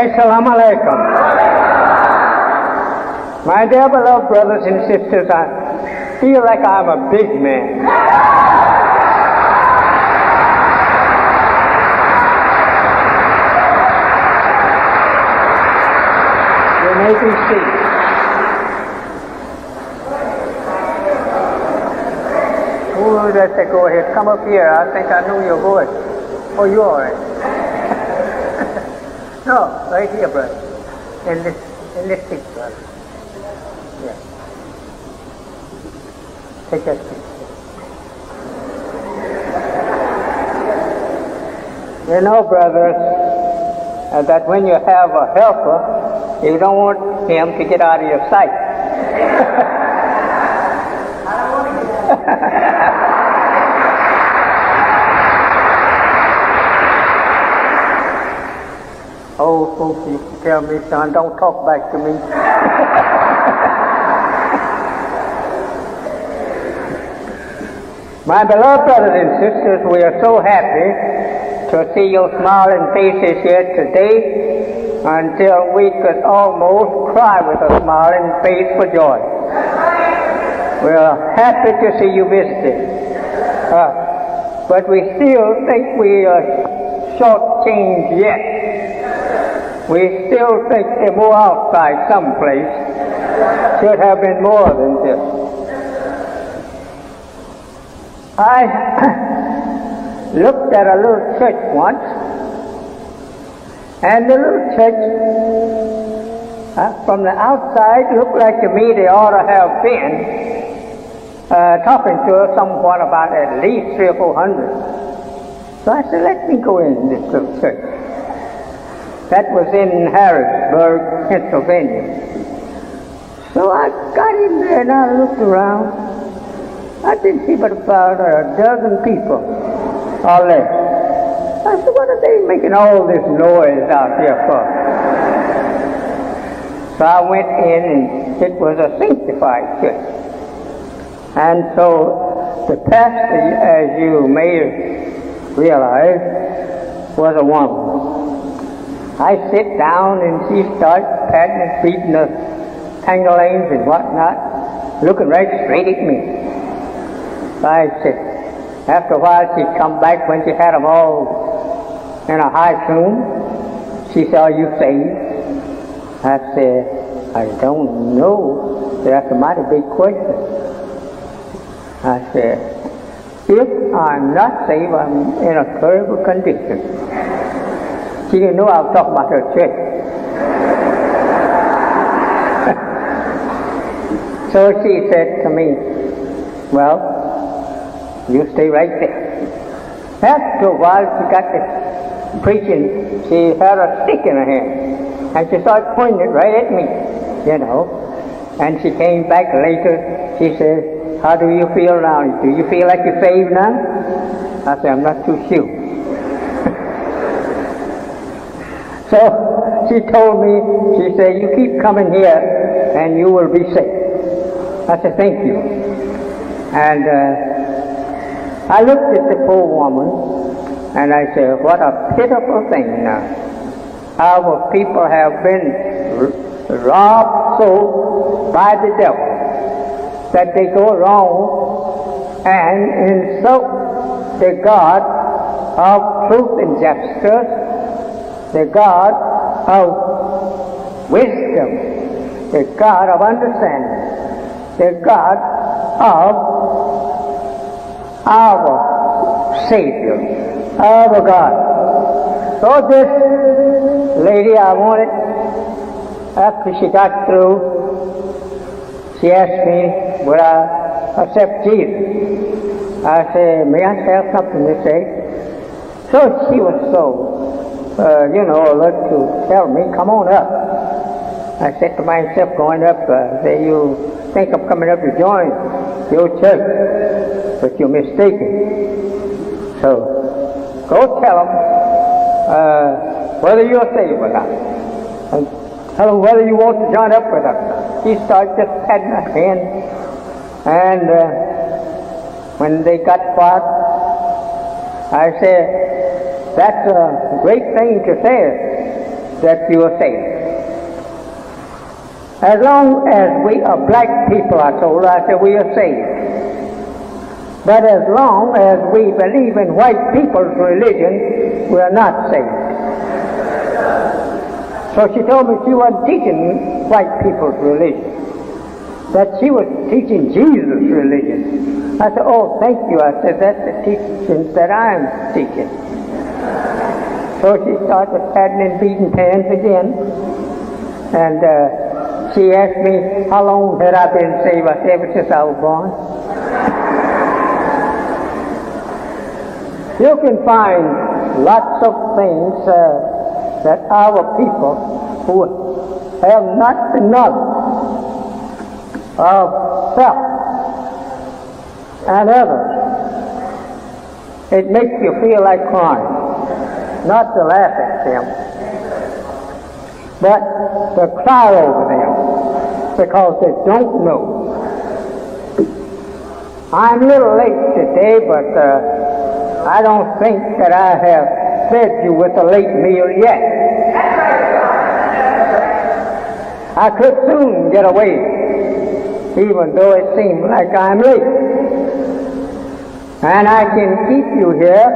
Assalamu alaikum. My dear beloved brothers and sisters, I feel like I'm a big man. You may be seated. Oh, that's a go ahead. Come up here. I think I know your voice. Oh, you all right? No, right here, brother. In this seat, brother. Yeah. Take that seat. You know, brothers, that when you have a helper, you don't want him to get out of your sight. Old folks used to tell me, son, don't talk back to me. My beloved brothers and sisters, we are so happy to see your smiling faces here today until we could almost cry with a smiling face for joy. We are happy to see you visiting. But we still think we are shortchanged yet. We still think the more outside someplace should have been more than this. I looked at a little church once, and the little church, from the outside, looked like to me they ought to have been talking to us somewhat about at least 300 or 400. So I said, let me go in this little church. That was in Harrisburg, Pennsylvania. So I got in there and I looked around. I didn't see but about a dozen people or less. I said, what are they making all this noise out here for? So I went in and it was a sanctified church. And so the pastor, as you may realize, was a woman. I sit down and she starts patting and feeding the pangolins and whatnot, looking right straight at me. So I sit. After a while she'd come back when she had them all in a high tune. She said, are you saved? I said, I don't know. That's a mighty big question. I said, if I'm not saved, I'm in a terrible condition. She didn't know I was talking about her church. So she said to me, well, you stay right there. After a while, she got to preaching. She had a stick in her hand, and she started pointing it right at me, you know. And she came back later. She said, how do you feel now? Do you feel like you're saved now? I said, I'm not too sure. So she told me, she said, you keep coming here and you will be saved. I said, thank you. And I looked at the poor woman and I said, what a pitiful thing now. Our people have been robbed so by the devil that they go around and insult the God of truth and justice, the God of wisdom, the God of understanding, the God of our Savior, our God. So this lady, I wanted, after she got through, she asked me, would I accept Jesus? I said, may I have something to say? So she was so alert to tell me, come on up. I said to myself, going up, say, you think I'm coming up to join your church, but you're mistaken. So, go tell them whether you're saved or not. And tell them whether you want to join up with us. She started just patting her hand, and when they got far, I said, that's a great thing to say. that you are saved. As long as we are black people, I told her, I said, we are saved. But as long as we believe in white people's religion, we are not saved. So she told me she wasn't teaching white people's religion, that she was teaching Jesus' religion. I said, oh, thank you. I said, that's the teachings that I'm teaching. So she started patting and beating pans again. And she asked me, how long had I been saved? I said, ever since I was born. You can find lots of things that our people who have not the knowledge of self and others, it makes you feel like crying. Not to laugh at them, but to cry over them because they don't know. I'm a little late today, but I don't think that I have fed you with a late meal yet. I could soon get away, even though it seems like I'm late. And I can keep you here,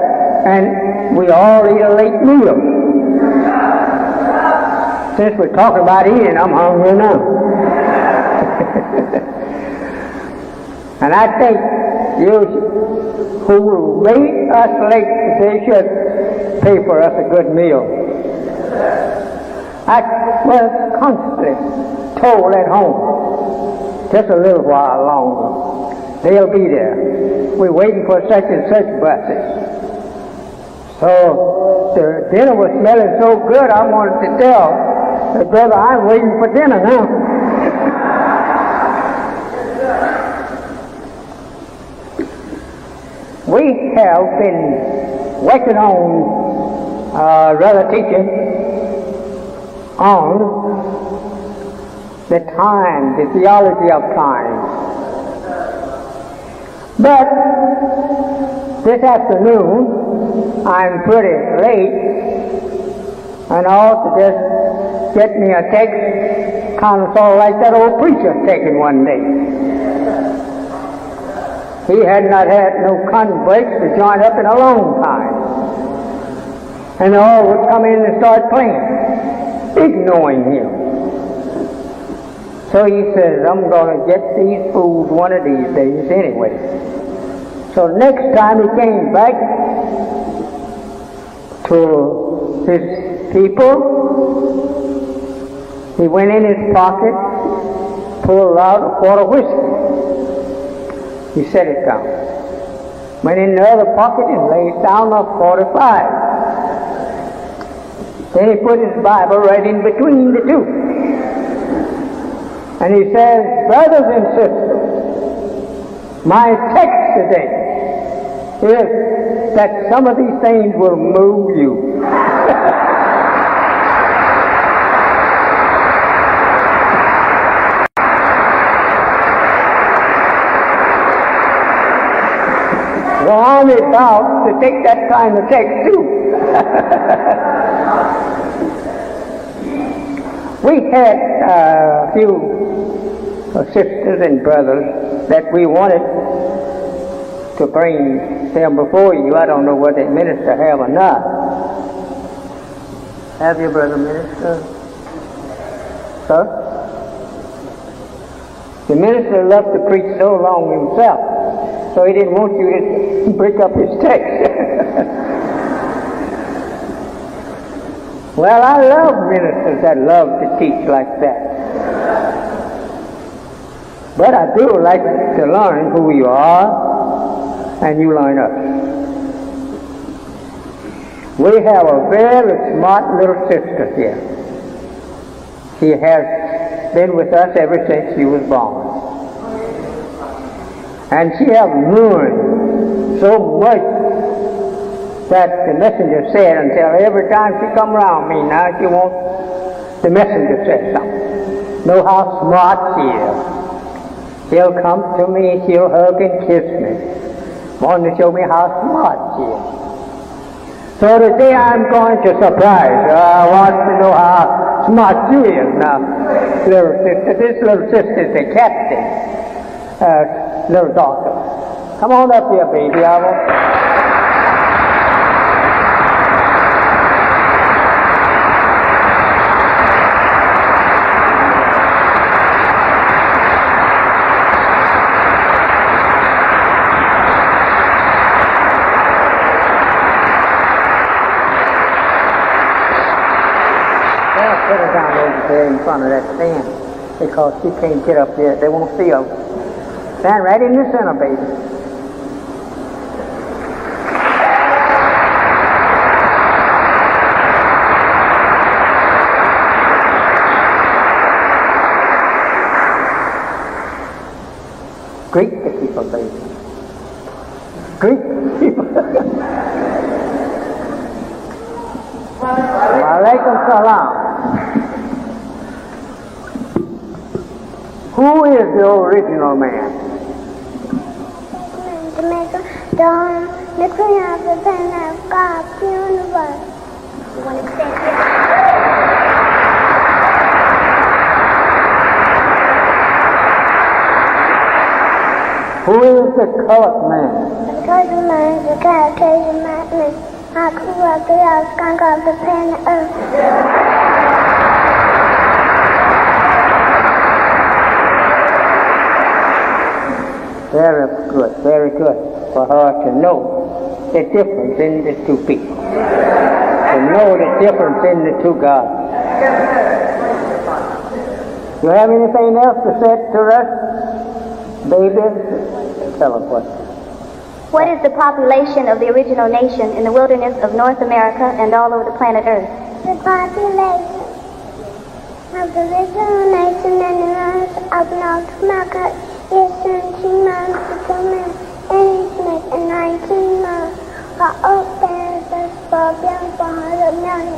and we all eat a late meal. Since we're talking about eating, I'm hungry now. And I think you who will rate us late, they should pay for us a good meal. I was constantly told at home, just a little while longer, they'll be there. We're waiting for such and such buses. So the dinner was smelling so good, I wanted to tell the brother, I'm waiting for dinner now. We have been working on rather teaching on the time, the theology of time. But this afternoon, I'm pretty late, and I ought to just get me a text, kind of sort of like that old preacher taking one day. He had not had no cotton breaks to join up in a long time. And they all would come in and start playing, ignoring him. So he says, I'm going to get these fools one of these days anyway. So next time he came back to his people, he went in his pocket, pulled out a quart of whiskey. He set it down. Went in the other pocket and laid down a 45. Then he put his Bible right in between the two. And he says, brothers and sisters, my text today is that some of these things will move you. Well, I'm about to take that kind of text too. We had a few sisters and brothers that we wanted to bring them before you. I don't know whether the minister have or not. Have you, brother minister? Sir? The minister loved to preach so long himself. So he didn't want you to break up his text. Well, I love ministers that love to teach like that. But I do like to learn who you are, and you learn us. We have a very smart little sister here. She has been with us ever since she was born. And she has learned so much that the messenger said until every time she come around me now, she wants the messenger say something. Know how smart she is. She'll come to me, she'll hug and kiss me, wanting to show me how smart she is. So today I'm going to surprise you. I want to know how smart you is now, little sister. This little sister is the captain, little daughter. Come on up here, baby. I want... Put her down over there in front of that stand because she can't get up there. They won't see her. Stand right in the center, baby. Greet the people, baby. Greet the people. Walaikum salam. Who is the original man? Jamaica, the queen of the pen of God, the universe. You want to say it? Who is the colored man? The colored man is the Caucasian man. I grew up the skunk of the planet Earth. Very good for her to know the difference in the two people. To know the difference in the two gods. You have anything else to say to us, baby? Tell us what. What is the population of the original nation in the wilderness of North America and all over the planet Earth? The population of the original nation in the earth of North America is 17 miles to 2 minutes, and 19 miles for open is 4,400 million.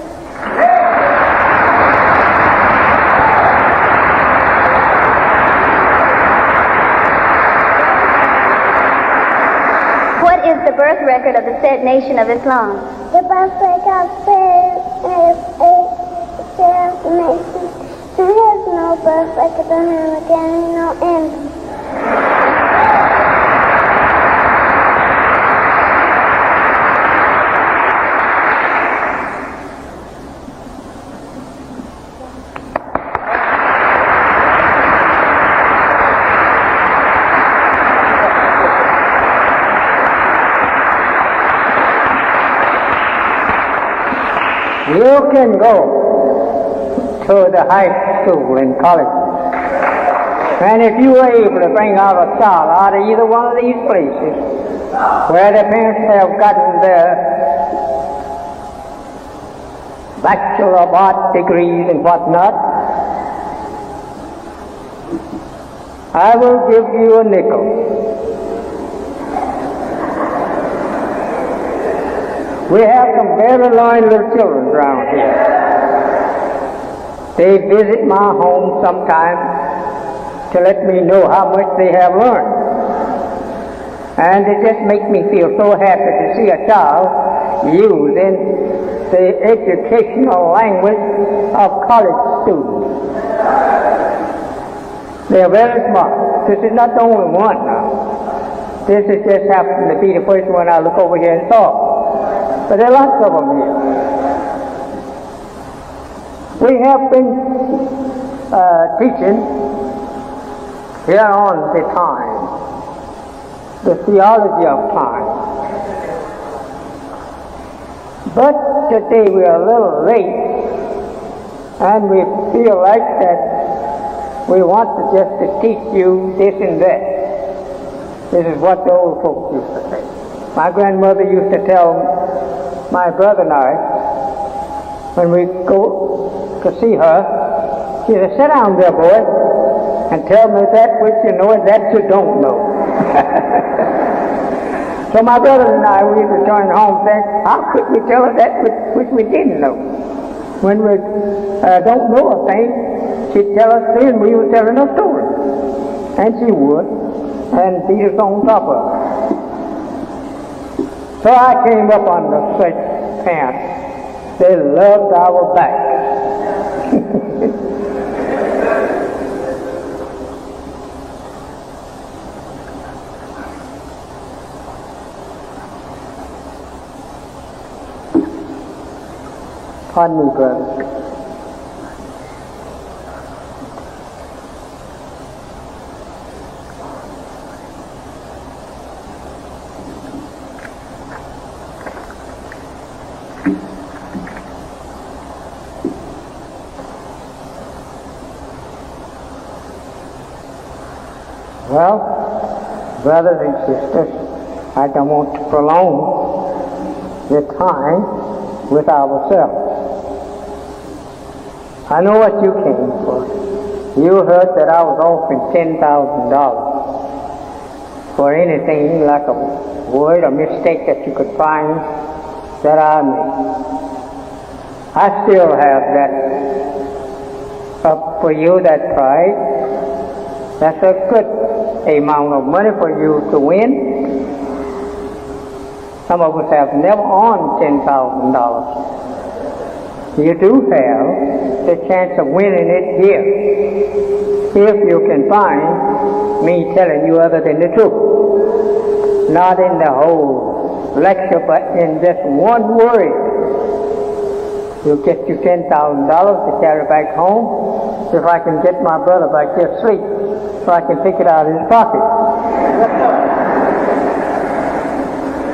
What is the birth record of the said nation of Islam? The birth record of said nation. There is no birth record of him again, no end. You can go to the high school and college. And if you are able to bring out a child out of either one of these places where the parents have gotten their Bachelor of Art degrees and whatnot, I will give you a nickel. We have some very learned little children around here. They visit my home sometimes to let me know how much they have learned. And it just makes me feel so happy to see a child using the educational language of college students. They are very smart. This is not the only one now. This is just happened to be the first one I look over here and saw. But there are lots of them here. We have been teaching here on the time, the theology of time. But today we are a little late, and we feel like that we want to just to teach you this and that. This is what the old folks used to say. My grandmother used to tell my brother and I, when we go to see her, she said, "Sit down there, boy, and tell me that which you know and that you don't know." So my brother and I, we returned home saying, how could we tell her that which we didn't know? When we don't know a thing, she'd tell us this and we would tell her a story. And she would, and beat us on top of it. So I came up on the parents, they loved our back. Pardon me, brother. Well, brothers and sisters, I don't want to prolong the time with ourselves. I know what you came for. You heard that I was offering $10,000 for anything like a word or mistake that you could find that I made. I still have that up for you, that prize. That's a good amount of money for you to win. Some of us have never earned $10,000. You do have the chance of winning it here, if you can find me telling you other than the truth. Not in the whole lecture, but in just one word. You'll get you $10,000 to carry back home if I can get my brother back there asleep so I can take it out of his pocket.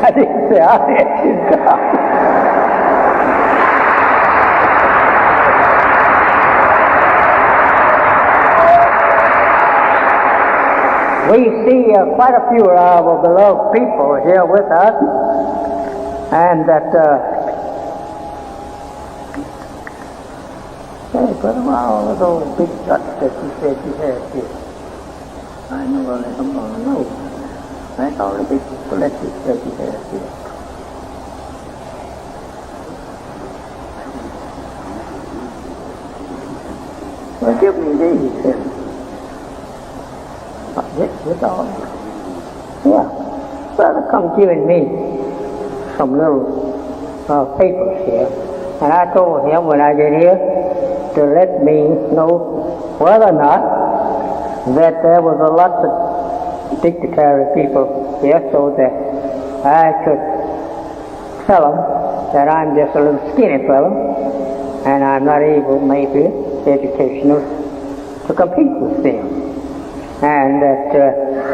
I didn't say I let you down. We see quite a few of our beloved people here with us, and that, hey, brother, all of those big guts that you said you had here, I never let them know. That's all the big people that you said you had here. Well, give me these then. With all. Yeah. Brother come giving me some little papers here. And I told him when I get here to let me know whether or not that there was a lot of dignitary people here so that I could tell them that I'm just a little skinny fellow and I'm not able, maybe, educational, to compete with them. And that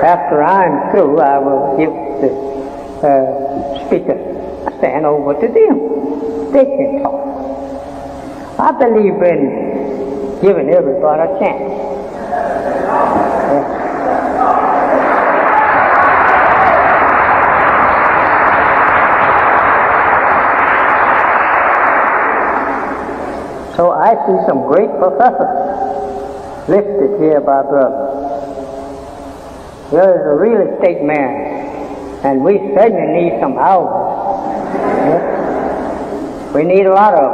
after I'm through, I will give the speaker stand over to them. They can talk. I believe in giving everybody a chance. Yeah. So I see some great professors listed here by brother. Here is a real estate man, and we certainly need some houses. Yeah? We need a lot of them.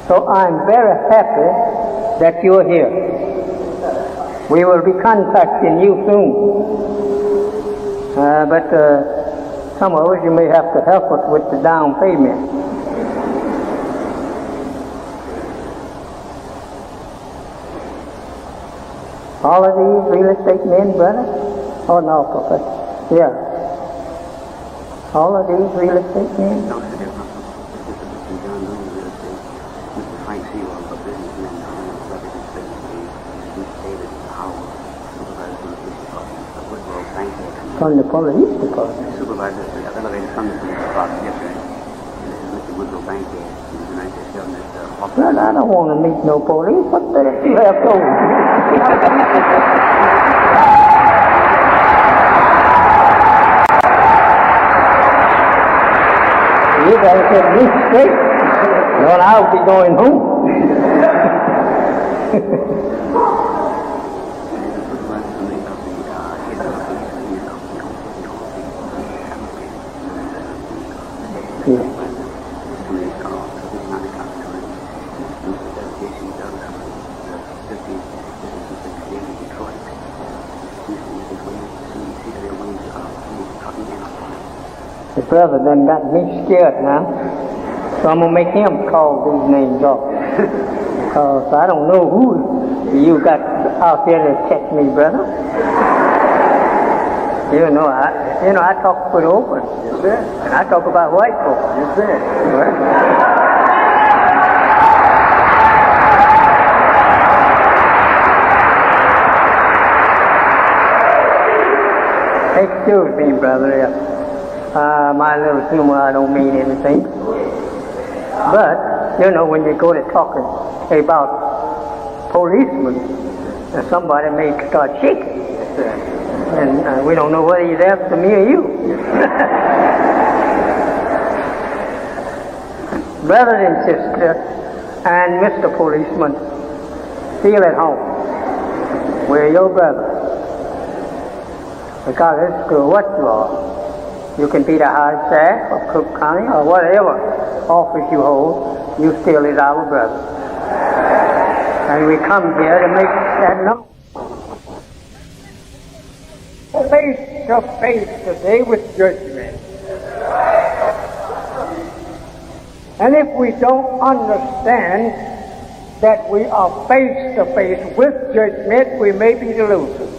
So I'm very happy that you're here. We will be contacting you soon. But some of us, you may have to help us with the down payment. All of these real estate men, brother? Oh, no, Professor. Yeah. All of these real estate men? No, sir, there's not. This is Mr. John Moon, real estate. Mr. Frank Sewell, a businessman, representing Mr. David Howard, supervisor from the police department, the Woodrow Bank. From the police department? Supervisor, I've elevated from the police department yesterday. And this is Mr. Woodrow Bank here. He was the United States Governor's office. Well, I don't want to meet no police. What the heck you have told me? You better set me straight, or I'll be going home. Yeah. brother done got me scared now. So I'm going to make him call these names off. Because I don't know who you got out there to catch me, brother. I talk pretty open. Yes, sir. And I talk about white folks. Yes, sir. Excuse me, brother. My little humor, I don't mean anything. But, when you go to talking about policemen, somebody may start shaking. And we don't know whether he's after me or you. Brother and sister and Mr. Policeman, feel at home. We're your brother. Regardless of what you are, you can be the high sheriff of Cook County or whatever office you hold, you still is our brother. And we come here to make that known. Face to face today with judgment. And if we don't understand that we are face to face with judgment, we may be the losers.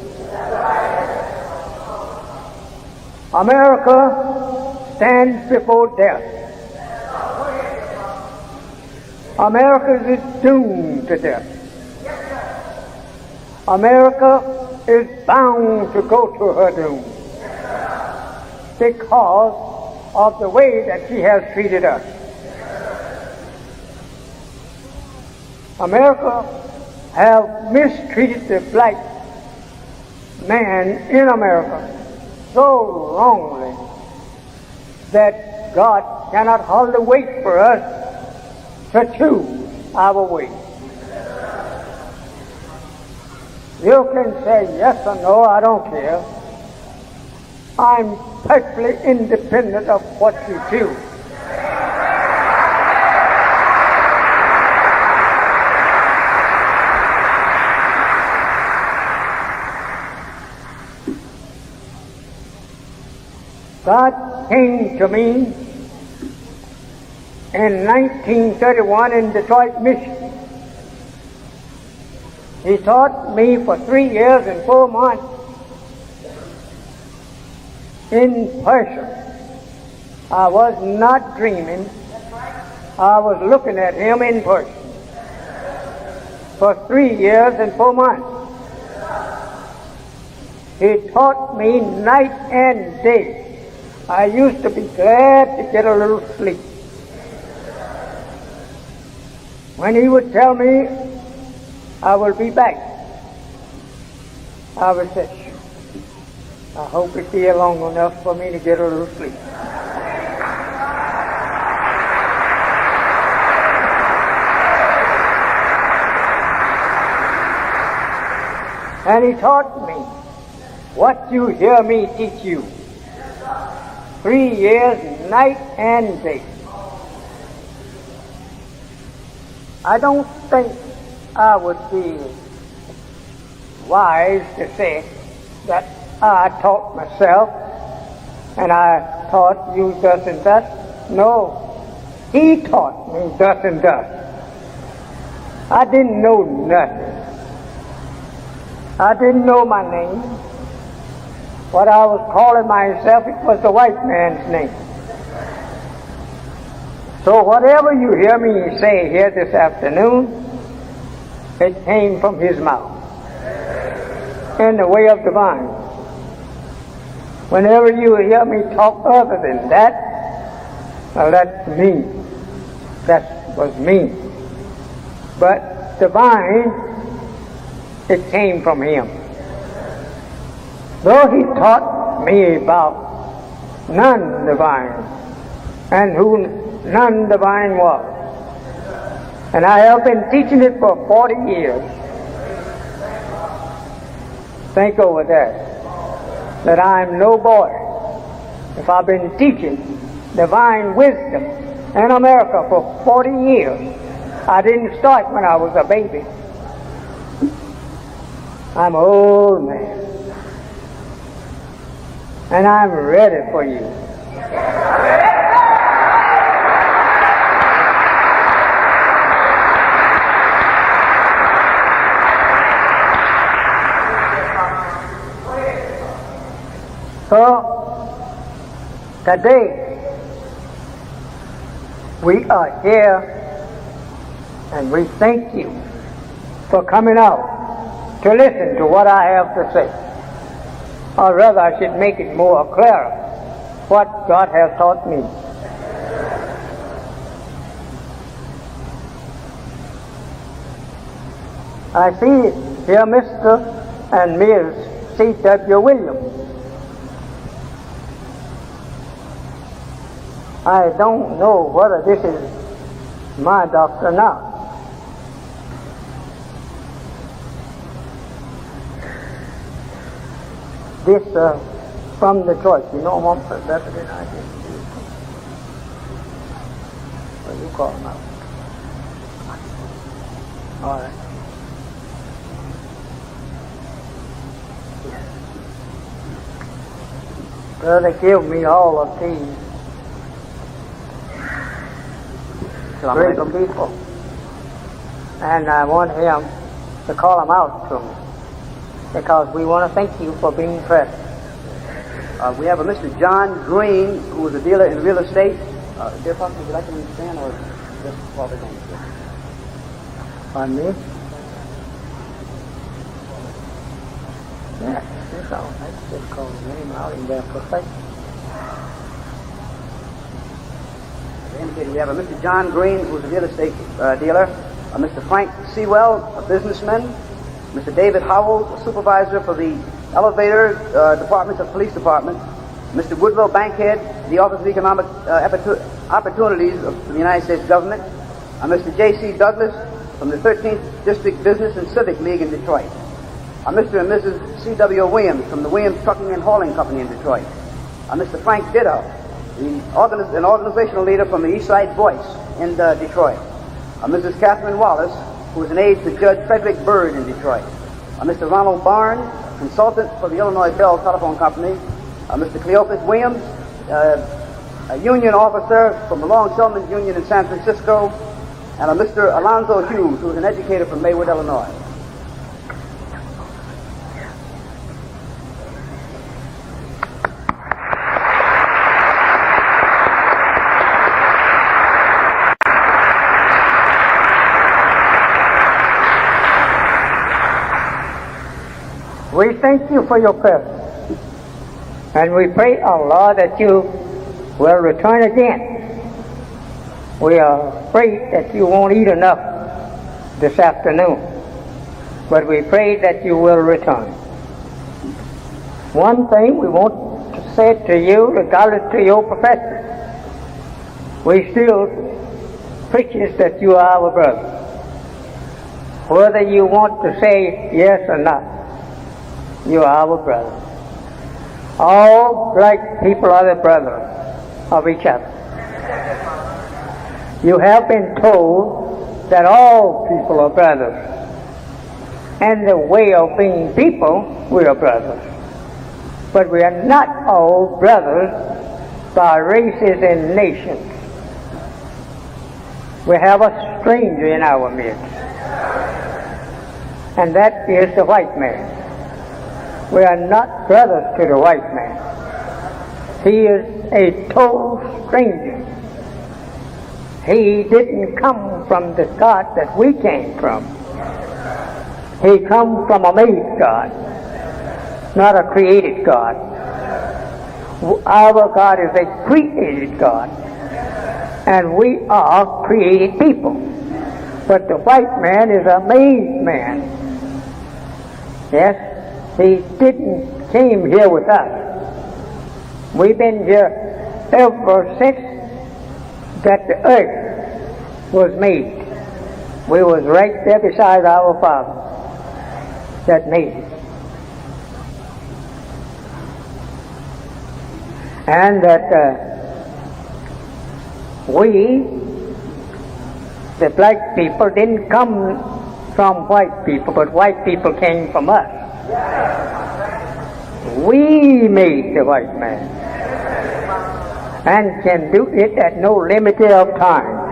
America stands before death. America is doomed to death. America is bound to go to her doom because of the way that she has treated us. America have mistreated the black man in America so wrongly that God cannot hardly wait for us to choose our way. You can say yes or no, I don't care. I'm perfectly independent of what you choose. God came to me in 1931 in Detroit, Michigan. He taught me for 3 years and 4 months in person. I was not dreaming. I was looking at him in person for 3 years and 4 months. He taught me night and day. I used to be glad to get a little sleep. When he would tell me, I will be back, I would say, I hope it be long enough for me to get a little sleep. And he taught me what you hear me teach you. 3 years, night and day. I don't think I would be wise to say that I taught myself and I taught you thus and thus. No, he taught me thus and thus. I didn't know nothing. I didn't know my name. What I was calling myself, it was the white man's name. So whatever you hear me say here this afternoon, it came from his mouth in the way of divine. Whenever you hear me talk other than that, well, that's me. That was me. But divine, it came from him. Though he taught me about non-divine and who non-divine was. And I have been teaching it for 40 years. Think over that I'm no boy. If I've been teaching divine wisdom in America for 40 years, I didn't start when I was a baby. I'm an old man. And I'm ready for you. So, today, we are here and we thank you for coming out to listen to what I have to say. Or rather, I should make it more clear what God has taught me. I see here Mr. and Ms. C.W. Williams. I don't know whether this is my doctor or not. This from Detroit. You know him, I'm better than I do. Well, you call him out. All right. Well, they give me all of these great people, and I want him to call them out to me, because we want to thank you for being present. We have a Mr. John Green, who is a dealer in real estate. Dear Pastor, would you like to stand or just call the name? Pardon me? Yes, it's all right. Just call the name out in their perfection. We have a Mr. John Green, who is a real estate dealer. Mr. Frank Sewell, a businessman. Mr. David Howell, a supervisor for the elevator departments of police department. Mr. Woodrow Bankhead, the Office of Economic Opportunities of the United States government. Mr. J.C. Douglas from the 13th District Business and Civic League in Detroit. Mr. and Mrs. C.W. Williams from the Williams Trucking and Hauling Company in Detroit. Mr. Frank Ditto, an organizational leader from the East Side Voice in Detroit. Mrs. Catherine Wallace, who is an aide to Judge Frederick Byrd in Detroit. Mr. Ronald Barnes, consultant for the Illinois Bell Telephone Company. Mr. Cleophas Williams, a union officer from the Longshoremen's Union in San Francisco. And Mr. Alonzo Hughes, who is an educator from Maywood, Illinois. We thank you for your presence, and we pray, Allah, that you will return again. We are afraid that you won't eat enough this afternoon, but we pray that you will return. One thing we want to say to you, regardless to your profession, we still preach that you are our brother. Whether you want to say yes or not, you are our brother. All black people are the brothers of each other. You have been told that all people are brothers. And the way of being people, we are brothers. But we are not all brothers by races and nations. We have a stranger in our midst. And that is the white man. We are not brothers to the white man. He is a total stranger. He didn't come from the God that we came from. He come from a made God, not a created God. Our God is a created God, and we are created people. But the white man is a made man. Yes, he didn't came here with us. We've been here ever since that the earth was made. We was right there beside our Father that made it. And that we, the black people, didn't come from white people, but white people came from us. We made the white man, and can do it at no limit of time.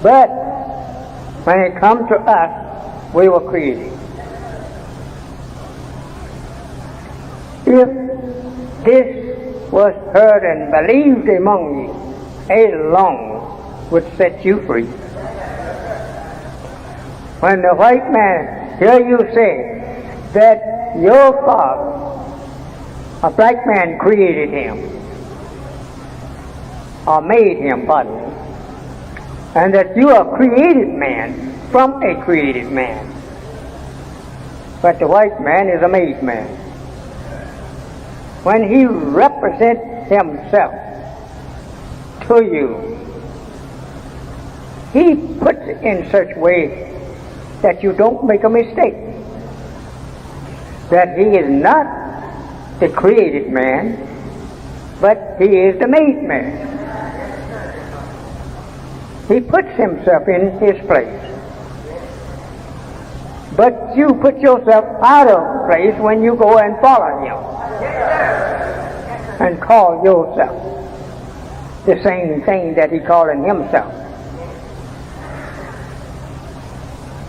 But when it comes to us, we were created. if this was heard and believed among you, alone would set you free. When the white man hear you say that your father, a black man, created him, or made him, pardon me, and that you are a created man from a created man, but the white man is a made man. When he represents himself to you, he puts it in such a way that you don't make a mistake, that he is not the created man, but he is the made man. He puts himself in his place. But you put yourself out of place when you go and follow him and call yourself the same thing that he calling himself.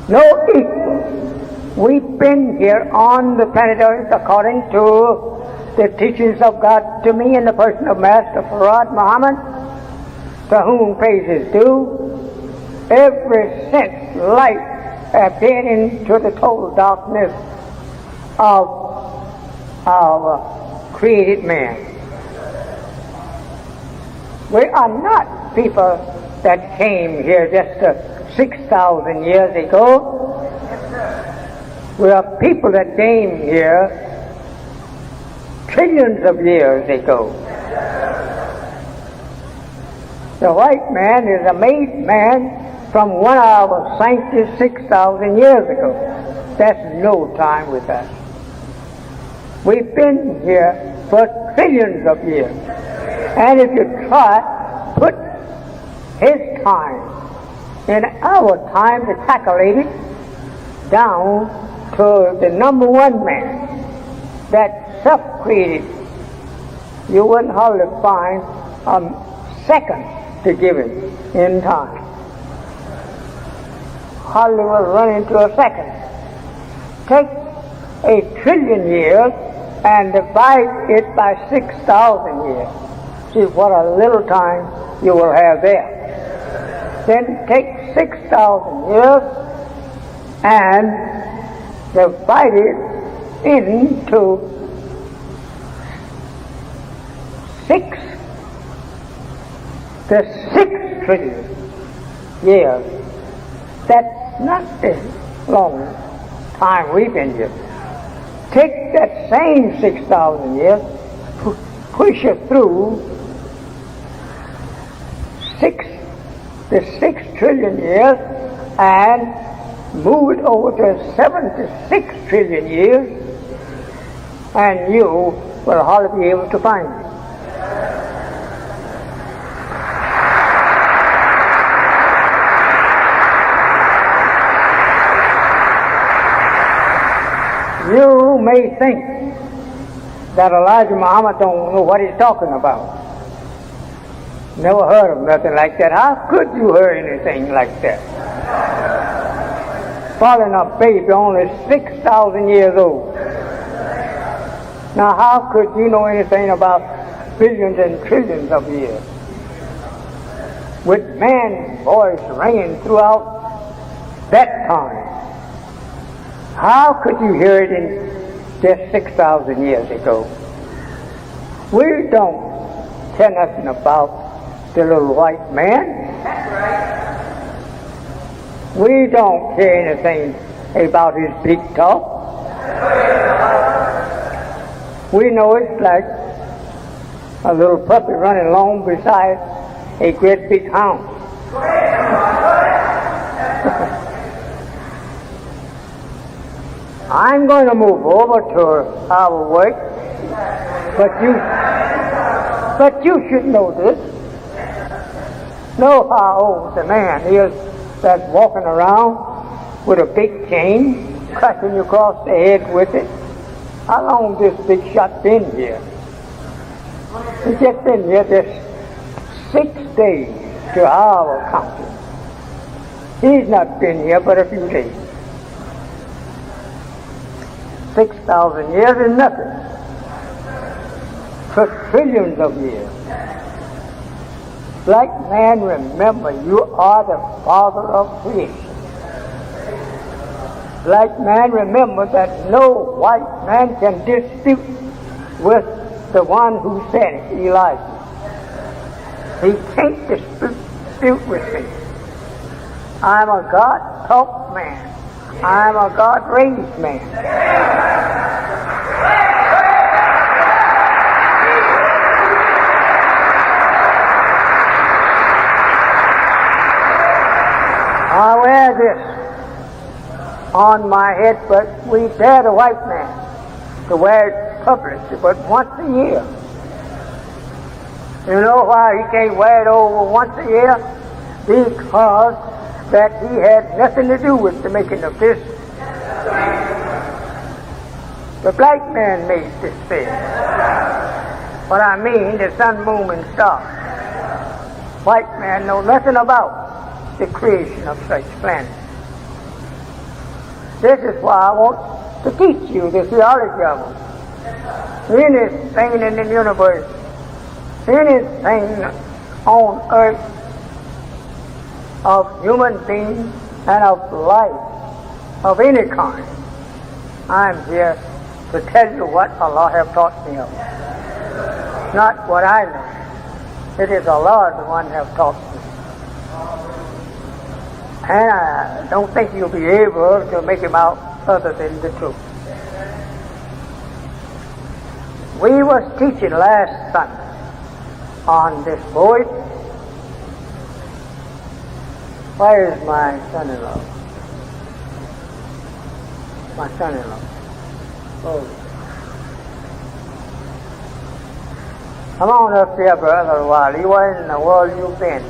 No equal. We've been here on the planet Earth according to the teachings of God to me in the person of Master Farad Muhammad, to whom praise is due, ever since light appeared into the total darkness of our created man. We are not people that came here just 6,000 years ago. We are people that came here trillions of years ago. The white man is a made man from one of our sanctity 6,000 years ago. That's no time with us. We've been here for trillions of years. And if you try, put his time in our time to calculate it down to the number one man that self-created, you wouldn't hardly find a second to give him in time. Hardly will run into a second. Take 1 trillion years and divide it by 6,000 years. See what a little time you will have there. Then take 6,000 years and divide it into 6. The 6 trillion years. That's not a long time we've been here. Take that same 6,000 years, push it through the 6 trillion years, and move it over to 76 trillion years, and you will hardly be able to find it. You may think that Elijah Muhammad don't know what he's talking about. Never heard of nothing like that. How could you hear anything like that? Falling a baby only 6,000 years old. Now how could you know anything about billions and trillions of years? With man's voice ringing throughout that time. How could you hear it in just 6,000 years ago? We don't care nothing about the little white man. We don't care anything about his big talk. We know it's like a little puppy running along beside a great big hound. I'm going to move over to our work, but you should know this. Know how old the man is that's walking around with a big cane, cracking you across the head with it. How long this big shot been here? He's just been here just 6 days to our counting. He's not been here but a few days. 6,000 years is nothing. trillions of years. Black man, remember, you are the father of creation. Black man, remember that no white man can dispute with the one who said it, Elijah. He can't dispute with me. I'm a God-taught man. I'm a God-raised man. I wear this on my head, but we dare the white man to wear it publicly, but once a year. You know why he can't wear it over once a year? Because that he had nothing to do with the making of this. The black man made this thing. What I mean, the sun, moon, and stars. White man know nothing about the creation of such planets. This is why I want to teach you the theology of them. Anything in the universe, anything on earth of human beings and of life of any kind, I'm here to tell you what Allah has taught me of. Not what I know. It is Allah the one has taught me. And I don't think you'll be able to make him out other than the truth. We was teaching last Sunday on this voice. Where is my son-in-law? My son-in-law. Oh. Come on up here, Brother Wiley. Where in the world you been?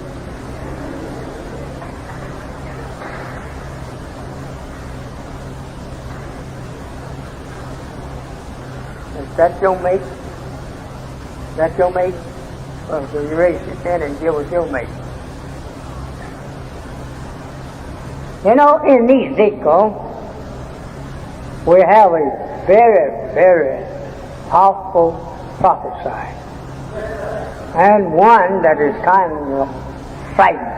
Is that your mate? Is that your mate? Well, so you raise your hand and give us your mate. You know, in Ezekiel, we have a very, very powerful prophecy, and one that is kind of frightening.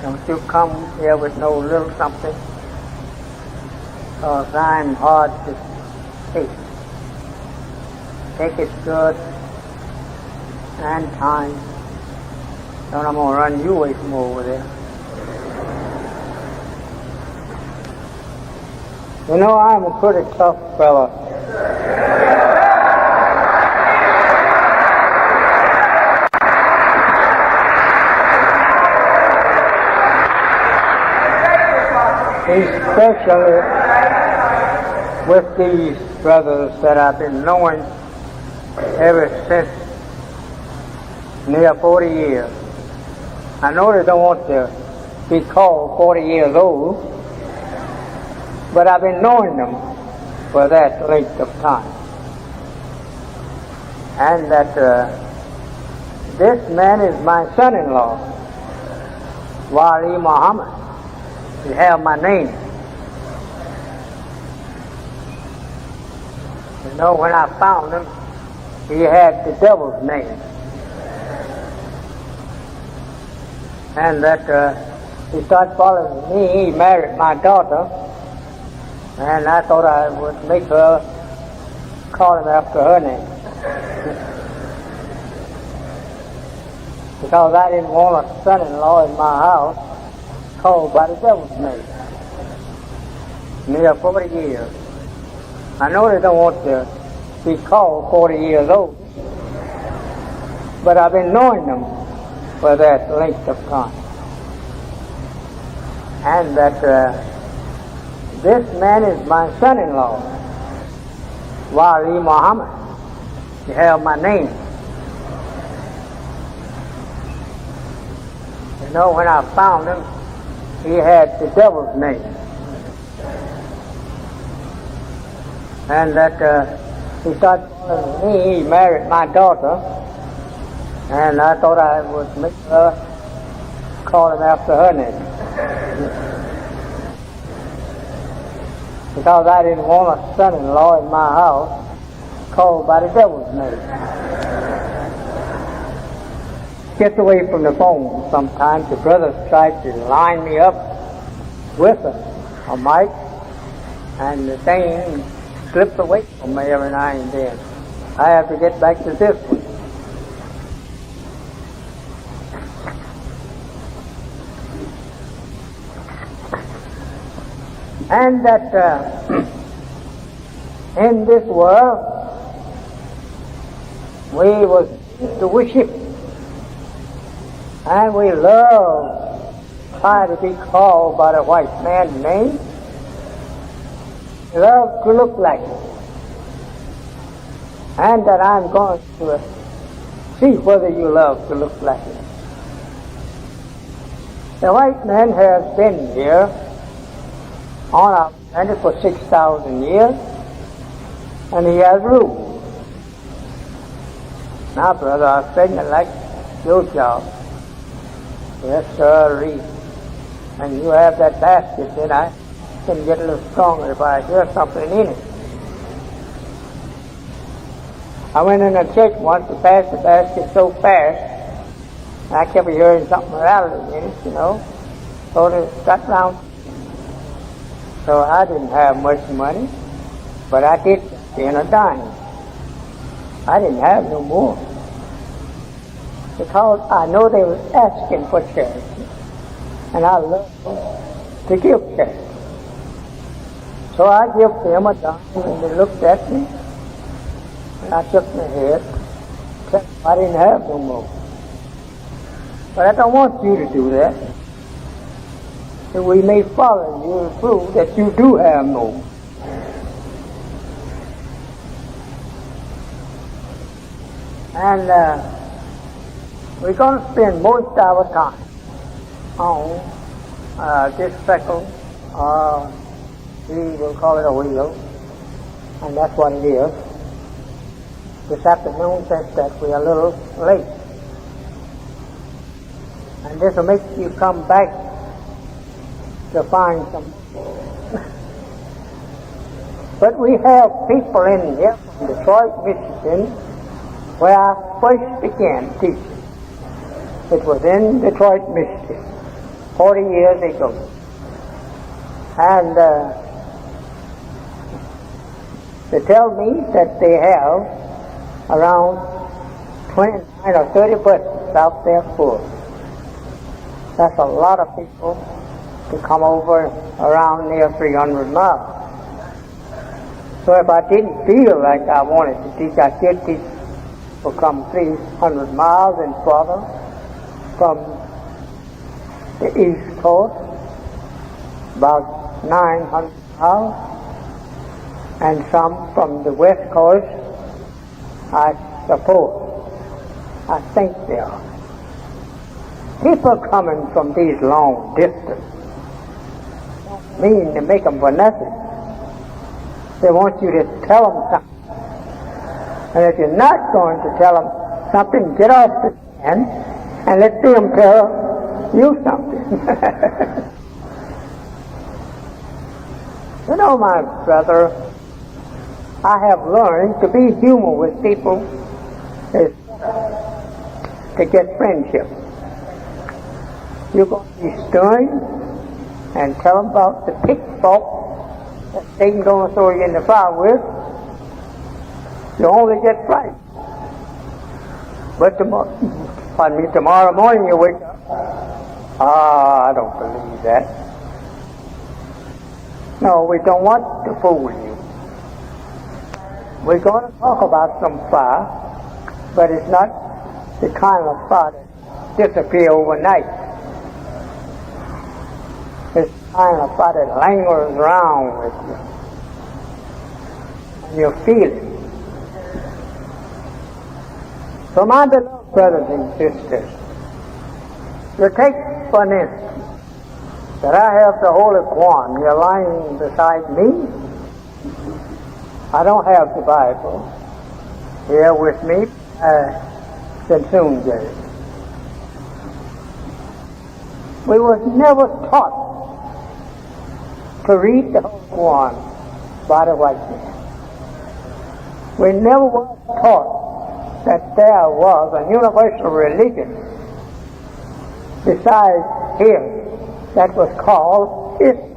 Don't you come here with no little something, because I'm hard to take. Take it good and time. Then I'm going to run you away from over there. You know, I'm a pretty tough fella. Especially with these brothers that I've been knowing ever since near 40 years. I know they don't want to be called 40 years old, but I've been knowing them for that length of time. And that this man is my son-in-law, Wali Muhammad. He have my name. You know, when I found him, he had the devil's name. And that he started following me. He married my daughter, and I thought I would make her call him after her name. Because I didn't want a son-in-law in my house called by the devil's name. Near 40 years. I know they don't want to be called 40 years old, but I've been knowing them for that length of time. And that this man is my son-in-law, Wali Muhammad. He have my name. You know, when I found him, he had the devil's name. And that he started following me. He married my daughter, and I thought I would make her call him after her name. because I didn't want a son-in-law in my house called by the devil's name. Get away from the phone. Sometimes the brothers tried to line me up with a mic, and the thing slipped away from me every now and then. I have to get back to this one. And that in this world we was to worship, and we love try to be called by the white man's name. We love to look like it. And that I'm going to see whether you love to look like it. The white man has been here on our planet for 6,000 years, and he has ruled. Now, brother, I'm pregnant like your job. Yes, sir. And you have that basket, then I can get a little stronger if I hear something in it. I went in a church once to pass the basket so fast, and I kept hearing something rattling in it, you know. So it got down. So I didn't have much money, but I did in a dime. I didn't have no more, because I know they were asking for charity, and I love to give charity. So I give them a dime, and they looked at me, and I shook my head. I didn't have no more. But I don't want you to do that. So we may follow you and prove that you do have more. And we're going to spend most of our time on this speckle, we will call it a wheel, and that's what it is. This afternoon, since that we're a little late. And this will make you come back to find some. But we have people in here from Detroit, Michigan, where I first began teaching. It was in Detroit, Michigan, 40 years ago. And they tell me that they have around 29 or 30 buses out there full. That's a lot of people to come over around near 300 miles. So if I didn't feel like I wanted to teach, I could teach for come 300 miles and further from the East Coast, about 900 miles, and some from the West Coast, I suppose. I think they are. People coming from these long distances mean to make them for nothing. They want you to tell them something. And if you're not going to tell them something, get off the stand and let them tell you something. You know, my brother, I have learned to be human with people is to get friendship. You're going to be stern and tell them about the pitchfork that Satan's going to throw you in the fire with. You only get fright. But tomorrow morning you wake up, I don't believe that. No, we don't want to fool you. We're going to talk about some fire, but it's not the kind of fire that disappears overnight. It's the kind of fire that lingers around with you, and you feel it. So my beloved brothers and sisters, you take for an instance that I have the Holy Quran. You're lying beside me. I don't have the Bible here with me. Can soon get it. We was never taught to read the Holy Quran by the white man. We never were taught that there was a universal religion besides his that was called Islam.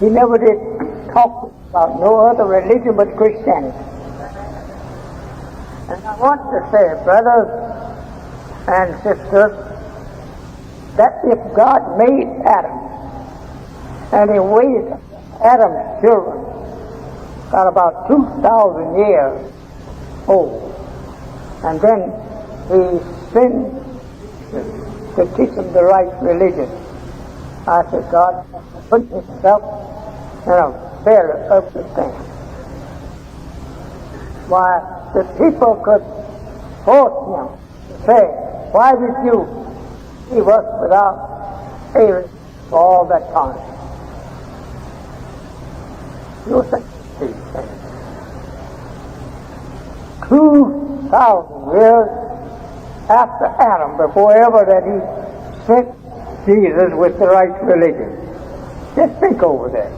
He never did talk about no other religion but Christianity. And I want to say, brothers and sisters, that if God made Adam and he waited Adam's children got about 2,000 years old, and then he sent to teach them the right religion, I said, God put himself in a very ugly thing. Why, the people could force him to say, why did you leave us without Aaron for all that time? You think these things. 2,000 years after Adam, before ever that he sent Jesus with the right religion. Just think over that.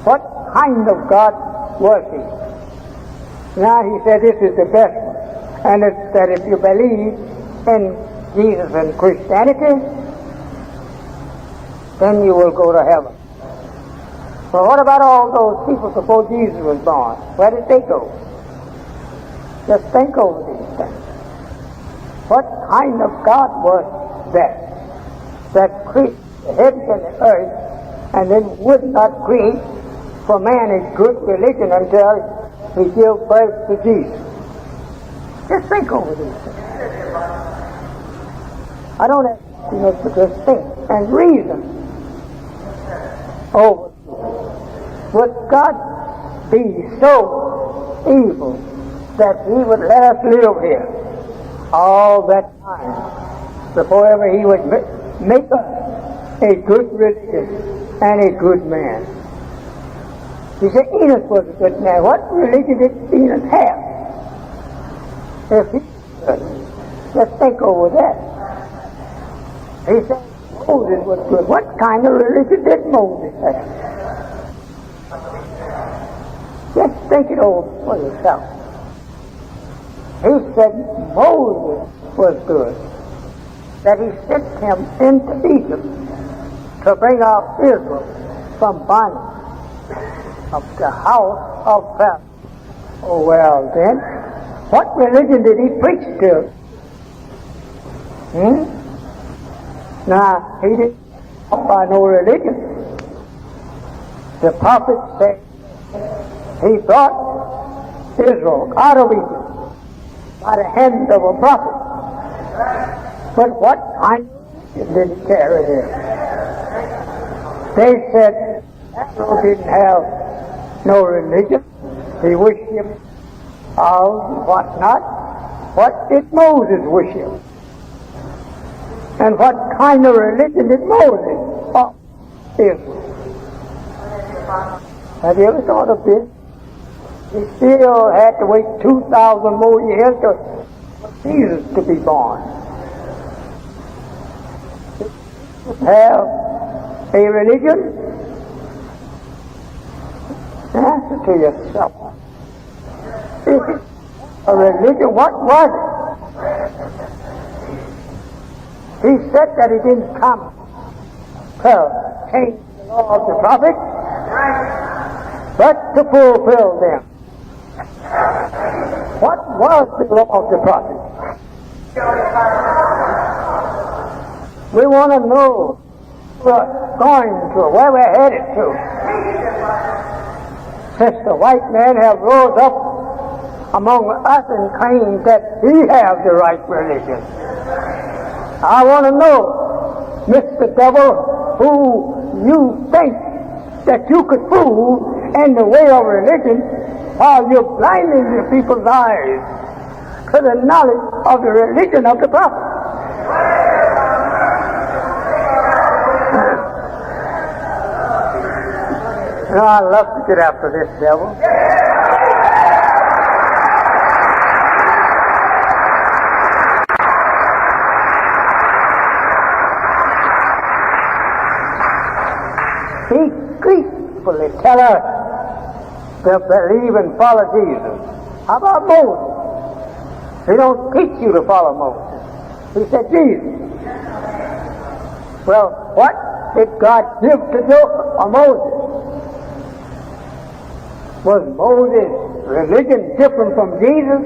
What kind of God was he? Now he said this is the best one. And it's that if you believe in Jesus and Christianity, then you will go to heaven. But what about all those people before Jesus was born? Where did they go? Just think over these things. What kind of God was that created the heavens and the earth and then would not create for man a good religion until he gave birth to Jesus? Just think over these things. I don't have to just think and reason over. Would God be so evil that he would let us live here all that time before ever he would make us a good religion and a good man? He said Enoch was a good man. What religion did Enoch have? If he could, just think over that. He said Moses was good. What kind of religion did Moses have? Just think it over for yourself. He said Moses was good, that he sent him into Egypt to bring out Israel from bondage of the house of Pharaoh. Oh, well then, what religion did he preach to? Now, he didn't talk by no religion. The prophet said he brought Israel out of Egypt by the hand of a prophet. But what kind of religion did he carry there? They said Israel didn't have no religion. He worshipped owls and whatnot. What did Moses worship? And what kind of religion did Moses offer Israel? Have you ever thought of this? He still had to wait 2,000 more years for Jesus to be born. Have a religion? Answer to yourself. If it's a religion, what was it? He said that he didn't come to change the law of the prophet, but to fulfill them. What was the law of the prophet? We want to know where we're going to, where we're headed to. Since the white man have rose up among us and claimed that he have the right religion. I want to know, Mr. Devil, who you think that you could fool in the way of religion while you're blinding the people's eyes to the knowledge of the religion of the prophet. Now, I love to get after this devil. He people that tell us to believe and follow Jesus. How about Moses? He don't teach you to follow Moses. He said Jesus. Well, what did God give to Moses? Was Moses' religion different from Jesus?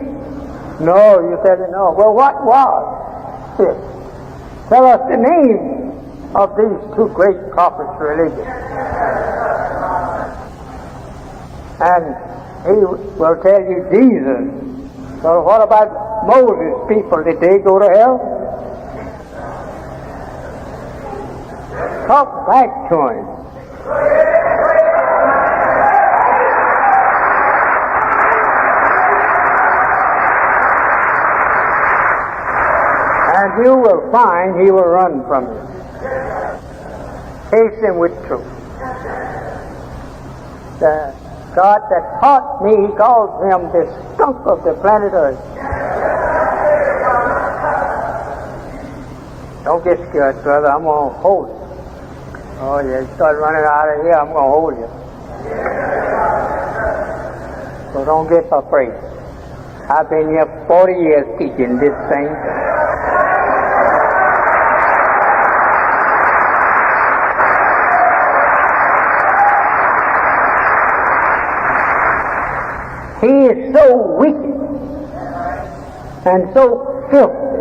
No, you said no. Well, what was it? Tell us the name of these two great prophets' religion. And he will tell you Jesus. So what about Moses' people? Did they go to hell? Talk back to him. And you will find he will run from you. Face him with truth. The God that taught me, he calls him the skunk of the planet Earth. Don't get scared, brother. I'm going to hold you. Oh, yeah, you start running out of here, I'm going to hold you. So don't get afraid. I've been here 40 years teaching this thing. He is so wicked and so filthy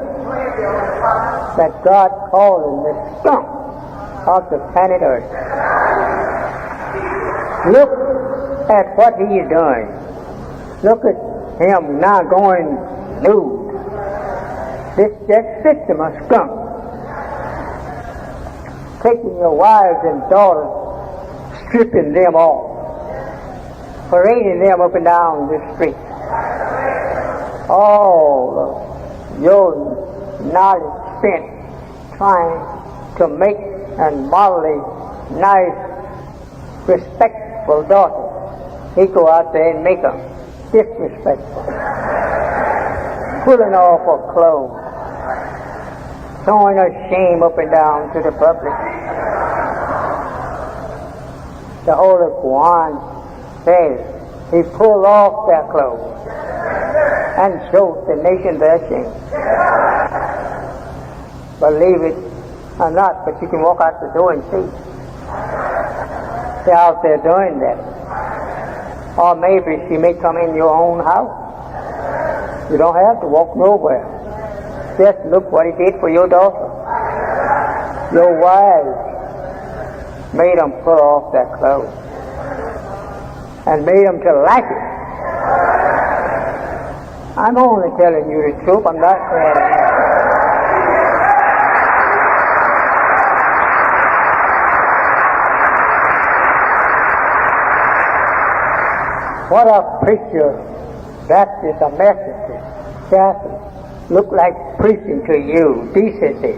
that God called him the skunk of the planet Earth. Look at what he is doing. Look at him now going nude. This system of skunk. Taking your wives and daughters, stripping them off, parading them up and down the street. All your knowledge spent trying to make and model a nice, respectful daughter. He go out there and make them disrespectful. Pulling off her clothes. Showing her shame up and down to the public. The Holy Quran says he pulled off their clothes and showed the nation their shame. Believe it or not, but you can walk out the door and see. They're out there doing that. Or maybe she may come in your own house. You don't have to walk nowhere. Just look what he did for your daughter. Your wives made them put off their clothes and made them to like it. I'm only telling you the truth. I'm not saying it. What a preacher, Baptist, a Methodist, Catholic, look like preaching to you, decency.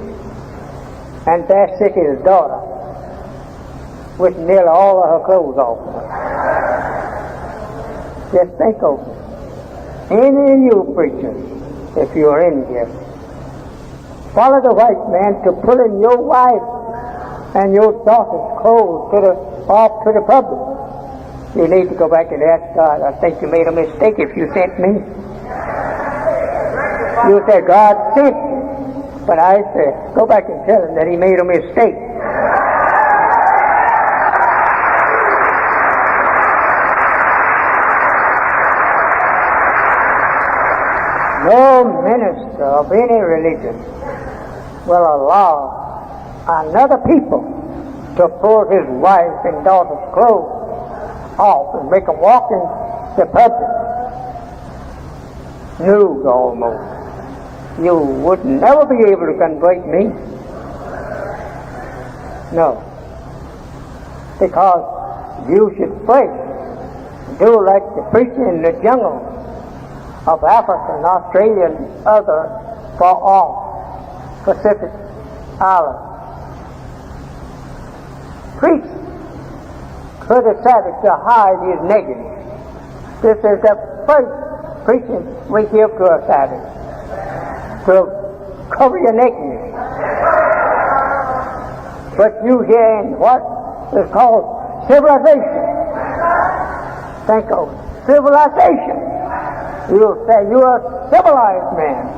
And there sits his daughter with nearly all of her clothes off. Just think of it. Any of you preachers, if you're in here, follow the white man to pulling your wife and your daughter's clothes off to the public. You need to go back and ask God. I think you made a mistake if you sent me. You said God sent me. But I said, go back and tell him that he made a mistake. No minister of any religion will allow another people to pull his wife and daughter's clothes off and make them walk in the public nude almost. You would never be able to convert me. No. Because you should first do like the preacher in the jungle of Africa and Australia and other far off Pacific Islands. Preach to the savage to hide his nakedness. This is the first preaching we give to a savage. To cover your nakedness. But you hear in what is called civilization. think of civilization. You'll say you're a civilized man,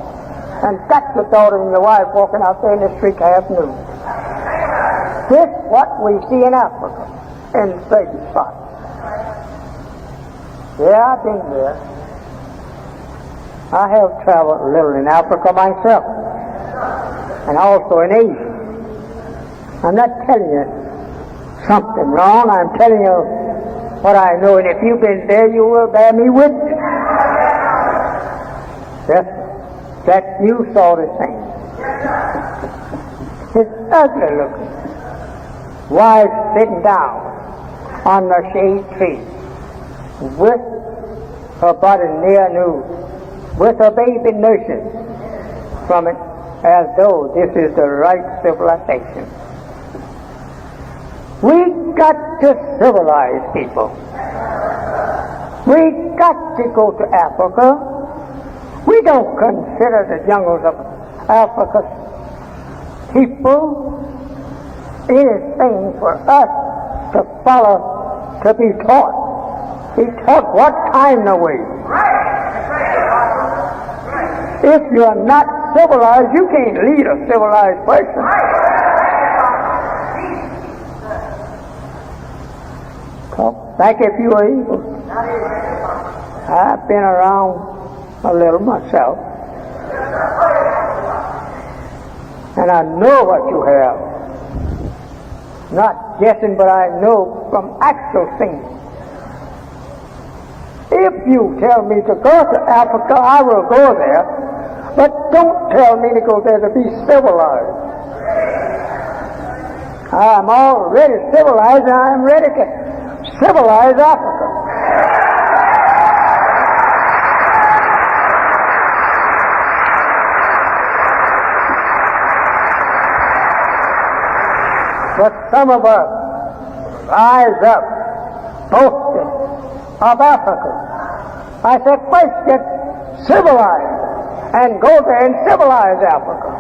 and got your daughter and your wife walking out there in the street half nude. This is what we see in Africa, in certain spots. Yeah, I've been there. I have traveled a little in Africa myself, and also in Asia. I'm not telling you something wrong. I'm telling you what I know, and if you've been there, you will bear me witness. Yes, that you saw the same. It's ugly looking. Wives sitting down on the shade tree with her body near nude, with her baby nursing from it, as though this is the right civilization. We got to civilize people. We got to go to Africa. We don't consider the jungles of Africa's people anything for us to follow, to be taught. Be taught what kind of way. If you're not civilized, you can't lead a civilized person. Talk like if you were evil. I've been around a little myself, and I know what you have. Not guessing, but I know from actual things. If you tell me to go to Africa, I will go there, but don't tell me to go there to be civilized. I'm already civilized, and I'm ready to civilize Africa. But some of us rise up boasting of Africa. I said, first get civilized and go there and civilize Africa.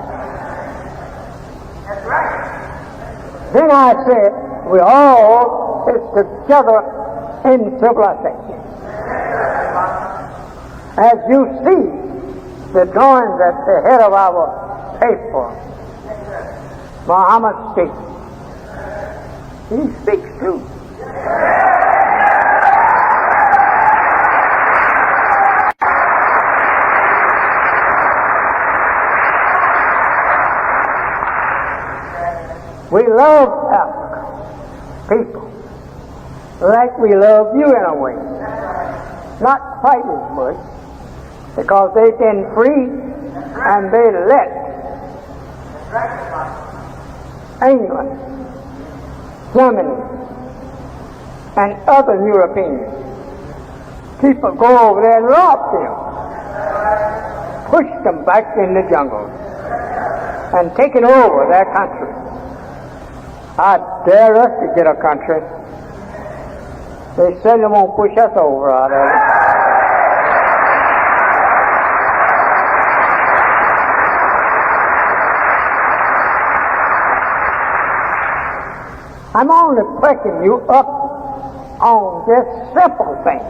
That's right. Then I said, we all is together in civilization. As you see, the drawings at the head of our paper, Muhammad speaks. He speaks too. We love Africa, people, like we love you in a way. Not quite as much, because they've been free and they let England, Germany, and other Europeans people go over there and rob them, push them back in the jungle, and taking over their country. I dare us to get a country. They certainly won't push us over out of it. I'm only pricking you up on this simple thing.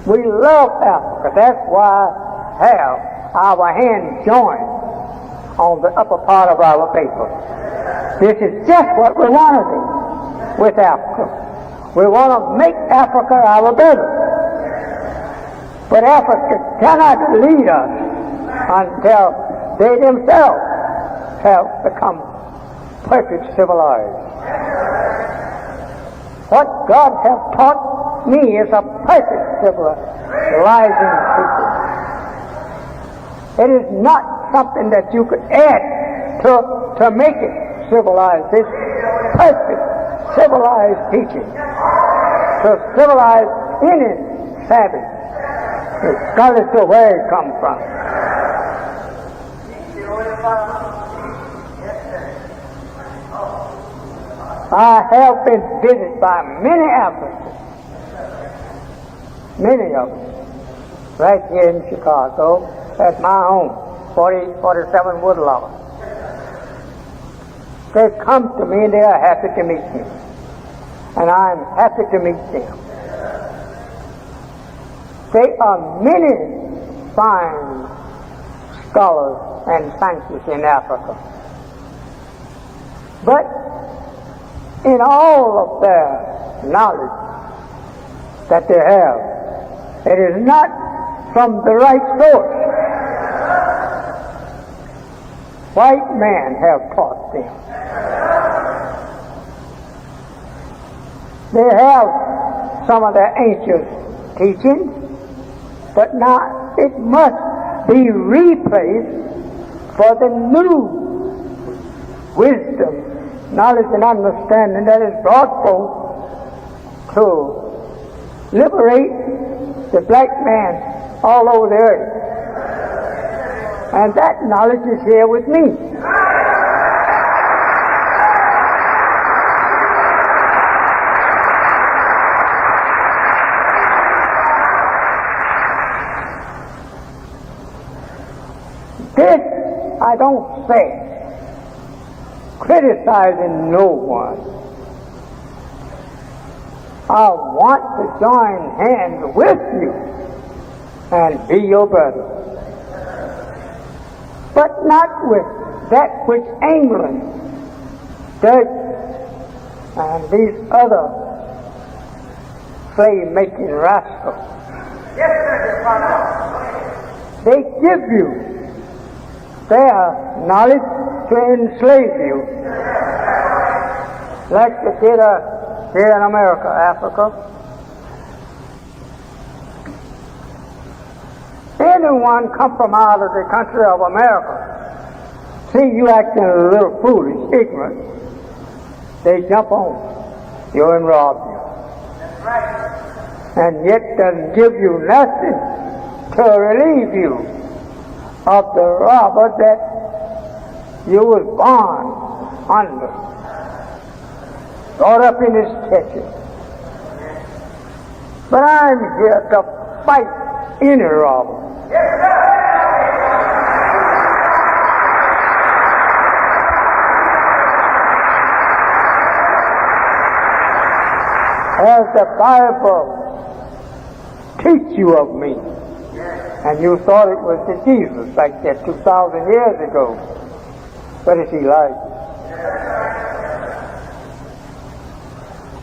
We love Africa. That's why I have our hands joined on the upper part of our paper. This is just what we want to do with Africa. We want to make Africa our better. But Africa cannot lead us until they themselves have become perfect civilized. What God has taught me is a perfect civilizing people. It is not something that you could add to make it civilized. It's perfect civilized teaching. To civilize any savage, regardless of where it comes from. I have been visited by many Africans, many of them, right here in Chicago, at my home, 4047 Woodlawn. They come to me and they are happy to meet me. and I'm happy to meet them. There are many fine scholars and scientists in Africa, but in all of their knowledge that they have, it is not from the right source. White men have taught them. They have some of their ancient teachings, but now it must be replaced for the new wisdom, knowledge, and understanding that is brought forth to liberate the black man all over the earth. And that knowledge is here with me. This I don't say criticizing no one. I want to join hands with you and be your brother. But not with that which England, Dutch, and these other slave-making rascals. They give you their knowledge to enslave you, like they did here in America, Africa. Anyone come from out of the country of America, see you acting a little foolish, ignorant, they jump on you and rob you. And yet doesn't give you nothing to relieve you of the robber that you was born under, brought up in his churches. But I'm here to fight any robber. As the Bible teach you of me, and you thought it was the Jesus like that 2,000 years ago, but is he like?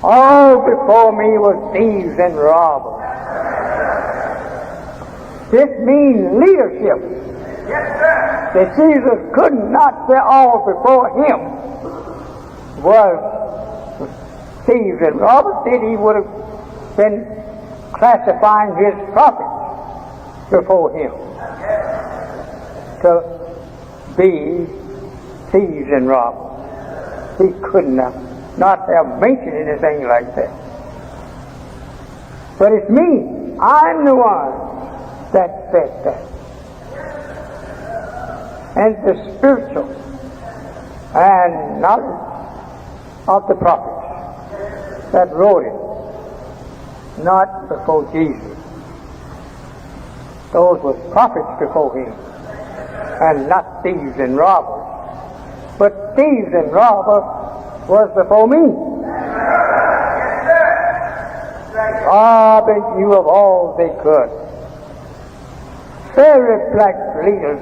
All before me was thieves and robbers. This means leadership. That Jesus could not say all before him was thieves and robbers, then he would have been classifying his prophets before him to be thieves and robbers. He could not have mentioned anything like that. But it's me. I'm the one that said that. And the spiritual and knowledge of the prophets that wrote it, not before Jesus. Those were prophets before him, and not thieves and robbers. But thieves and robbers was before me. Robbing you of all they could. Very black leaders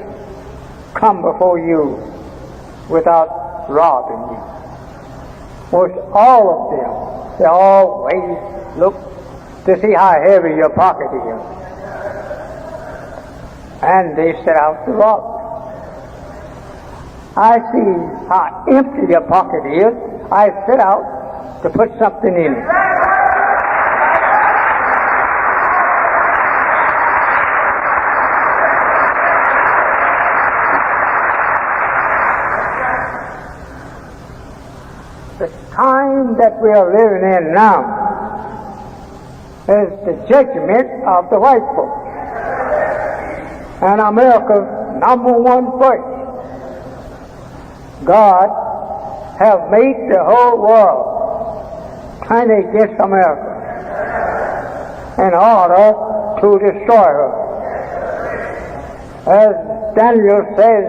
come before you without robbing you. Most all of them, they always look to see how heavy your pocket is. And they set out to rob. I see how empty your pocket is. I set out to put something in it. The time that we are living in now is the judgment of the white folks. And America's number one voice. God have made the whole world turn against America in order to destroy her. As Daniel says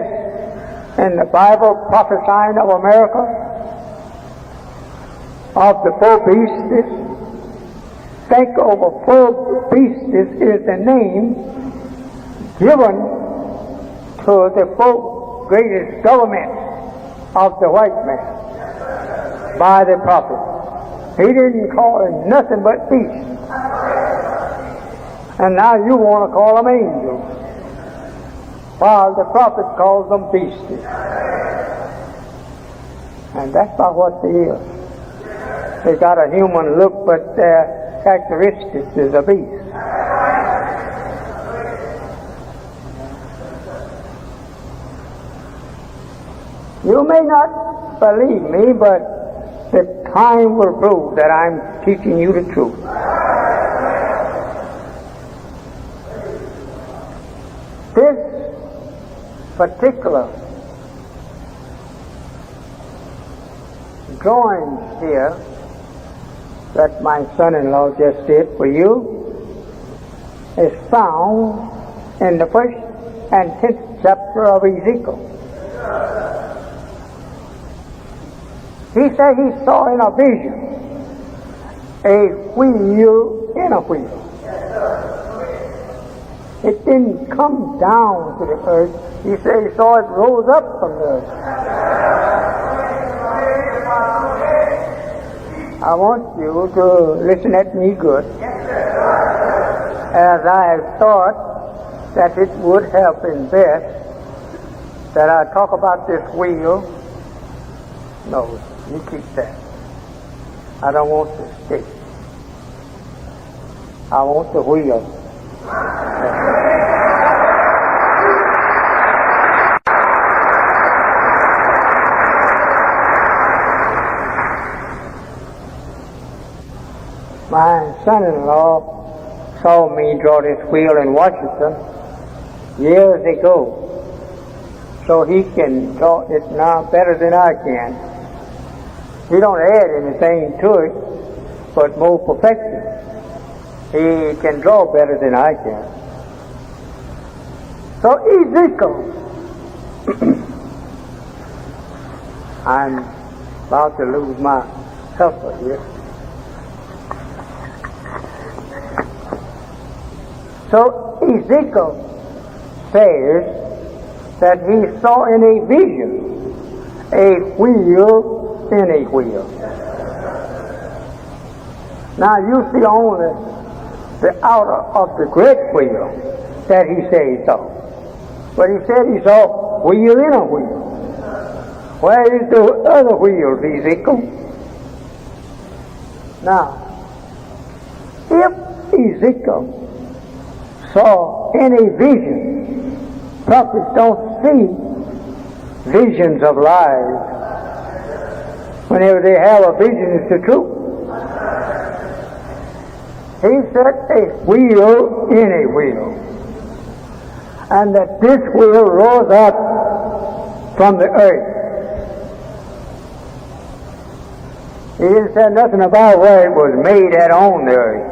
in the Bible prophesying of America, of the four beasts. Think over four beasts is the name given to the four greatest governments of the white man by the prophet. He didn't call it nothing but beasts. And now you want to call them angels, while the prophet calls them beasts. And that's not what they is. They got a human look, but their characteristics is a beast. You may not believe me, but the time will prove that I'm teaching you the truth. This particular drawing here that my son-in-law just did for you is found in the 1st and 10th chapter of Ezekiel. He said he saw in a vision a wheel in a wheel. It didn't come down to the earth. He said he saw it rose up from the earth. I want you to listen at me good, as I have thought that it would have been best that I talk about this wheel. No, you keep that. I don't want the stick. I want the wheel. My son-in-law saw me draw this wheel in Washington years ago, so he can draw it now better than I can. He don't add anything to it, but more perfection. He can draw better than I can. So Ezekiel, I'm about to lose my helper here. So Ezekiel says that he saw in a vision a wheel in a wheel. Now you see only the outer of the great wheel that he said he saw. But he said he saw wheel in a wheel. Where is the other wheels, Ezekiel? Now, if Ezekiel saw any vision, prophets don't see visions of lies. Whenever they have a vision, it's the truth. He said a wheel in a wheel, and that this wheel rose up from the earth. He didn't say nothing about where it was made at on the earth,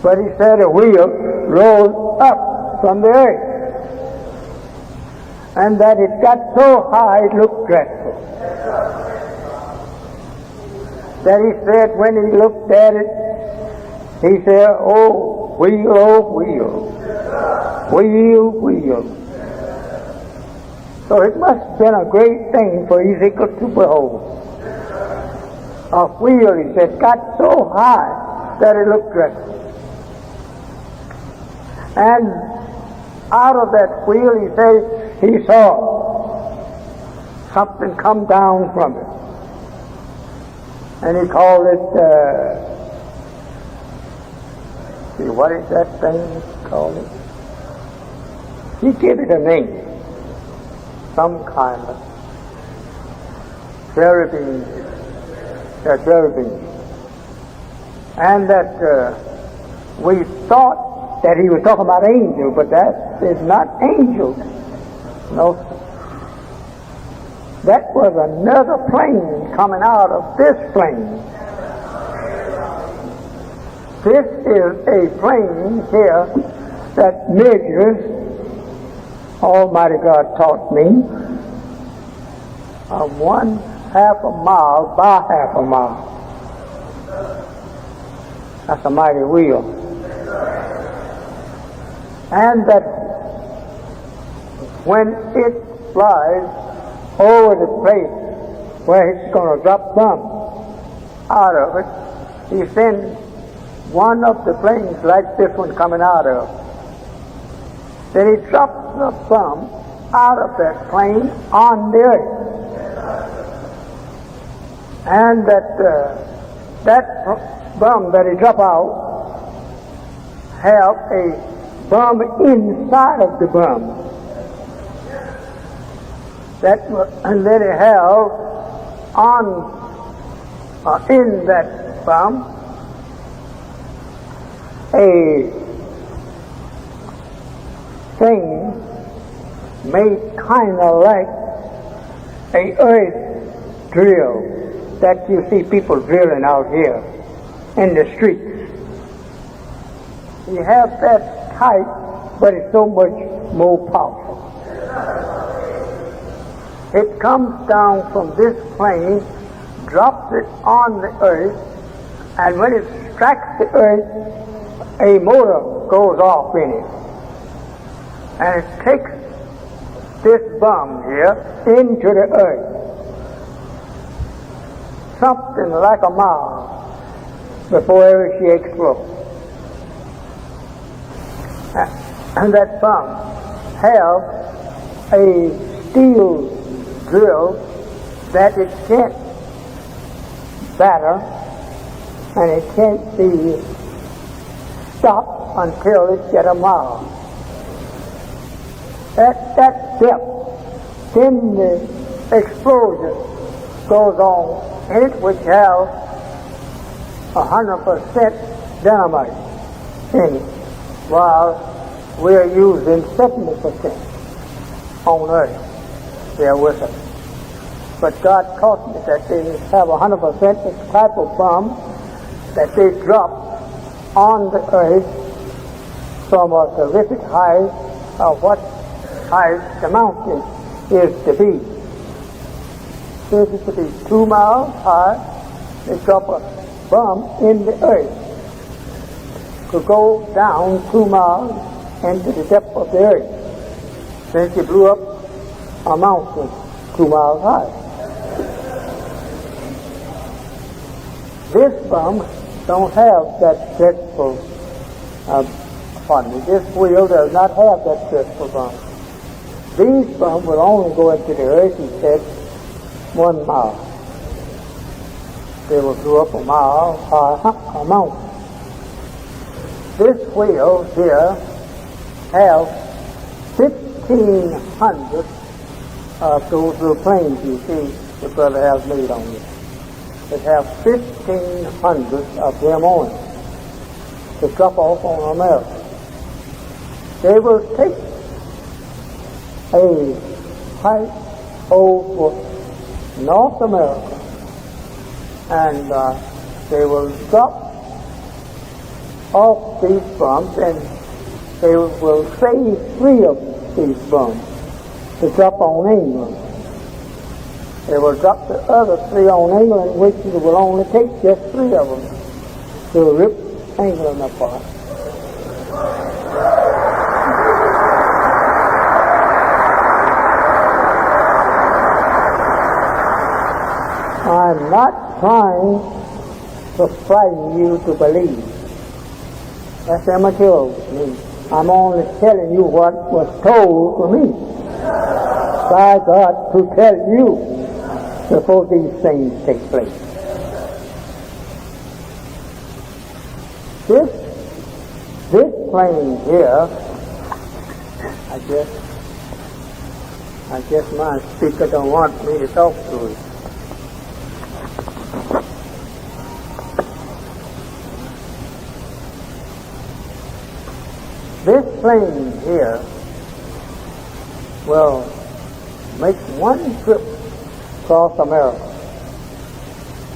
but he said a wheel rose up from the earth, and that it got so high it looked dreadful. That he said when he looked at it, he said, oh wheel, wheel, wheel. So it must have been a great thing for Ezekiel to behold. A wheel, he said, got so high that it looked dreadful. And out of that wheel, he said, he saw something come down from it. And he called it, what is that thing called? He gave it a name, some kind of cherubim, and that we thought that he was talking about angels, but that is not angels. No, that was another plane coming out of this plane. This is a plane here that measures, Almighty God taught me, of 1 half a mile by half a mile. That's a mighty wheel. And that when it flies over the place where it's going to drop bombs out of it, he sends one of the planes like this one coming out of. Then he drops the bomb out of that plane on the earth. And that bomb that he dropped out have a bomb inside of the bomb. And then it have in that bomb a thing made kind of like a earth drill that you see people drilling out here in the streets. You have that type, but it's so much more powerful. It comes down from this plane, drops it on the earth, and when it strikes the earth, a motor goes off in it. And it takes this bomb here into the earth. Something like a mile before ever she explodes. And that bomb have a steel drill that it can't batter and it can't be stopped until it gets a mile. At that depth, then the explosion goes on in it, which have 100% dynamite in it, while we're using 70% on earth there with us. But God taught me that they have 100% this type of bomb that they drop on the earth from a terrific height of what height the mountain is to be. If it to be 2 miles high, they drop a bomb in the earth to go down 2 miles into the depth of the earth. Then she blew up a mountain 2 miles high. This bomb don't have that dreadful, this wheel does not have that dreadful bomb. These bombs will only go into the earth, he said, 1 mile. They will blow up a mile high a mountain. This wheel here have 1,500 of those little planes you see the brother has made on it. It have 1,500 of them on it to drop off on America. They will take a pipe over North America and they will drop off these bombs and they will save 3 of these bombs to drop on England. They will drop the other 3 on England, which it will only take just 3 of them to rip England apart. I'm not trying to frighten you to believe. That's immature with me. I'm only telling you what was told to me by God to tell you before these things take place. This plane here, I guess my speaker don't want me to talk to it. This plane here will make 1 trip across America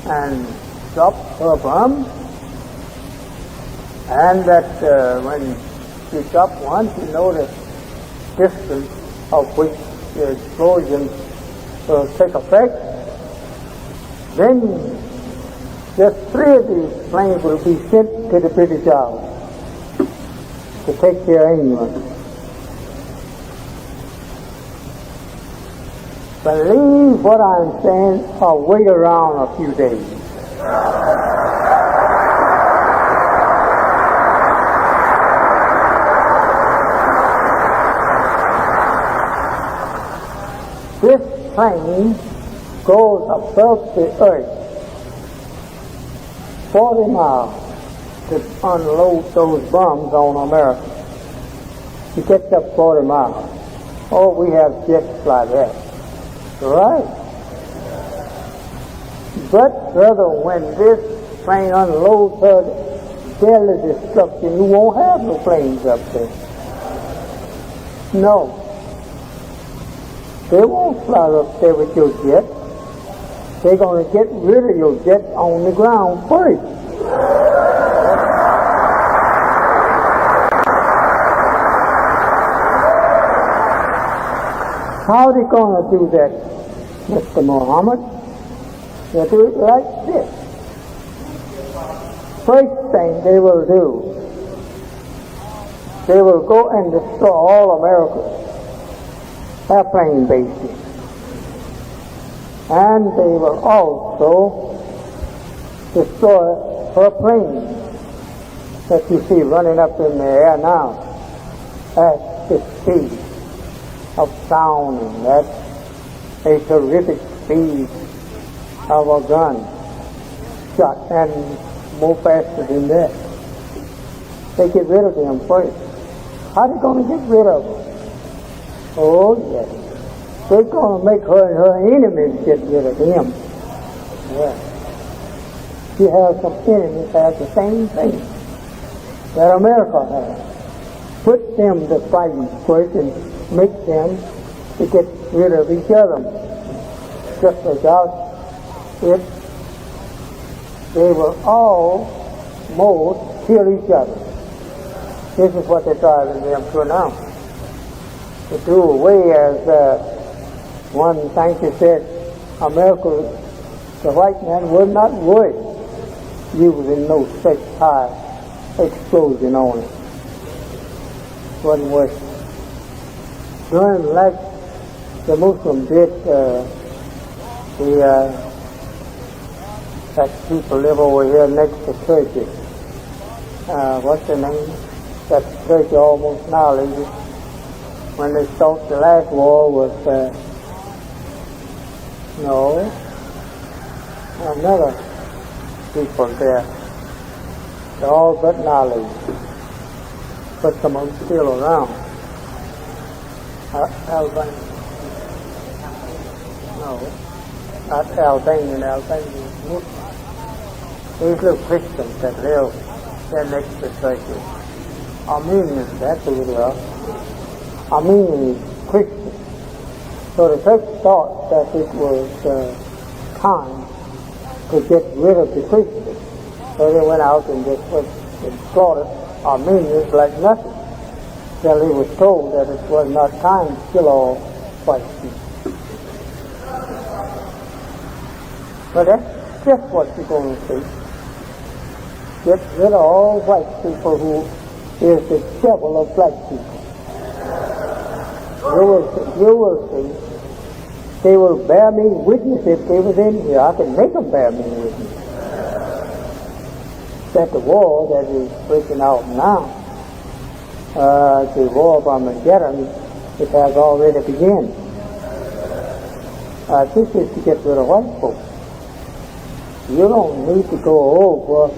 and drop her bomb, and that when she drops one, she knows the distance of which the explosion will take effect, Then just 3 of these planes will be sent to the British Isles to take care of England. Believe what I'm saying or wait around a few days. This plane goes above the earth 40 miles to unload those bombs on America. He gets up 40 miles. Oh, we have jets like that. Right. But, brother, when this plane unloads her deadly destruction, you won't have no planes up there. No. They won't fly up there with your jet. They're going to get rid of your jet on the ground first. How are they going to do that, Mr. Muhammad? They do it like this. First thing they will do, they will go and destroy all America's airplane bases. And they will also destroy her planes that you see running up in the air now at the speed of sound, and that's a terrific speed of a gun shot, and more faster than that. They get rid of them first. How are they going to get rid of them? Oh, yes. They're going to make her and her enemies get rid of him. Yeah. She has some enemies that have the same thing that America has. Put them to fighting first and make them to get rid of each other. Just without it, they will almost kill each other. This is what they're driving them to now. To do away, as one scientist said, America, the white man would not worth using no such high explosion on it. Wasn't worth it. Doing like the Muslims did, that people live over here next to Turkey. What's the name? That Turkey almost annihilated. When they thought the last war was, another people there. They're all but annihilated. But some of them still around. Albania. No, not Albanian. Albania is Muslim. These little Christians that live there next to Turkey. Armenians, that's who they are. Armenian is Christian. So the Turks thought that it was time to get rid of the Christians. So they went out and just went and slaughtered Armenians like nothing. Till he was told that it was not time to kill all white people. But that's just what you're going to see. Get rid of all white people who is the devil of black people. You will see. They will bear me witness if they was in here. I can make them bear me witness. That the war that is breaking out now, the war of Armageddon, it has already begun. This is to get rid of white folks. You don't need to go over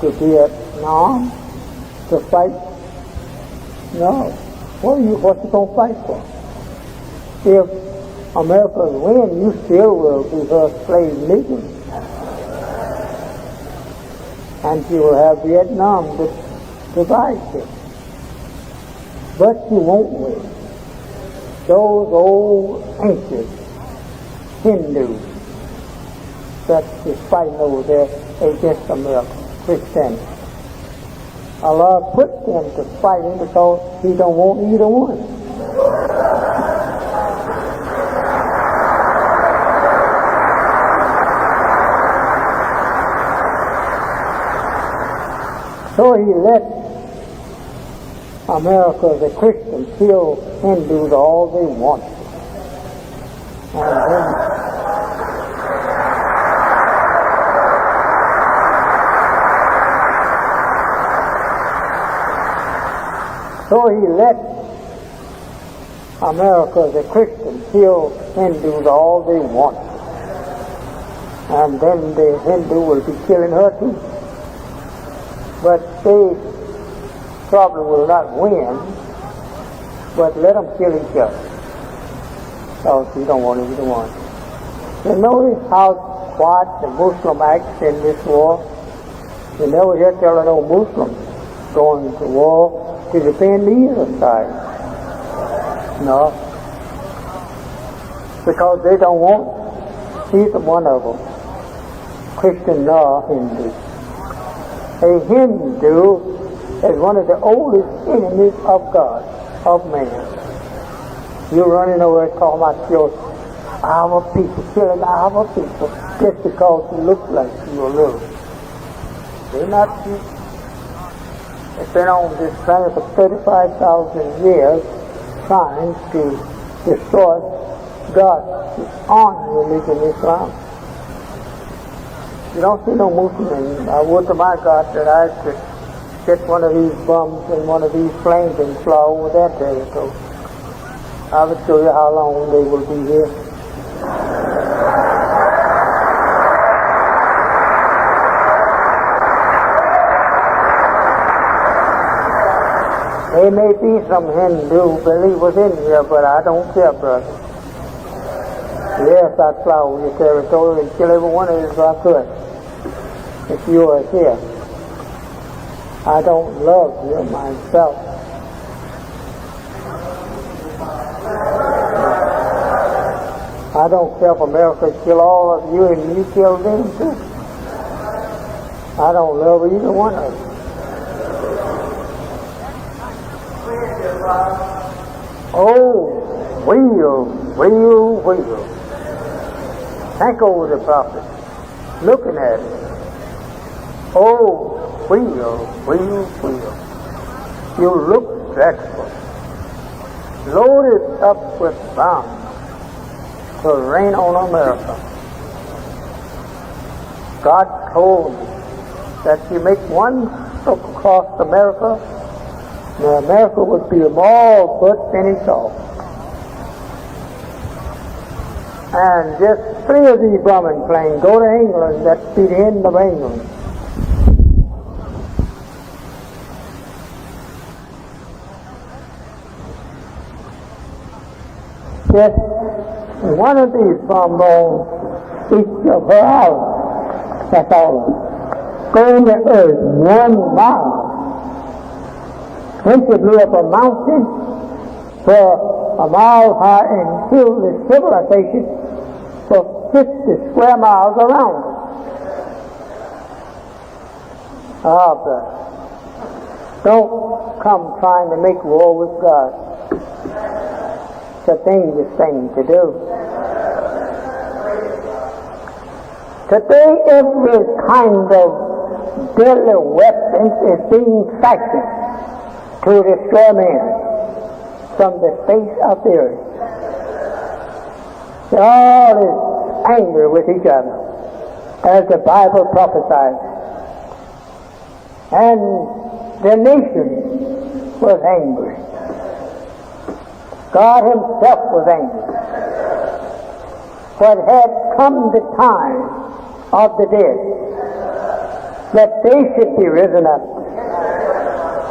to Vietnam to fight. No. What you going to fight for? If America wins, you still will be her slave nation. And you will have Vietnam to divide it. But you won't win. Those old ancient Hindus that is fighting over there against America, Christianity. Allah put them to fight him because he don't want either one. So he let America, the Christians, kill Hindus all they wanted. And then so he let America, the Christians, kill Hindus all they wanted. And then the Hindu will be killing her too. But they probably will not win, but let them kill each other. So you don't want either one. You notice how quiet the Muslim acts in this war? You never hear tell no Muslim going to war to defend either side. No. Because they don't want either one of them, Christian nor Hindu. A Hindu is one of the oldest enemies of God, of man. You're running over talking about our people, killing our people, just because you look like you're little. They're not people. It's been on this planet for 35,000 years trying to destroy God's own religion, Islam. You don't see no Muslim. I would to my God that I could get one of these bombs and one of these planes and fly over that territory. I will show you how long they will be here. There may be some Hindu believers in here, but I don't care, brother. Yes, I'd fly over your territory and kill every one of you if I could. If you are here. I don't love you myself. I don't care if America kill all of you and you kill them too. I don't love either one of you. Oh, will. Think over the prophet, looking at it. Oh, will. You look dreadful. Loaded up with bombs to rain on America. God told me that you make one stroke across America, now America would be all but finished off. And just 3 of these bombing planes go to England, that'd be the end of England. Just one of these bombs each of her house, that's all. Go in the earth 1 mile. Principally up a mountain for a mile high and kill the civilization for 50 square miles around it. Ah, brother. Don't come trying to make war with God. It's a dangerous thing to do. Today, every kind of deadly weapon is being fashioned to destroy man from the face of the earth. They all is angry with each other, as the Bible prophesies. And the nation was angry. God himself was angry. But had come the time of the dead that they should be risen up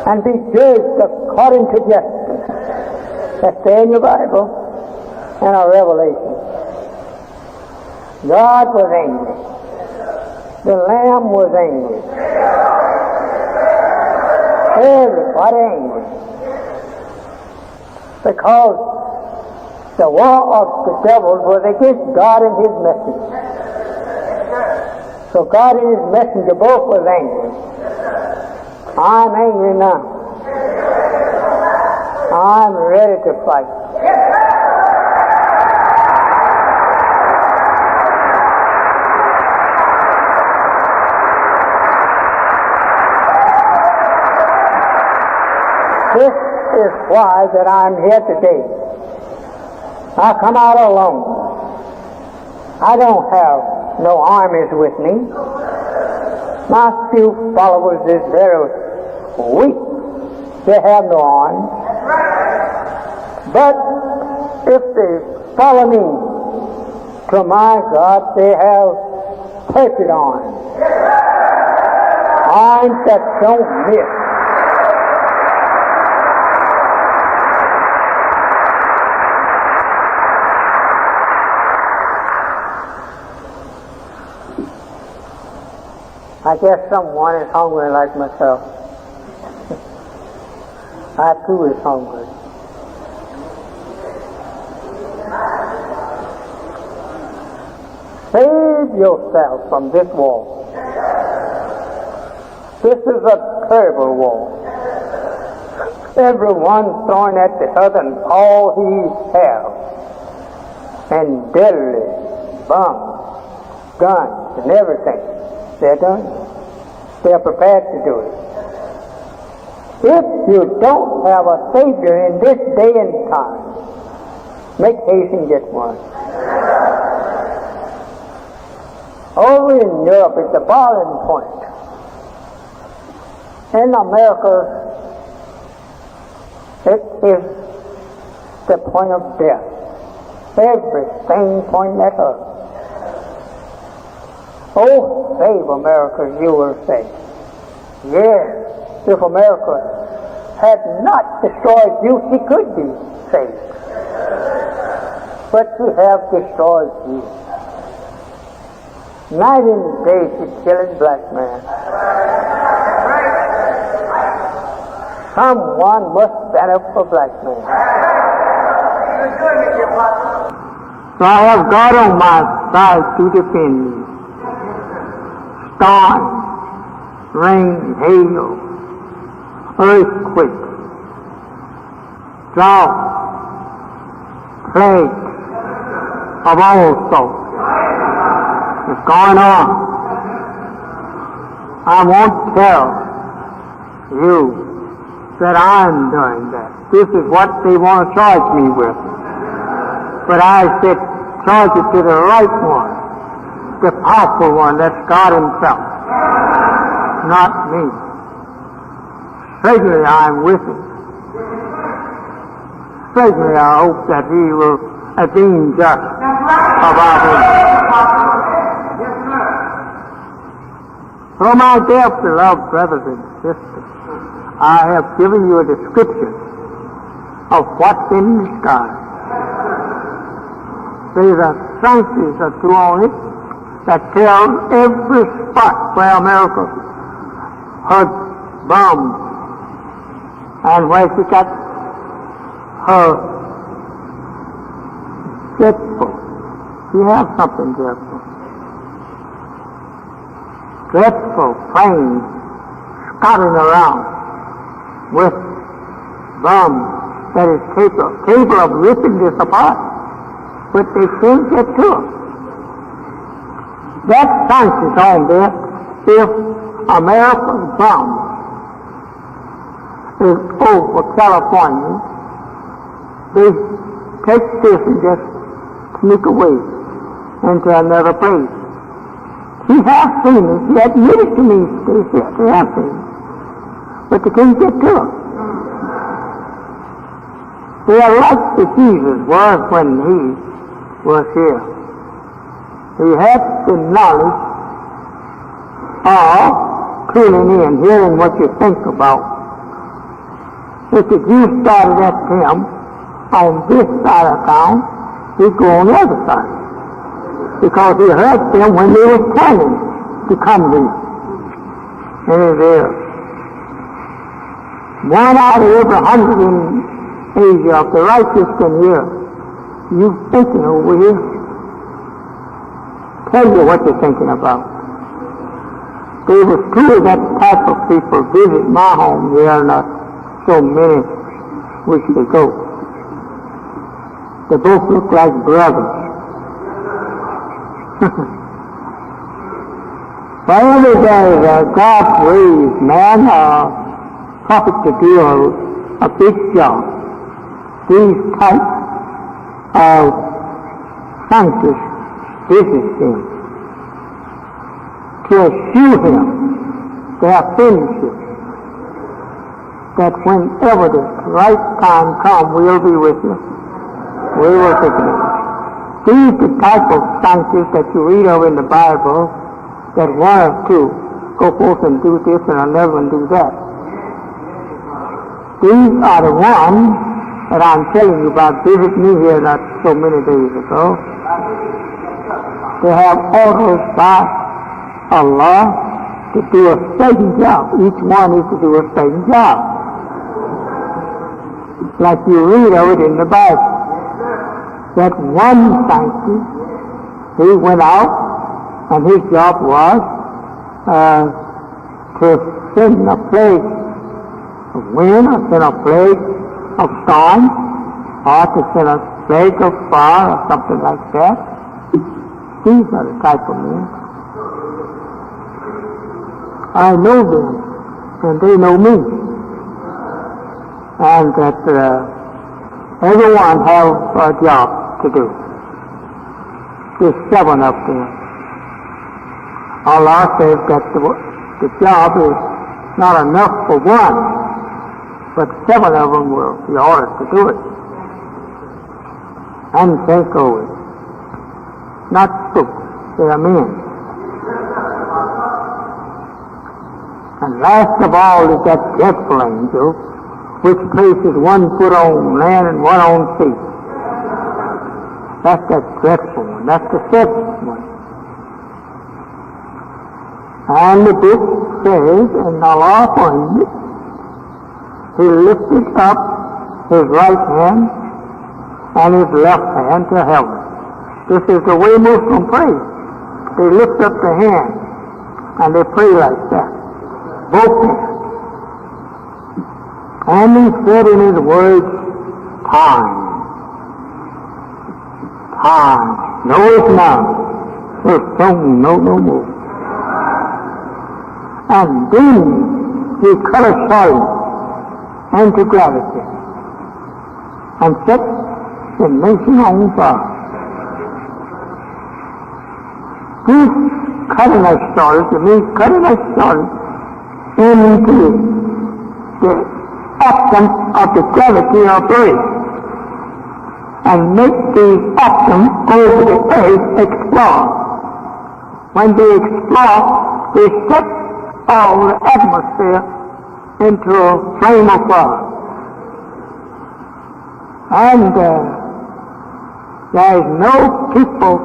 and be judged according to justice. That's there in your Bible and our Revelation. God was angry. The Lamb was angry. Everybody angry. Because the war of the devil was against God and his messenger. So God and his messenger both was angry. I'm angry now. I'm ready to fight. This is why that I'm here today. I come out alone. I don't have no armies with me. My few followers is very weak. They have no arms. But if they follow me to my God, they have perfect arms. Arms that don't miss. I guess someone is hungry like myself. I too is hungry. Save yourself from this war. This is a terrible war. Everyone throwing at the other all he has, and deadly bombs, guns, and everything. They're done. They're prepared to do it. If you don't have a Savior in this day and time, make haste and get one. Over in Europe, it's the boiling point. In America, it is the point of death. Everything pointing at us. Oh, save America, you will say. Yes, if America had not destroyed you, she could be saved. But she have destroyed you. Night and day she's killing black men. Someone must stand up for black men. So I have God on my side to defend me. Storm, rain, hail, earthquake, drought, plague of all sorts. It's going on. I won't tell you that I'm doing that. This is what they want to charge me with. But I said, charge it to the right one. The powerful one, that's God himself, not me. Certainly I'm with him. Certainly I hope that he will be just about him. So my dear beloved brothers and sisters, I have given you a description of what's in the sky. There's a sciences are through on it that tells every spot where America heard bombs and where she got her dreadful. She has something dreadful. Dreadful planes scattering around with bombs that is capable of ripping this apart, but they can't get to it. That science is on there. If America's bomb is over California, they take this and just sneak away into another place. She has seen it. She admitted to me they have seen it. But they can't get to it. They are like the Jesus was when he was here. He had the knowledge of tuning in, hearing what you think about. If the Jews started at him on this side of town, he'd go on the other side. Because he heard them when they were planning to come to him. And it is. One out of every 100 in Asia of the righteous can hear you thinking over here. Tell you what you're thinking about. There was two of that type of people visit my home. There are not so many which they go. They both look like brothers. Whenever there is a God-raised man, a prophet to deal a big job. These types of scientists visit him to assure him their friendship, that whenever the right time comes, we'll be with you. We will take it. These are the type of scientists that you read of in the Bible, that one or two go forth and do this and another one do that. These are the ones that I'm telling you about. Visit me here not so many days ago. They have orders by Allah to do a certain job. Each one is to do a certain job. Like you read of it in the Bible. That one scientist, he went out and his job was to send a plague of wind, or send a plague of storm, or to send a plague of fire, or something like that. These are the type of men. I know them, and they know me. And that everyone has a job to do. There's 7 of them. Allah says that the job is not enough for one, but 7 of them will be ordered to do it. And take over. Not books, they are men. And last of all is that dreadful angel, which places one foot on land and one on sea. That's that dreadful one. That's the 7th one. And the book says, and Allah pointed it, he lifted up his right hand and his left hand to heaven. This is the way Muslims pray. They lift up the hand and they pray like that. Both hands. And he said in his words, time. Time. No, it's not. It's no more. And then he cut a solid into gravity and set the nation on fire. This cutting a solid, it means cutting a solid into the atom of the gravity of Earth and make the atom over the Earth explode. When they explode, they set all the atmosphere into a flame of fire. And there is no people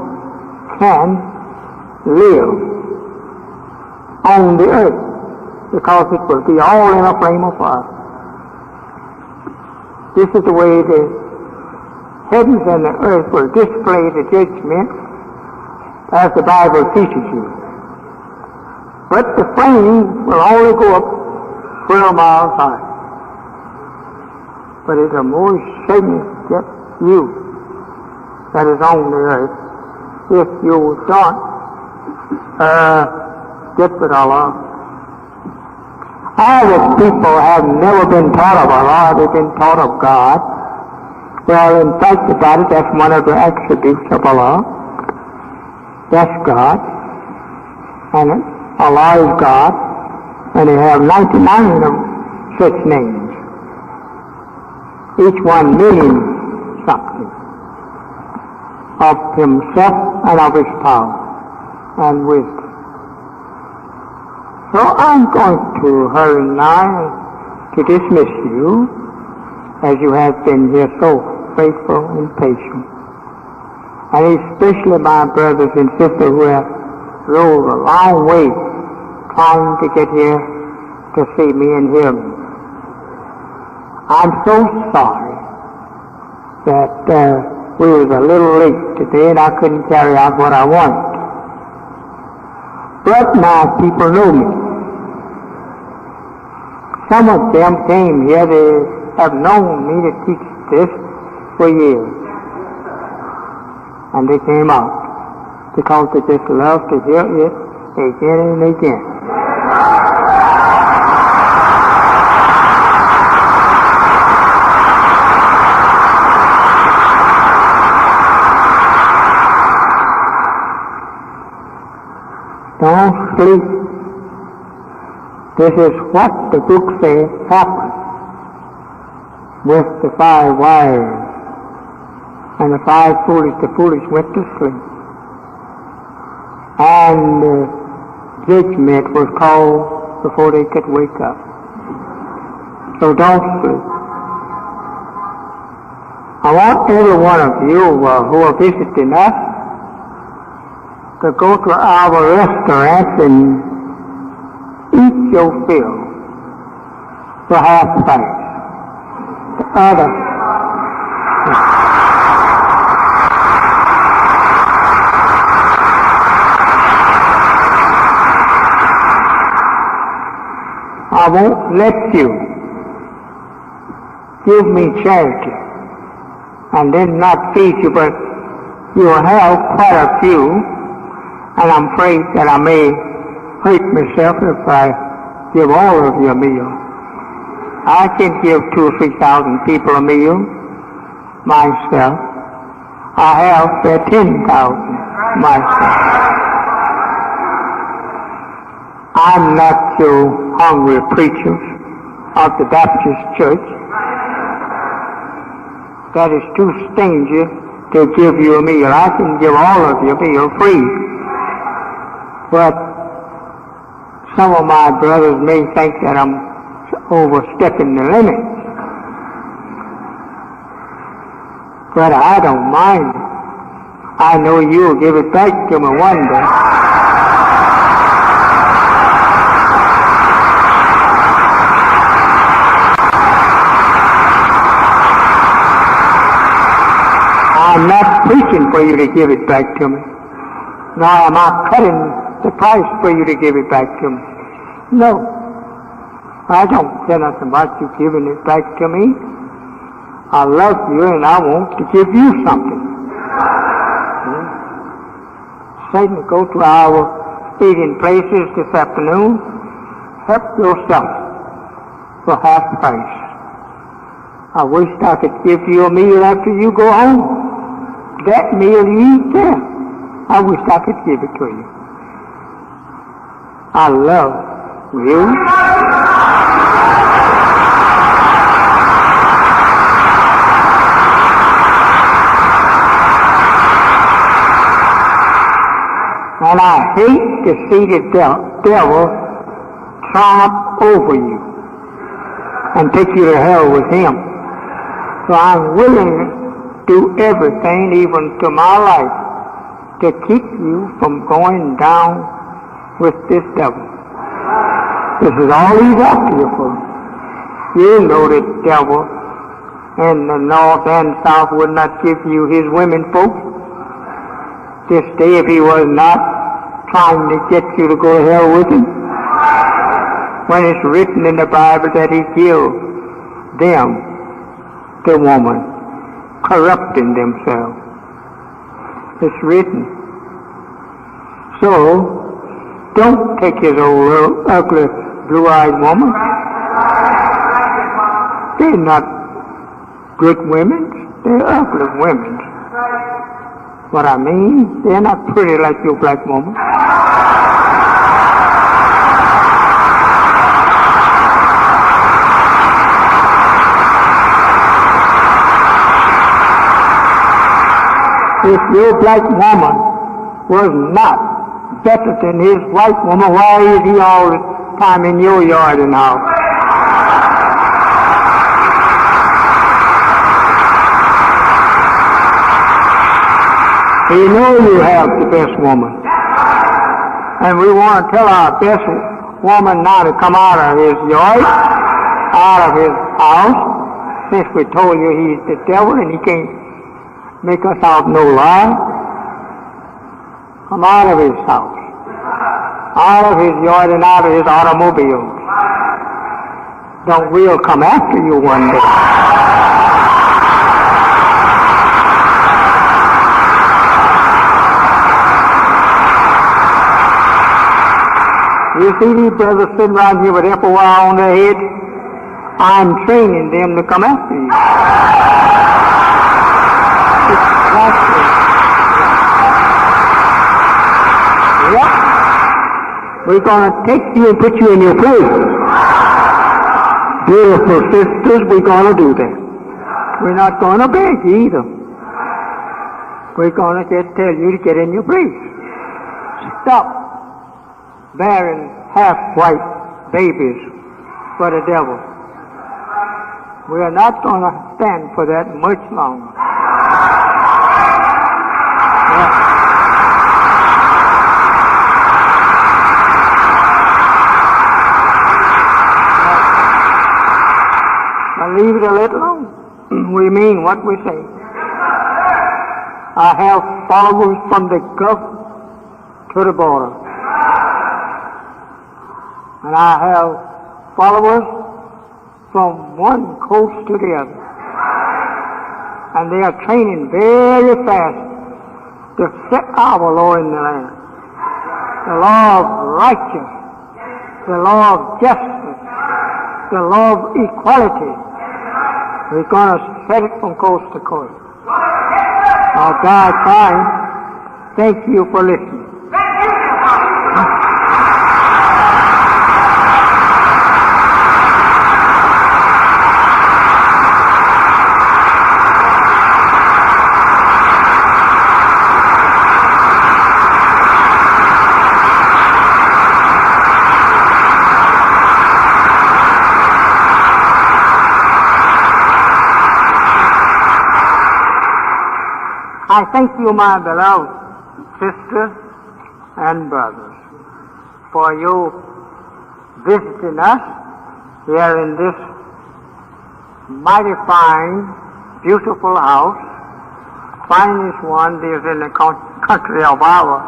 can live on the earth because it will be all in a flame of fire. This is the way the heavens and the earth will display the judgment as the Bible teaches you. But the flame will only go up 12 miles high. But it's a more shame that you that is on the earth if you don't get with Allah. Our people have never been taught of Allah, they've been taught of God. Well, in fact about it, that's one of the attributes of Allah. That's God. And Allah is God. And they have 99 of such names. Each one meaning something of himself and of his power and wisdom. So I'm going to hurry now to dismiss you, as you have been here so faithful and patient. And especially my brothers and sisters who have rode a long way trying to get here to see me and hear me. I'm so sorry that we was a little late today and I couldn't carry out what I wanted. But now people know me. Some of them came here, they have known me to teach this for years. And they came out because they just love to hear it again and again. sleep. This is what the book says happened with the 5 wise and the 5 foolish. The foolish went to sleep. And judgment was called before they could wake up. So don't sleep. I want every one of you who are visiting us to go to our restaurants and eat your fill for half price. The other. I won't let you give me charity and then not feed you, but you'll have quite a few, and I'm afraid that I may hurt myself if I give all of you a meal. I can give 2,000 or 3,000 people a meal myself. I have 10,000 myself. I'm not your hungry preachers of the Baptist church. That is too stingy to give you a meal. I can give all of you a meal free. But some of my brothers may think that I'm overstepping the limit. But I don't mind. I know you'll give it back to me one day. I'm not preaching for you to give it back to me. Nor am I cutting the price for you to give it back to me. No. I don't care nothing about you giving it back to me. I love you and I want to give you something. Satan, go to our eating places this afternoon. Help yourself for half price. I wish I could give you a meal after you go home. That meal you eat there, I wish I could give it to you. I love you. And I hate to see the devil triumph over you and take you to hell with him. So I'm willing to do everything, even to my life, to keep you from going down with this devil. This is all he's after you for. You know the devil in the north and south would not give you his women folk this day if he was not trying to get you to go to hell with him. When it's written in the Bible that he killed them, the woman, corrupting themselves. It's written. So, don't take his old ugly blue-eyed woman. They're not good women. They're ugly women. What I mean, they're not pretty like your black woman. If your black woman was not better than his white woman, why is he all the time in your yard and house? You know you have the best woman. And we want to tell our best woman now to come out of his yard, out of his house, since we told you he's the devil and he can't make us out no lie. Come out of his house, out of his yard and out of his automobile. Don't we'll come after you one day. You see these brothers sitting around here with apple wire on their head? I'm training them to come after you. We're going to take you and put you in your place. Beautiful sisters, we're going to do that. We're not going to beg you either. We're going to just tell you to get in your place. Stop bearing half-white babies for the devil. We are not going to stand for that much longer. Now leave it a little alone. We mean what we say. I have followers from the Gulf to the border. And I have followers from one coast to the other. And they are training very fast to set our law in the land. The law of righteousness, the law of justice, the law of equality. We're going to set it from coast to coast. Our God, fine. Thank you for listening. I thank you, my beloved sisters and brothers, for you visiting us here in this mighty fine, beautiful house, finest one that is in the country of our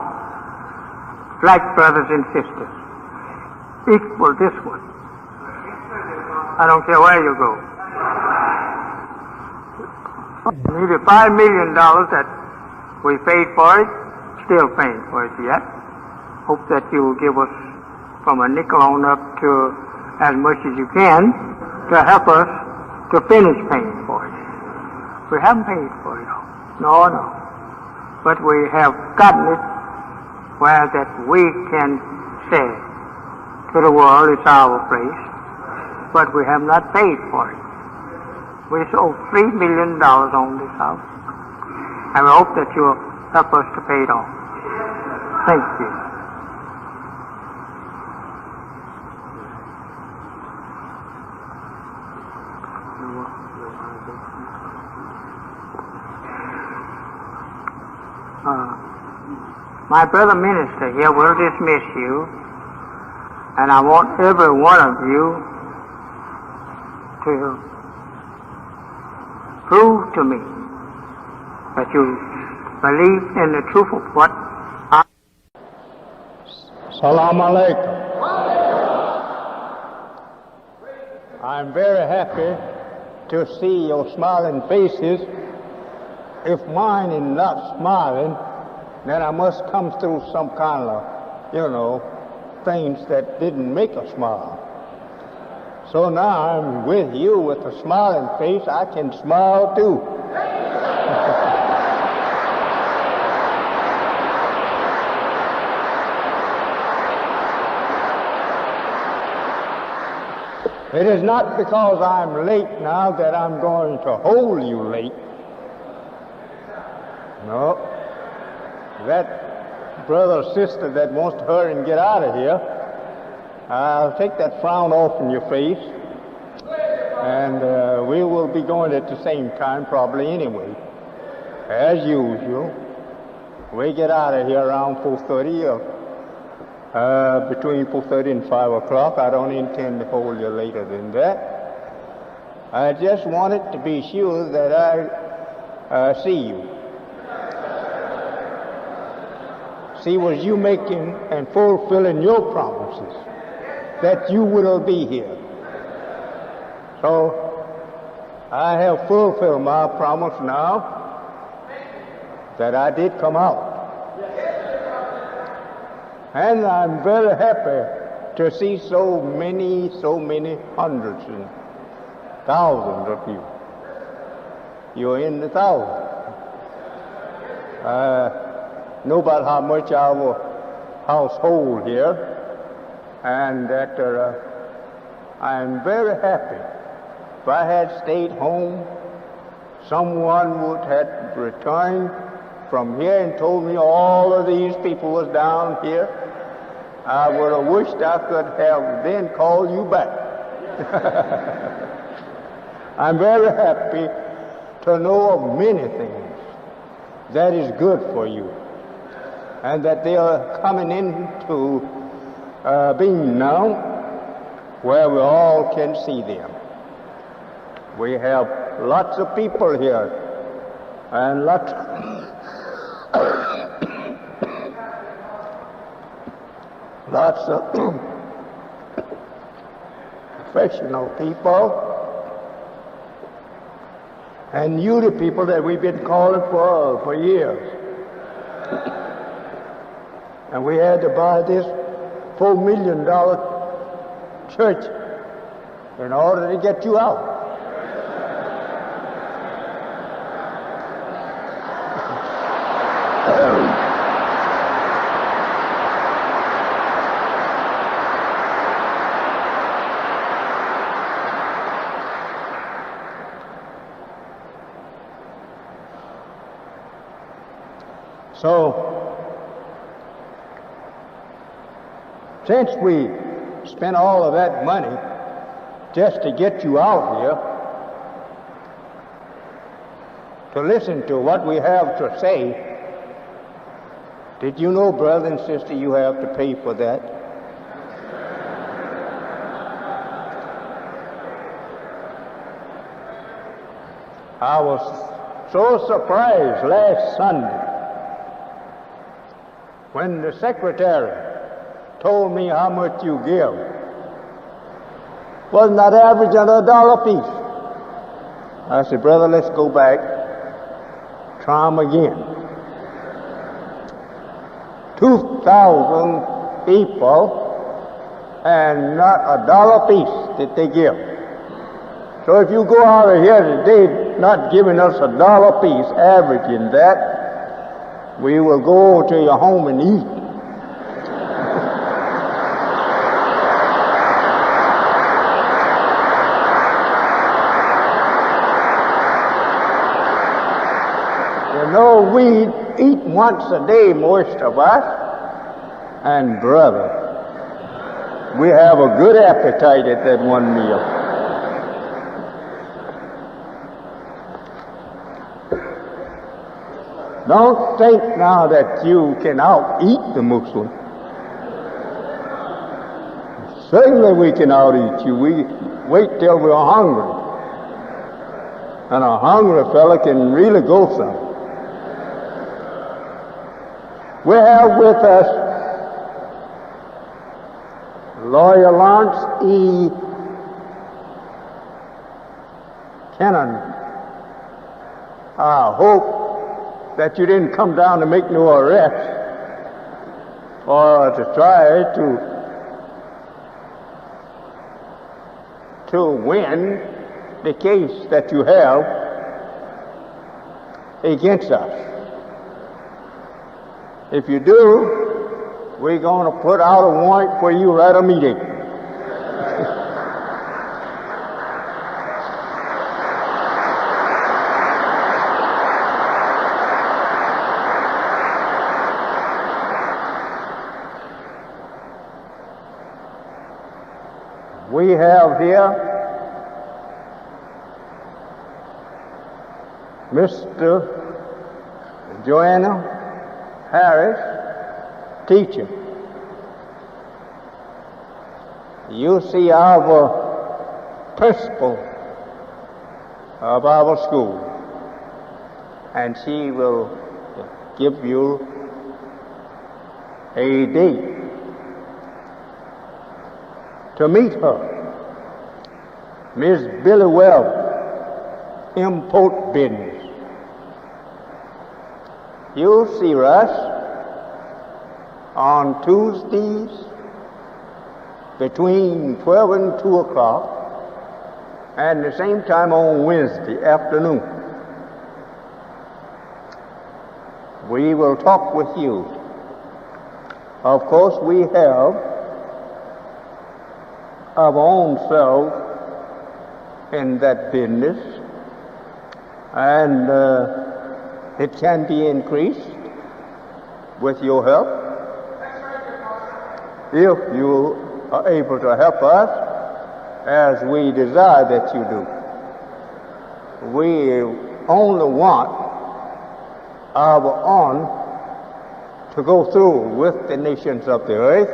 black brothers and sisters. Equal this one. I don't care where you go. Nearly $5 million that we paid for it, still paying for it yet. Hope that you will give us from a nickel on up to as much as you can to help us to finish paying for it. We haven't paid for it all. No. But we have gotten it where that we can say to the world it's our place, but we have not paid for it. We owe $3 million on this house, and we hope that you'll help us to pay it off. Thank you. My brother minister here will dismiss you, and I want every one of you to prove to me that you believe in the truth of what I... Salam alaikum. I'm very happy to see your smiling faces. If mine is not smiling, then I must come through some kind of, things that didn't make us smile. So now I'm with you with a smiling face. I can smile too. It is not because I'm late now that I'm going to hold you late. No. That brother or sister that wants to hurry and get out of here, I'll take that frown off from your face, and we will be going at the same time probably anyway. As usual, we get out of here around 4:30 or between 4:30 and 5 o'clock. I don't intend to hold you later than that. I just wanted to be sure that I see you. See, was you making and fulfilling your promises that you will be here. So I have fulfilled my promise now that I did come out. And I'm very happy to see so many hundreds and thousands of you. You're in the thousands. Know about how much our household here and that I am very happy. If I had stayed home, someone would have returned from here and told me all of these people was down here. I would have wished I could have then called you back. I'm very happy to know of many things that is good for you, and that they are coming into being now where we all can see them. We have lots of people here, and lots of professional people, and you the people that we've been calling for years. And we had to buy this $4 million church in order to get you out. So, since we spent all of that money just to get you out here to listen to what we have to say, did you know, brother and sister, you have to pay for that? I was so surprised last Sunday when the secretary told me how much you give. Wasn't that average of $1 a piece? I said, brother, let's go back, try them again. 2,000 people, and not $1 a piece that they give. So if you go out of here today not giving us $1 a piece, averaging that, we will go to your home and eat. You know, we eat once a day, most of us, and brother, we have a good appetite at that one meal. Don't think now that you can out-eat the Muslim. Certainly we can out-eat you. We wait till we're hungry. And a hungry fella can really go some. We have with us Lawyer Lawrence E. Kennan. I hope that you didn't come down to make no arrest or to try to win the case that you have against us. If you do, we're going to put out a warrant for you right immediately. We have here Mr. Joanna Harris, teacher. You see our principal of our school, and she will give you a date to meet her. Miss Billy Webb, import business. You'll see us on Tuesdays between 12 and 2 o'clock, and the same time on Wednesday afternoon. We will talk with you. Of course, we have of our own selves in that business, and it can be increased with your help if you are able to help us as we desire that you do. We only want our own to go through with the nations of the earth.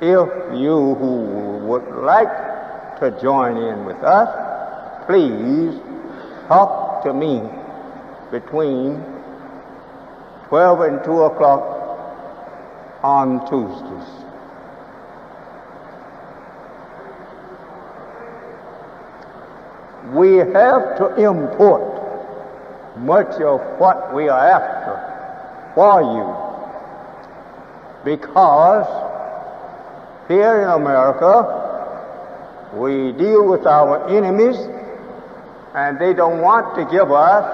If you who would like to join in with us, please talk to me between 12 and 2 o'clock on Tuesdays. We have to import much of what we are after for you, because here in America we deal with our enemies, and they don't want to give us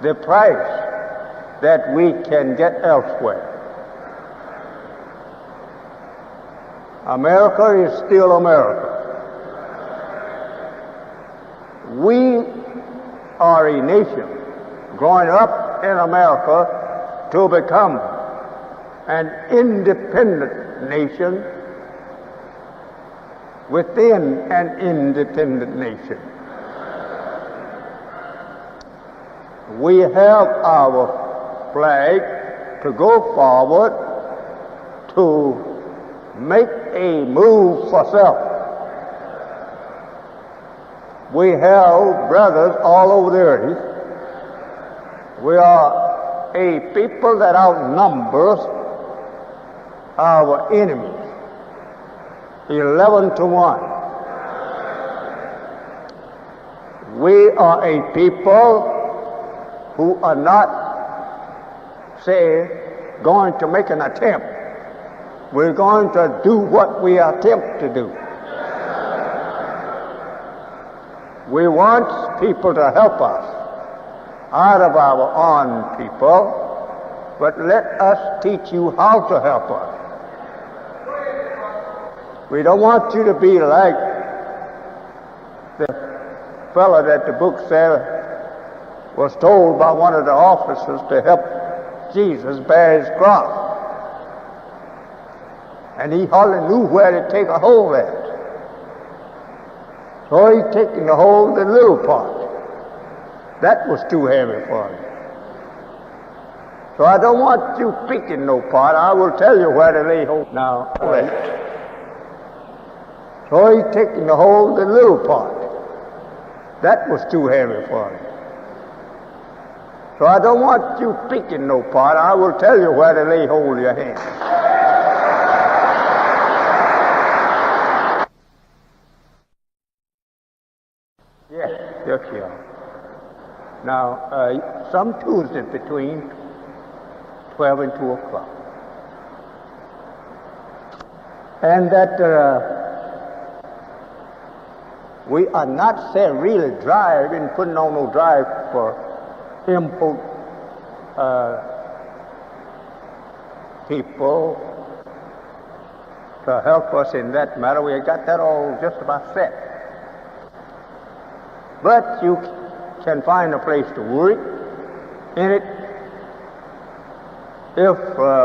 the price that we can get elsewhere. America is still America. We are a nation growing up in America to become an independent nation within an independent nation. We have our flag to go forward to make a move for self. We have brothers all over the earth. We are a people that outnumbers our enemies 11 to 1. We are a people who are not, say, going to make an attempt. We're going to do what we attempt to do. We want people to help us out of our own people, but let us teach you how to help us. We don't want you to be like the fellow that the book said was told by one of the officers to help Jesus bear his cross. And he hardly knew where to take a hold at. So he's taking a hold of the little part. That was too heavy for him. So I don't want you picking no part. I will tell you where to lay hold now. So he's taking a hold of the little part. That was too heavy for him. So I don't want you picking no part. I will tell you where to lay hold of your hand. Yes, you are. Now, some Tuesday between 12 and 2 o'clock. And that we are not, say, really driving, putting on no drive for import people to help us in that matter. We have got that all just about set. But you can find a place to work in it if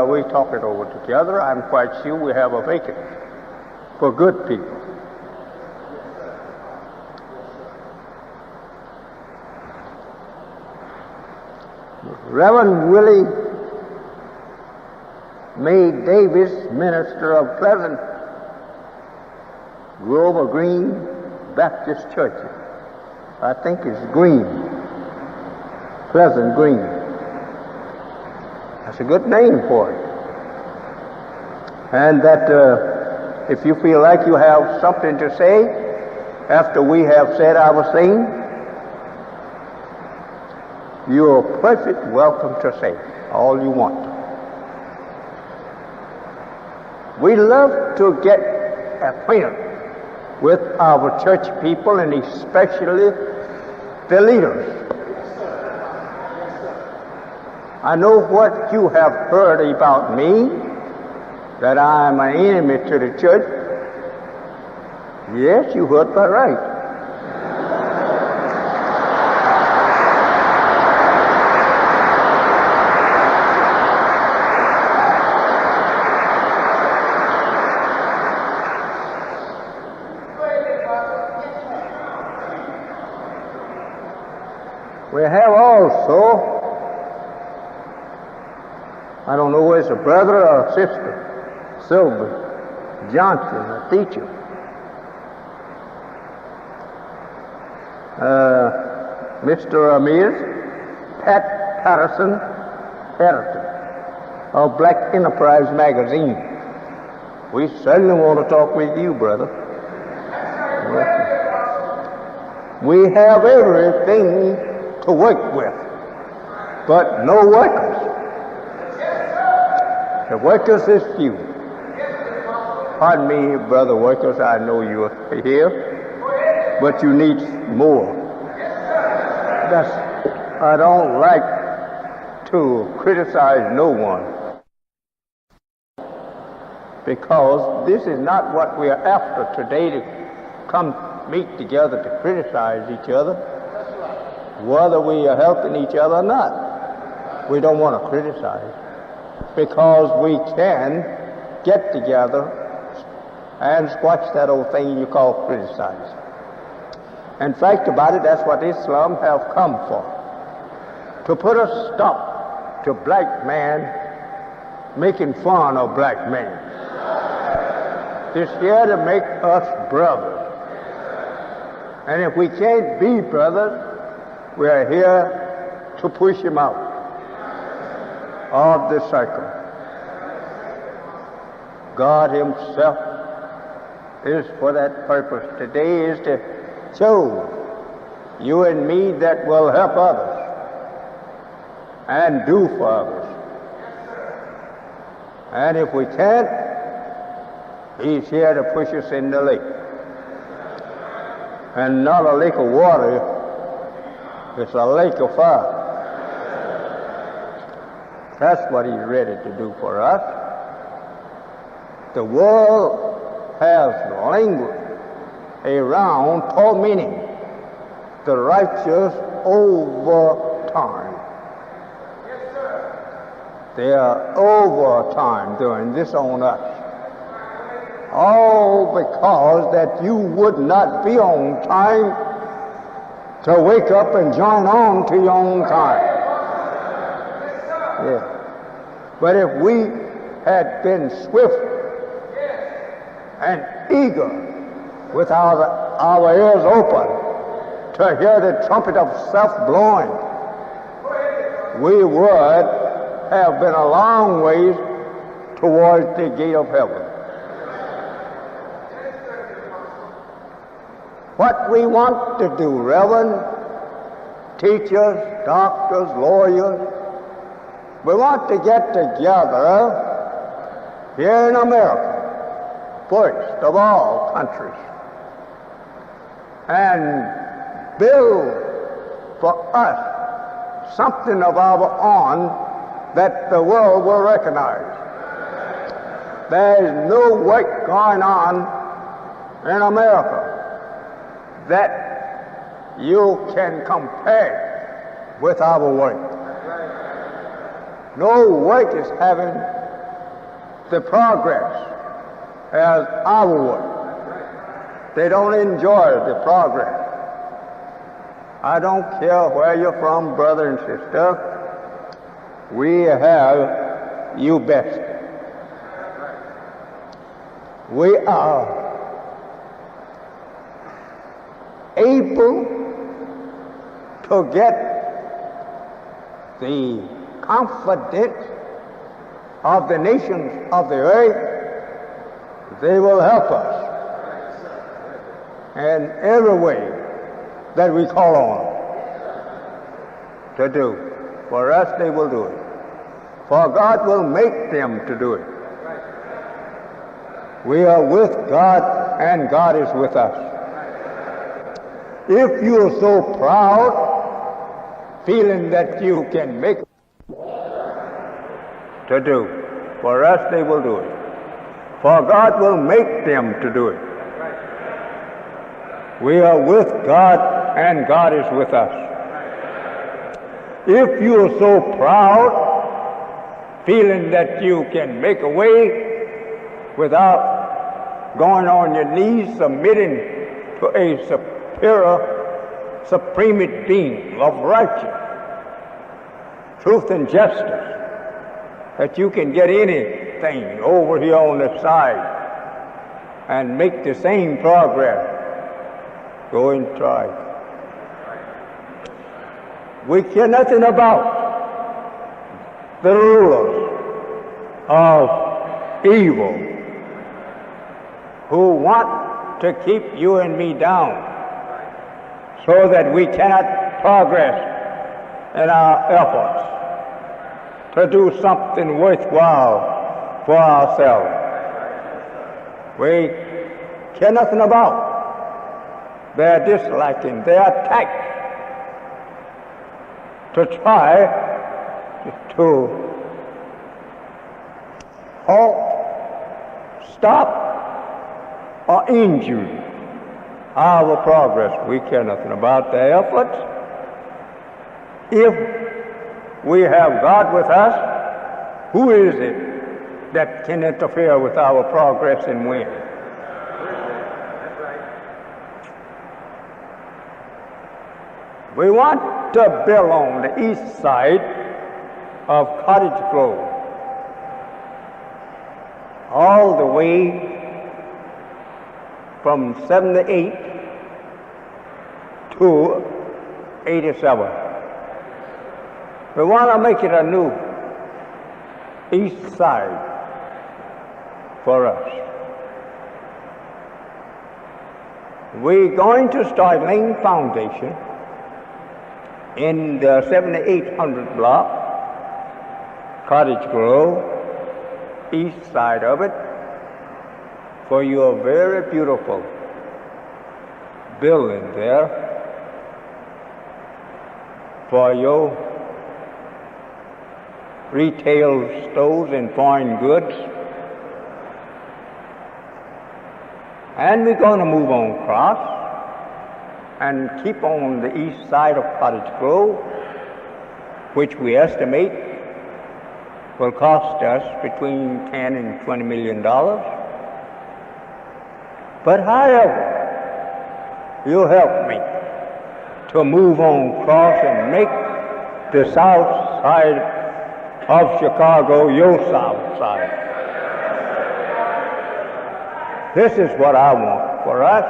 we talk it over together. I'm quite sure we have a vacancy for good people. Reverend Willie made Davis minister of Pleasant Grove or Green Baptist Church. I think it's Green, Pleasant Green. That's a good name for it. And that if you feel like you have something to say after we have said our thing, you are perfect welcome to say all you want. We love to get acquainted with our church people, and especially the leaders. I know what you have heard about me, that I am an enemy to the church, Yes, you heard that right. We have also, I don't know whether it's a brother or a sister, Sylvie Johnson, a teacher. Mr. Amiz, Pat Patterson, editor of Black Enterprise magazine. We certainly want to talk with you, brother. We have everything to work with, but no workers. The workers is few. Pardon me, brother workers, I know you're here, but you need more. I don't like to criticize no one, because this is not what we are after today, to come meet together to criticize each other, whether we are helping each other or not. We don't want to criticize, because we can get together and squash that old thing you call criticize. In fact about it, that's what Islam have come for, to put a stop to black man making fun of black man. It's here to make us brothers. And if we can't be brothers, we are here to push him out of the circle. God himself is for that purpose. Today is to show you and me that will help others and do for others. And if we can't, he's here to push us in the lake. And not a lake of water, it's a lake of fire. That's what he's ready to do for us. The world has lingered around tormenting the righteous over time. They are over time doing this on us. All because that you would not be on time to wake up and join on to your own time. Yeah. But if we had been swift and eager with our ears open to hear the trumpet of self blowing, we would have been a long ways towards the gate of heaven. What we want to do, Reverend, teachers, doctors, lawyers, we want to get together here in America, first of all countries, and build for us something of our own that the world will recognize. There is no work going on in America that you can compare with our work. No work is having the progress as our work. They don't enjoy the progress. I don't care where you're from, brother and sister. We have you best. We are able to get the confidence of the nations of the earth. They will help us in every way that we call on to do. For us, they will do it. For God will make them to do it. We are with God, and God is with us. If you are so proud, feeling that you can make to do, for us they will do it. For God will make them to do it. We are with God, and God is with us. If you are so proud, feeling that you can make a way without going on your knees, submitting to a superior, supreme being of righteousness, truth and justice, that you can get anything over here on the side and make the same progress, go and try. We care nothing about the rulers of evil who want to keep you and me down so that we cannot progress in our efforts to do something worthwhile for ourselves. We care nothing about their disliking, their attack to try to halt, stop, or injure our progress. We care nothing about their efforts. If we have God with us, who is it that can interfere with our progress and win? We want to build on the east side of Cottage Grove, all the way from 78 to 87. We want to make it a new east side for us. We're going to start laying foundation in the 7800 block, Cottage Grove, east side of it, for your very beautiful building there, for your retail stores and foreign goods. And we're going to move on across and keep on the east side of Cottage Grove, which we estimate will cost us between $10 and $20 million. But however, you'll help me to move on across and make the south side of Chicago your south side. This is what I want for us.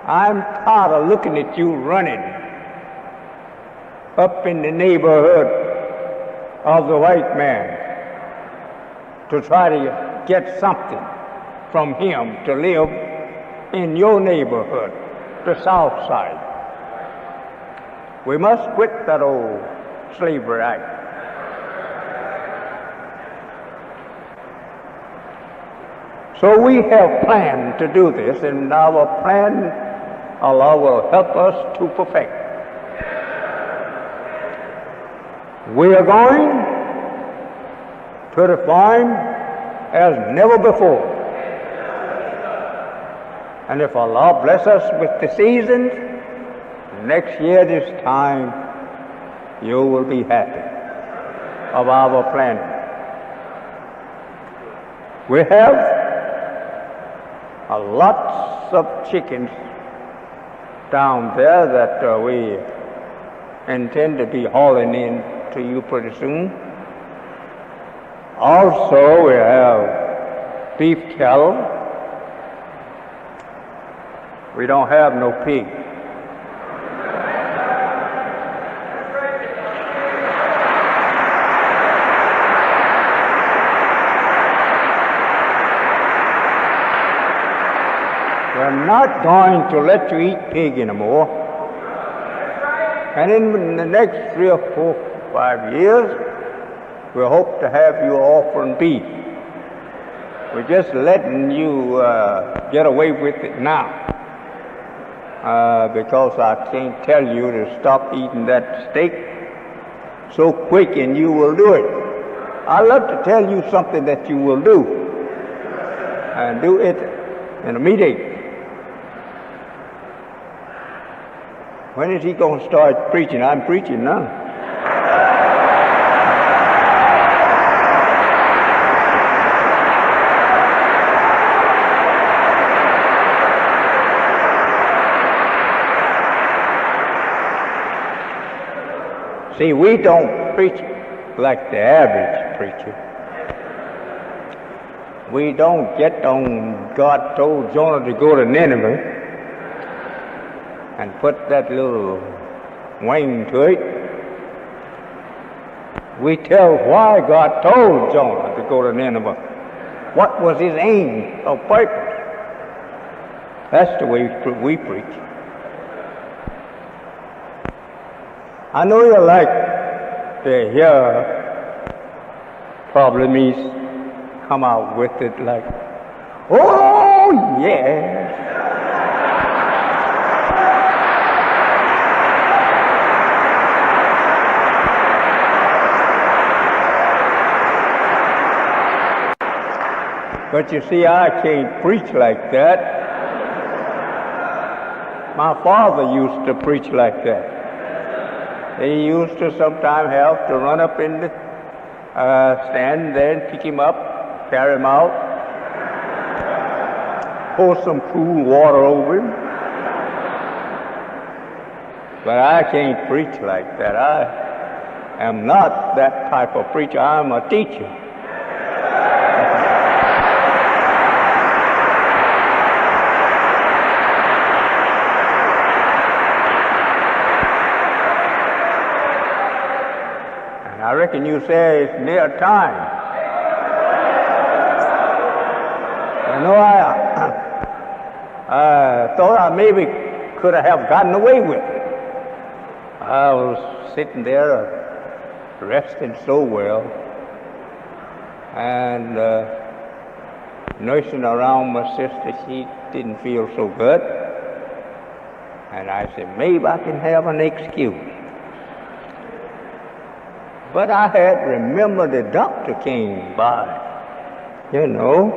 I'm tired of looking at you running up in the neighborhood of the white man to try to get something from him to live in your neighborhood, the south side. We must quit that old slavery act. So we have planned to do this, and our plan, Allah will help us to perfect. We are going to reform as never before. And if Allah bless us with the seasons, next year this time, you will be happy of our planning. We have lots of chickens down there that we intend to be hauling in to you pretty soon. Also, we have beef cattle. We don't have no pig. We're not going to let you eat pig anymore. And in the next 3 or 4, 5 years, we hope to have you offering beef. We're just letting you get away with it now because I can't tell you to stop eating that steak so quick and you will do it. I love to tell you something that you will do, and do it in a meeting. When is he going to start preaching? I'm preaching now. See, we don't preach like the average preacher. We don't get on God told Jonah to go to Nineveh and put that little wing to it. We tell why God told Jonah to go to Nineveh. What was his aim or purpose? That's the way we preach. I know you like to hear problems come out with it like, oh yes. But you see, I can't preach like that. My father used to preach like that. He used to sometimes have to run up in the stand there and pick him up, carry him out, pour some cool water over him. But I can't preach like that. I am not that type of preacher. I'm a teacher. I reckon you say it's near time. You know, I thought I maybe could have gotten away with it. I was sitting there resting so well and nursing around my sister. She didn't feel so good. And I said, maybe I can have an excuse. But I had remembered the doctor came by, you know,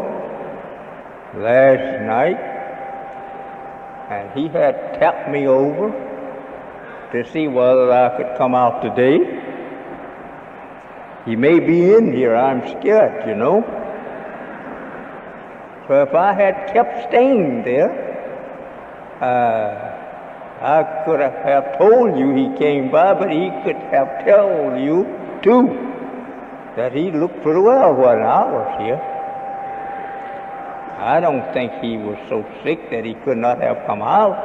last night, and he had tapped me over to see whether I could come out today. He may be in here, I'm scared, you know. So if I had kept staying there, I could have told you he came by, but he could have told you too that he looked pretty well when I was here. I don't think he was so sick that he could not have come out.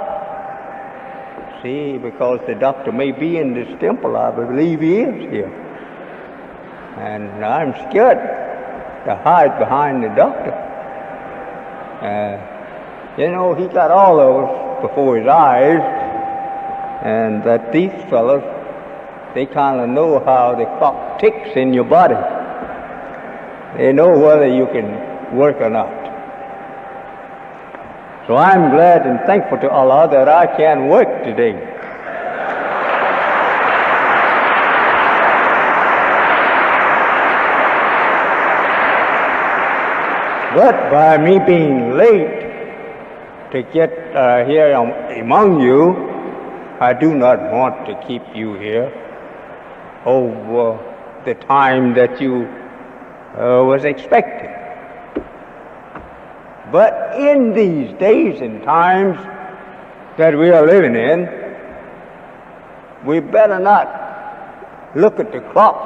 See, because the doctor may be in this temple, I believe he is here. And I'm scared to hide behind the doctor. You know, he got all of us before his eyes, and that these fellows, they kind of know how the clock ticks in your body. They know whether you can work or not. So I'm glad and thankful to Allah that I can work today. But by me being late to get here among you, I do not want to keep you here over the time that you was expected. But in these days and times that we are living in, we better not look at the clock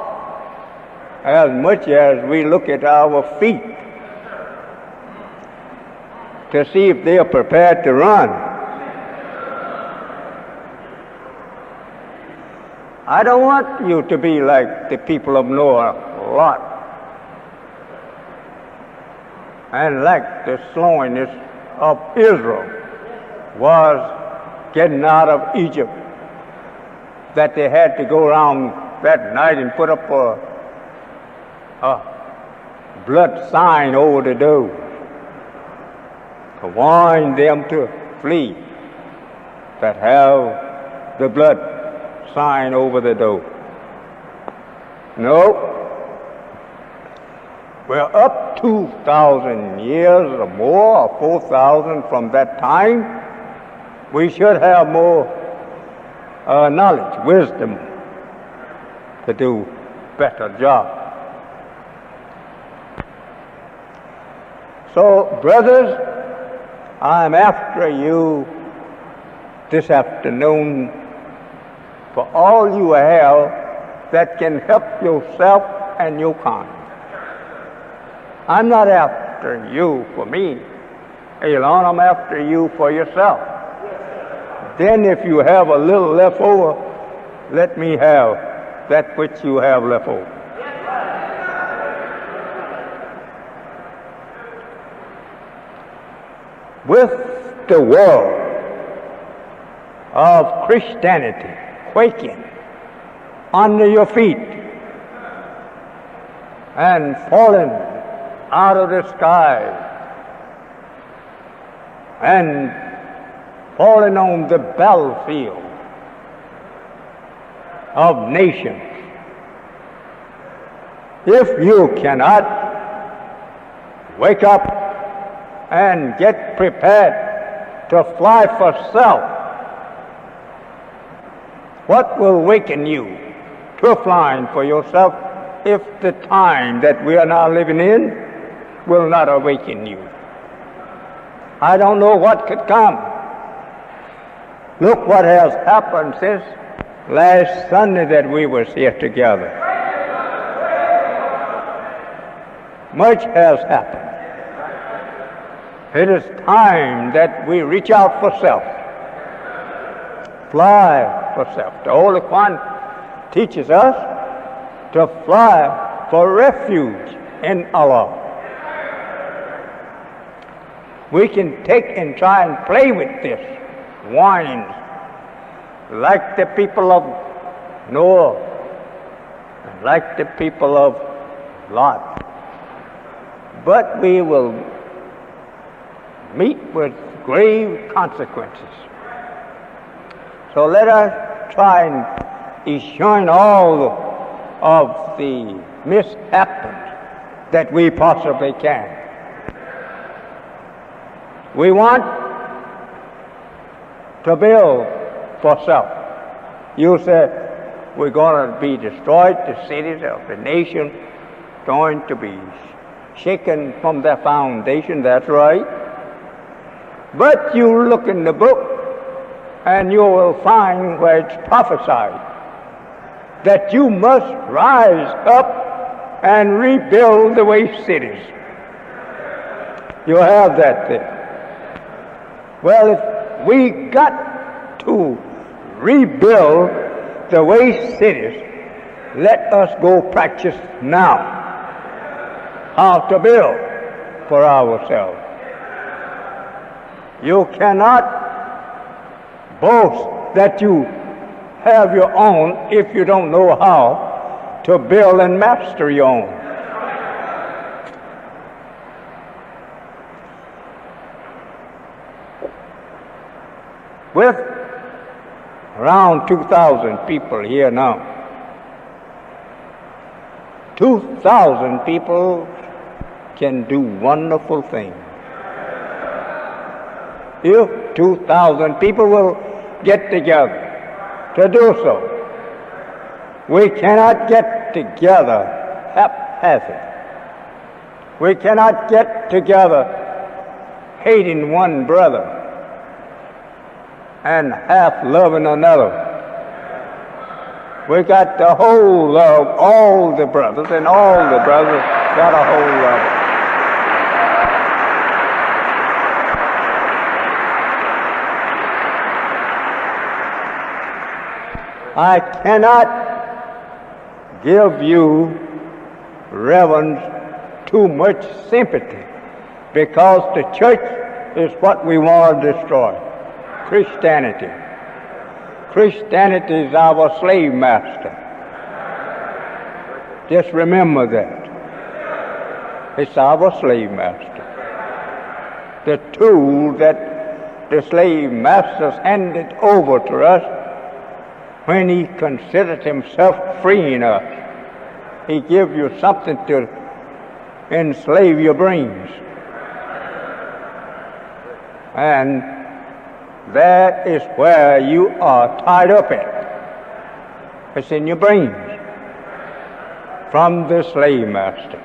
as much as we look at our feet to see if they are prepared to run. I don't want you to be like the people of Noah, Lot, and like the slowness of Israel was getting out of Egypt, that they had to go around that night and put up a blood sign over the door to warn them to flee, that have the blood sign over the door. No. We're up 2,000 years or more, or 4,000 from that time. We should have more knowledge, wisdom to do better job. So, brothers, I'm after you this afternoon for all you have that can help yourself and your kind. I'm not after you for me alone, I'm after you for yourself. Then if you have a little left over, let me have that which you have left over. With the world of Christianity quaking under your feet and falling out of the sky and falling on the battlefield of nations, if you cannot wake up and get prepared to fly for self, what will waken you to flying for yourself if the time that we are now living in will not awaken you? I don't know what could come. Look what has happened since last Sunday that we were here together. Much has happened. It is time that we reach out for self. Fly for self. The Holy One teaches us to fly for refuge in Allah. We can take and try and play with this wine like the people of Noah and like the people of Lot. But we will meet with grave consequences. So let us try and eschew all of the mishaps that we possibly can. We want to build for self. You said we're going to be destroyed, the cities of the nation going to be shaken from their foundation. That's right. But you look in the book and you will find where it's prophesied that you must rise up and rebuild the waste cities. You have that there. Well, if we got to rebuild the waste cities, let us go practice now how to build for ourselves. You cannot boast that you have your own if you don't know how to build and master your own. With around 2,000 people here now, 2,000 people can do wonderful things. If 2,000 people will get together to do so, we cannot get together haphazard. We cannot get together hating one brother and half loving another. We got to whole love all the brothers, and all the brothers got a whole love. I cannot give you, reverends, too much sympathy, because the church is what we want to destroy. Christianity. Christianity is our slave master. Just remember that. It's our slave master. The tool that the slave masters handed over to us when he considered himself freeing us. He gives you something to enslave your brains. And That is where you are tied up at. It's in your brains from the slave master.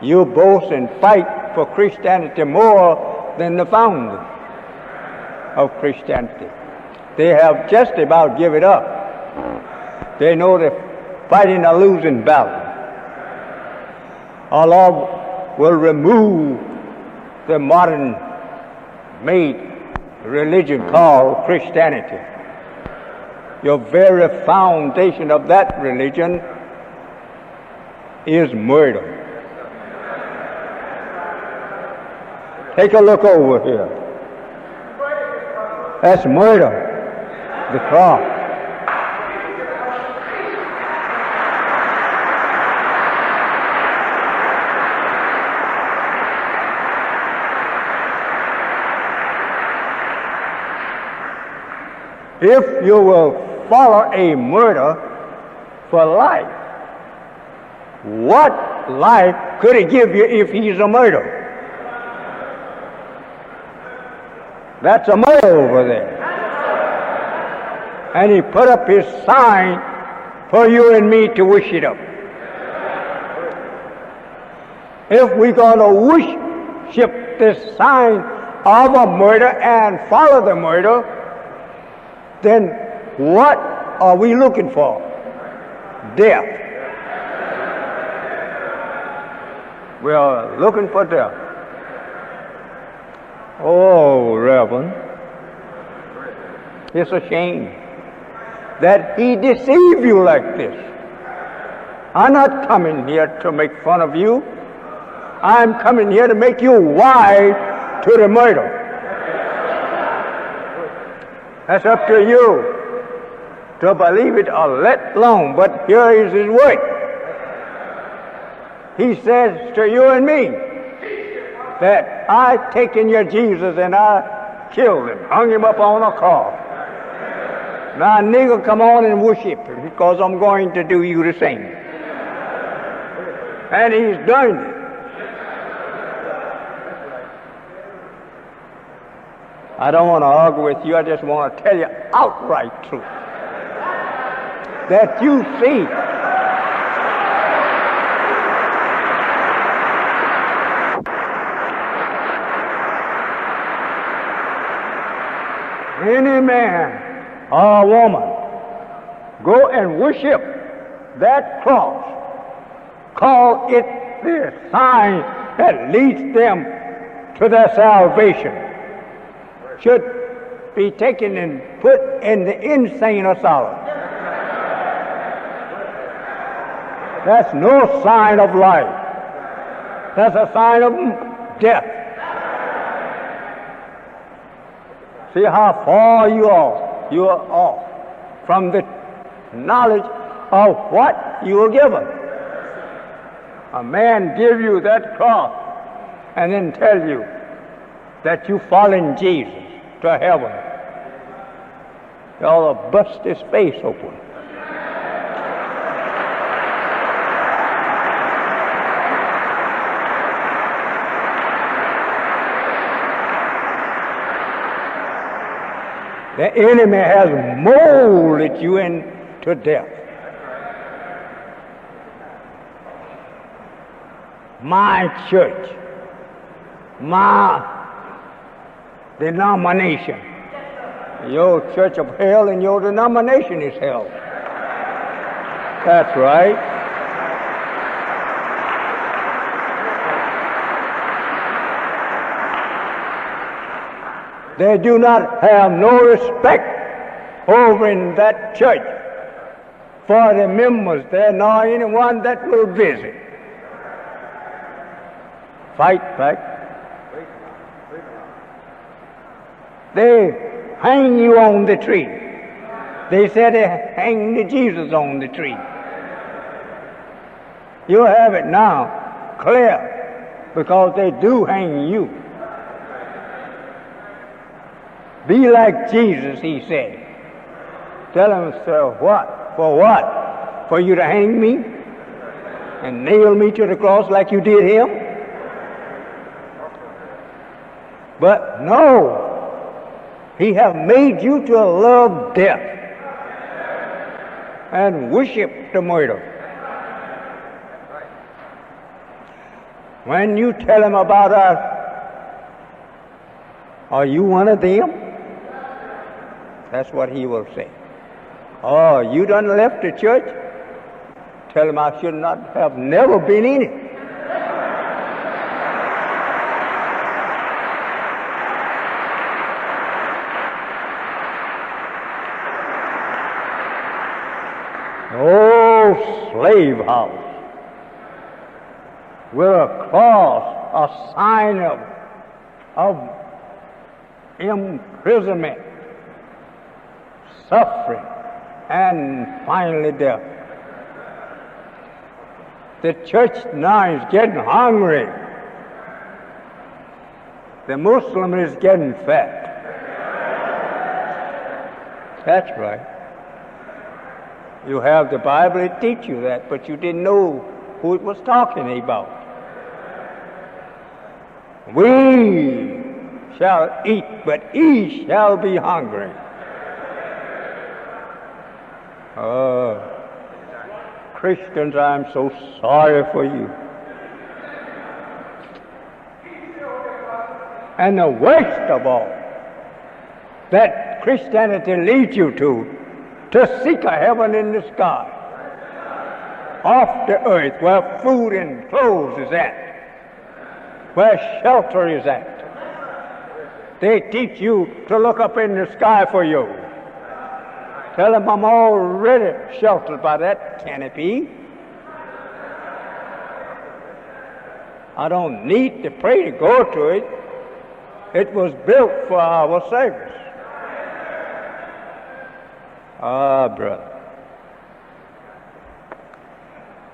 You boast and fight for Christianity more than the founder of Christianity. They have just about given it up. They know they're fighting a losing battle. Our Lord will remove the modern-made religion called Christianity. Your very foundation of that religion is murder. Take a look over here. That's murder. The cross. If you will follow a murder for life, what life could he give you if he's a murderer? That's a murder over there. And he put up his sign for you and me to worship up. If we're going to worship this sign of a murder and follow the murder, then what are we looking for? Death. We are looking for death. Oh, Reverend, it's a shame that he deceived you like this. I'm not coming here to make fun of you. I'm coming here to make you wise to the murder. That's up to you to believe it or let alone, but here is his word. He says to you and me that I taken your Jesus and I killed him, hung him up on a cross. Now, nigger, come on and worship him, because I'm going to do you the same. And he's done it. I don't want to argue with you. I just want to tell you outright truth. That you see. Any man or woman go and worship that cross, call it the sign that leads them to their salvation, should be taken and put in the insane asylum. That's no sign of life. That's a sign of death. See how far you are. You are off from the knowledge of what you were given. A man give you that cross and then tell you that you fall in Jesus to heaven. You ought to bust his face open. The enemy has molded you into death. My church, my denomination, your church of hell and your denomination is hell. That's right. They do not have no respect over in that church for the members there, nor anyone that will visit. Fight back. They hang you on the tree. They said they hang the Jesus on the tree. You have it now clear, because they do hang you. Be like Jesus, he said. Tell him, sir, what? For what? For you to hang me and nail me to the cross like you did him? But no, He have made you to love death and worship the murder. When you tell him about us, are you one of them? That's what he will say. Oh, you done left the church? Tell him I should not have never been in it. Oh, slave house, with a cross, a sign of imprisonment, suffering, and finally death. The church now is getting hungry. The Muslim is getting fat. That's right. You have the Bible to teach you that, but you didn't know who it was talking about. We shall eat, but ye shall be hungry. Christians, I'm so sorry for you. And the worst of all, that Christianity leads you to seek a heaven in the sky, off the earth, where food and clothes is at, where shelter is at. They teach you to look up in the sky for you. Tell them I'm already sheltered by that canopy. I don't need to pray to go to it. It was built for our service. Ah, brother.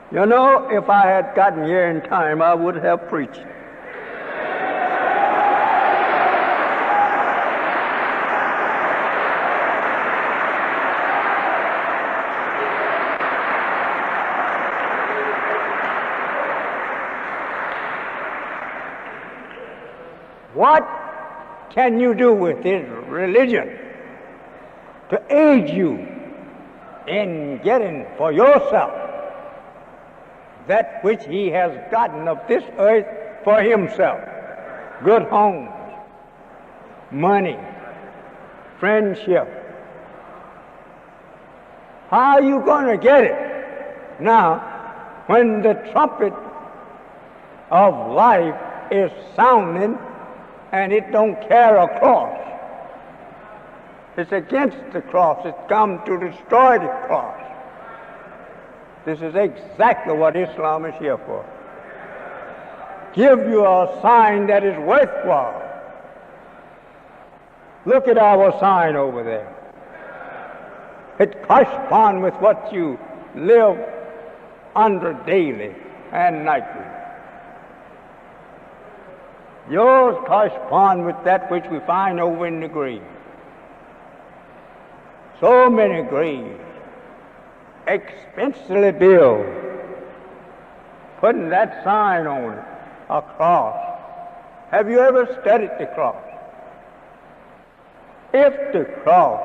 You know, if I had gotten here in time, I would have preached. What can you do with his religion to aid you in getting for yourself that which he has gotten of this earth for himself? Good homes, money, friendship. How are you going to get it now when the trumpet of life is sounding and it don't carry a cross? It's against the cross. It's come to destroy the cross. This is exactly what Islam is here for. Give you a sign that is worthwhile. Look at our sign over there. It corresponds with what you live under daily and nightly. Yours corresponds with that which we find over in the grave. So many graves, expensively built, putting that sign on it, a cross. Have you ever studied the cross? If the cross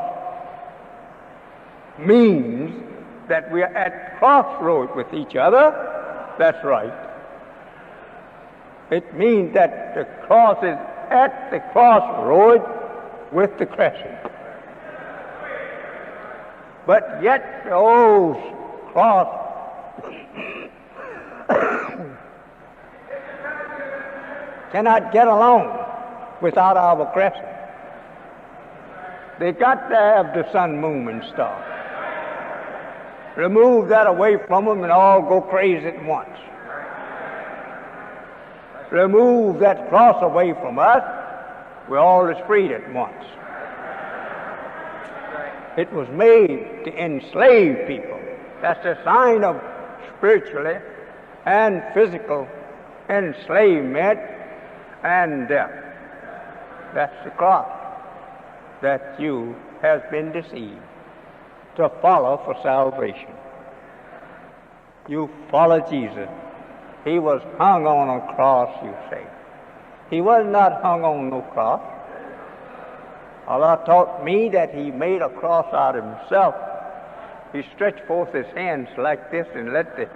means that we are at crossroads with each other, that's right. It means that the cross is at the crossroads with the crescent. But yet the old cross cannot get along without our crescent. They got to have the sun, moon, and star. Remove that away from them and all go crazy at once. Remove that cross away from us, we're all as freed at once. It was made to enslave people. That's a sign of spiritually and physical enslavement and death. That's the cross that you has been deceived to follow for salvation. You follow Jesus. He was hung on a cross, you say. He was not hung on no cross. Allah taught me that he made a cross out of himself. He stretched forth his hands like this and let the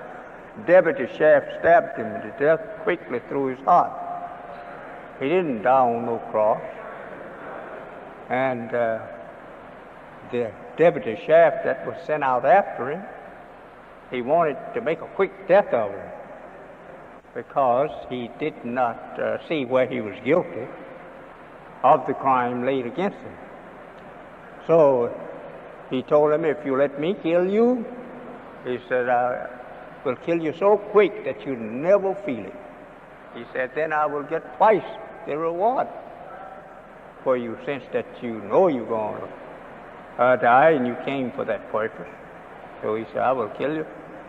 deputy shaft stab him to death quickly through his heart. He didn't die on no cross. And the deputy shaft that was sent out after him, he wanted to make a quick death of him because he did not see where he was guilty of the crime laid against him. So he told him, if you let me kill you, he said, I will kill you so quick that you'll never feel it. He said, then I will get twice the reward for you, since that you know you're going to die and you came for that purpose. So he said, I will kill you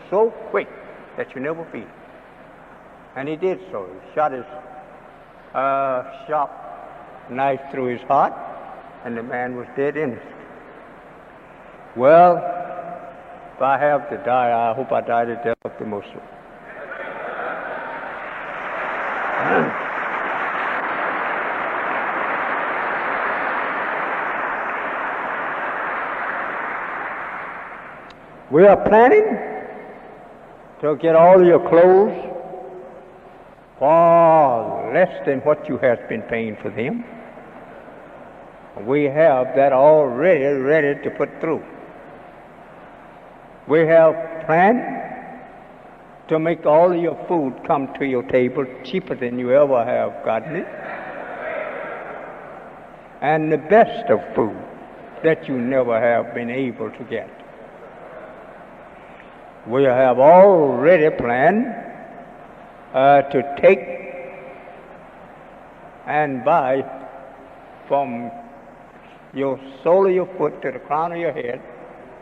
so quick that you never feel it. And he did so. He shot his sharp knife through his heart, and the man was dead innocent. Well, if I have to die, I hope I die the death of the Muslim. We are planning to get all your clothes for less than what you have been paying for them. We have that already ready to put through. We have planned to make all of your food come to your table cheaper than you ever have gotten it. And the best of food that you never have been able to get. We have already planned to take and buy from your sole of your foot to the crown of your head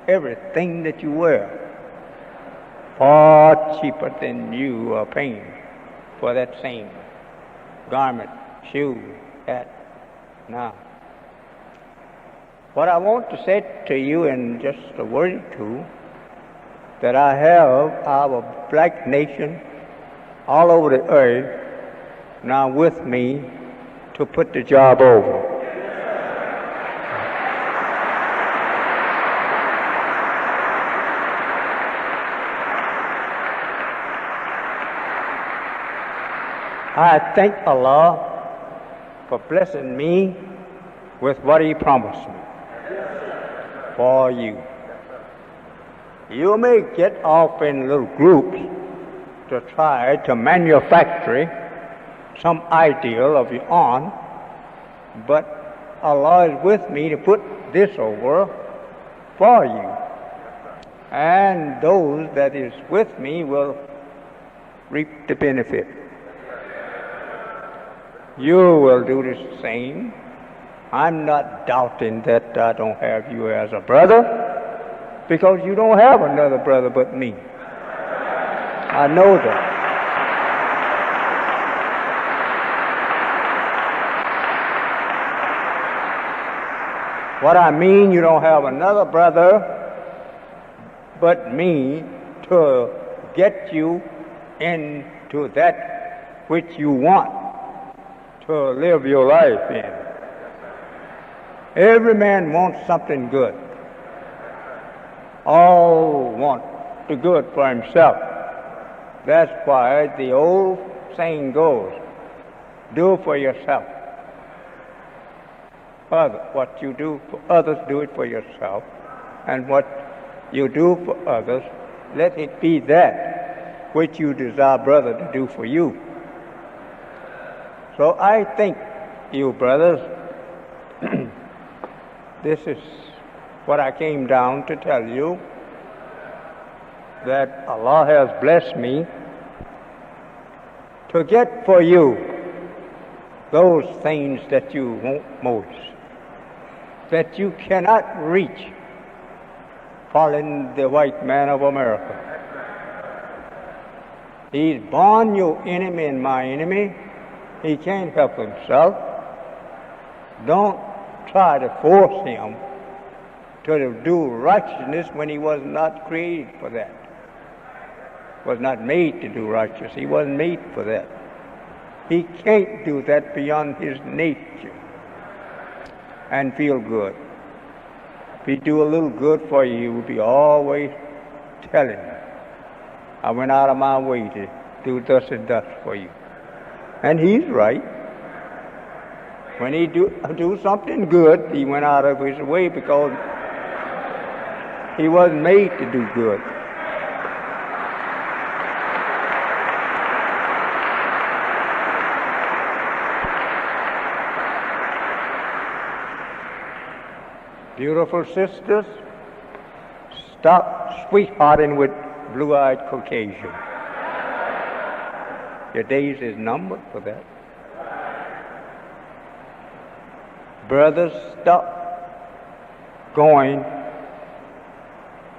everything that you wear, far cheaper than you are paying for that same garment, shoe, hat. Now, what I want to say to you in just a word or two, that I have our black nation all over the earth now with me to put the job over. I thank Allah for blessing me with what He promised me for you. You may get off in little groups to try to manufacture some ideal of your own, but Allah is with me to put this over for you. And those that is with me will reap the benefit. You will do the same. I'm not doubting that I don't have you as a brother, because you don't have another brother but me. I know that. What I mean, you don't have another brother but me to get you into that which you want to live your life in. Every man wants something good. All want the good for himself. That's why the old saying goes, do for yourself. What you do for others, do it for yourself. And what you do for others, let it be that which you desire brother to do for you. So I think, you brothers, this is what I came down to tell you, that Allah has blessed me to get for you those things that you want most, that you cannot reach following the white man of America. He's born your enemy and my enemy. He can't help himself. Don't try to force him to do righteousness when he was not created for that. Was not made to do righteousness. He wasn't made for that. He can't do that beyond his nature. and feel good. If he do a little good for you, he will be always telling you, I went out of my way to do thus and thus for you. And he's right. When he do something good, he went out of his way because he wasn't made to do good. Beautiful sisters, stop sweethearting with blue-eyed Caucasian. Your days is numbered for that. Brothers, stop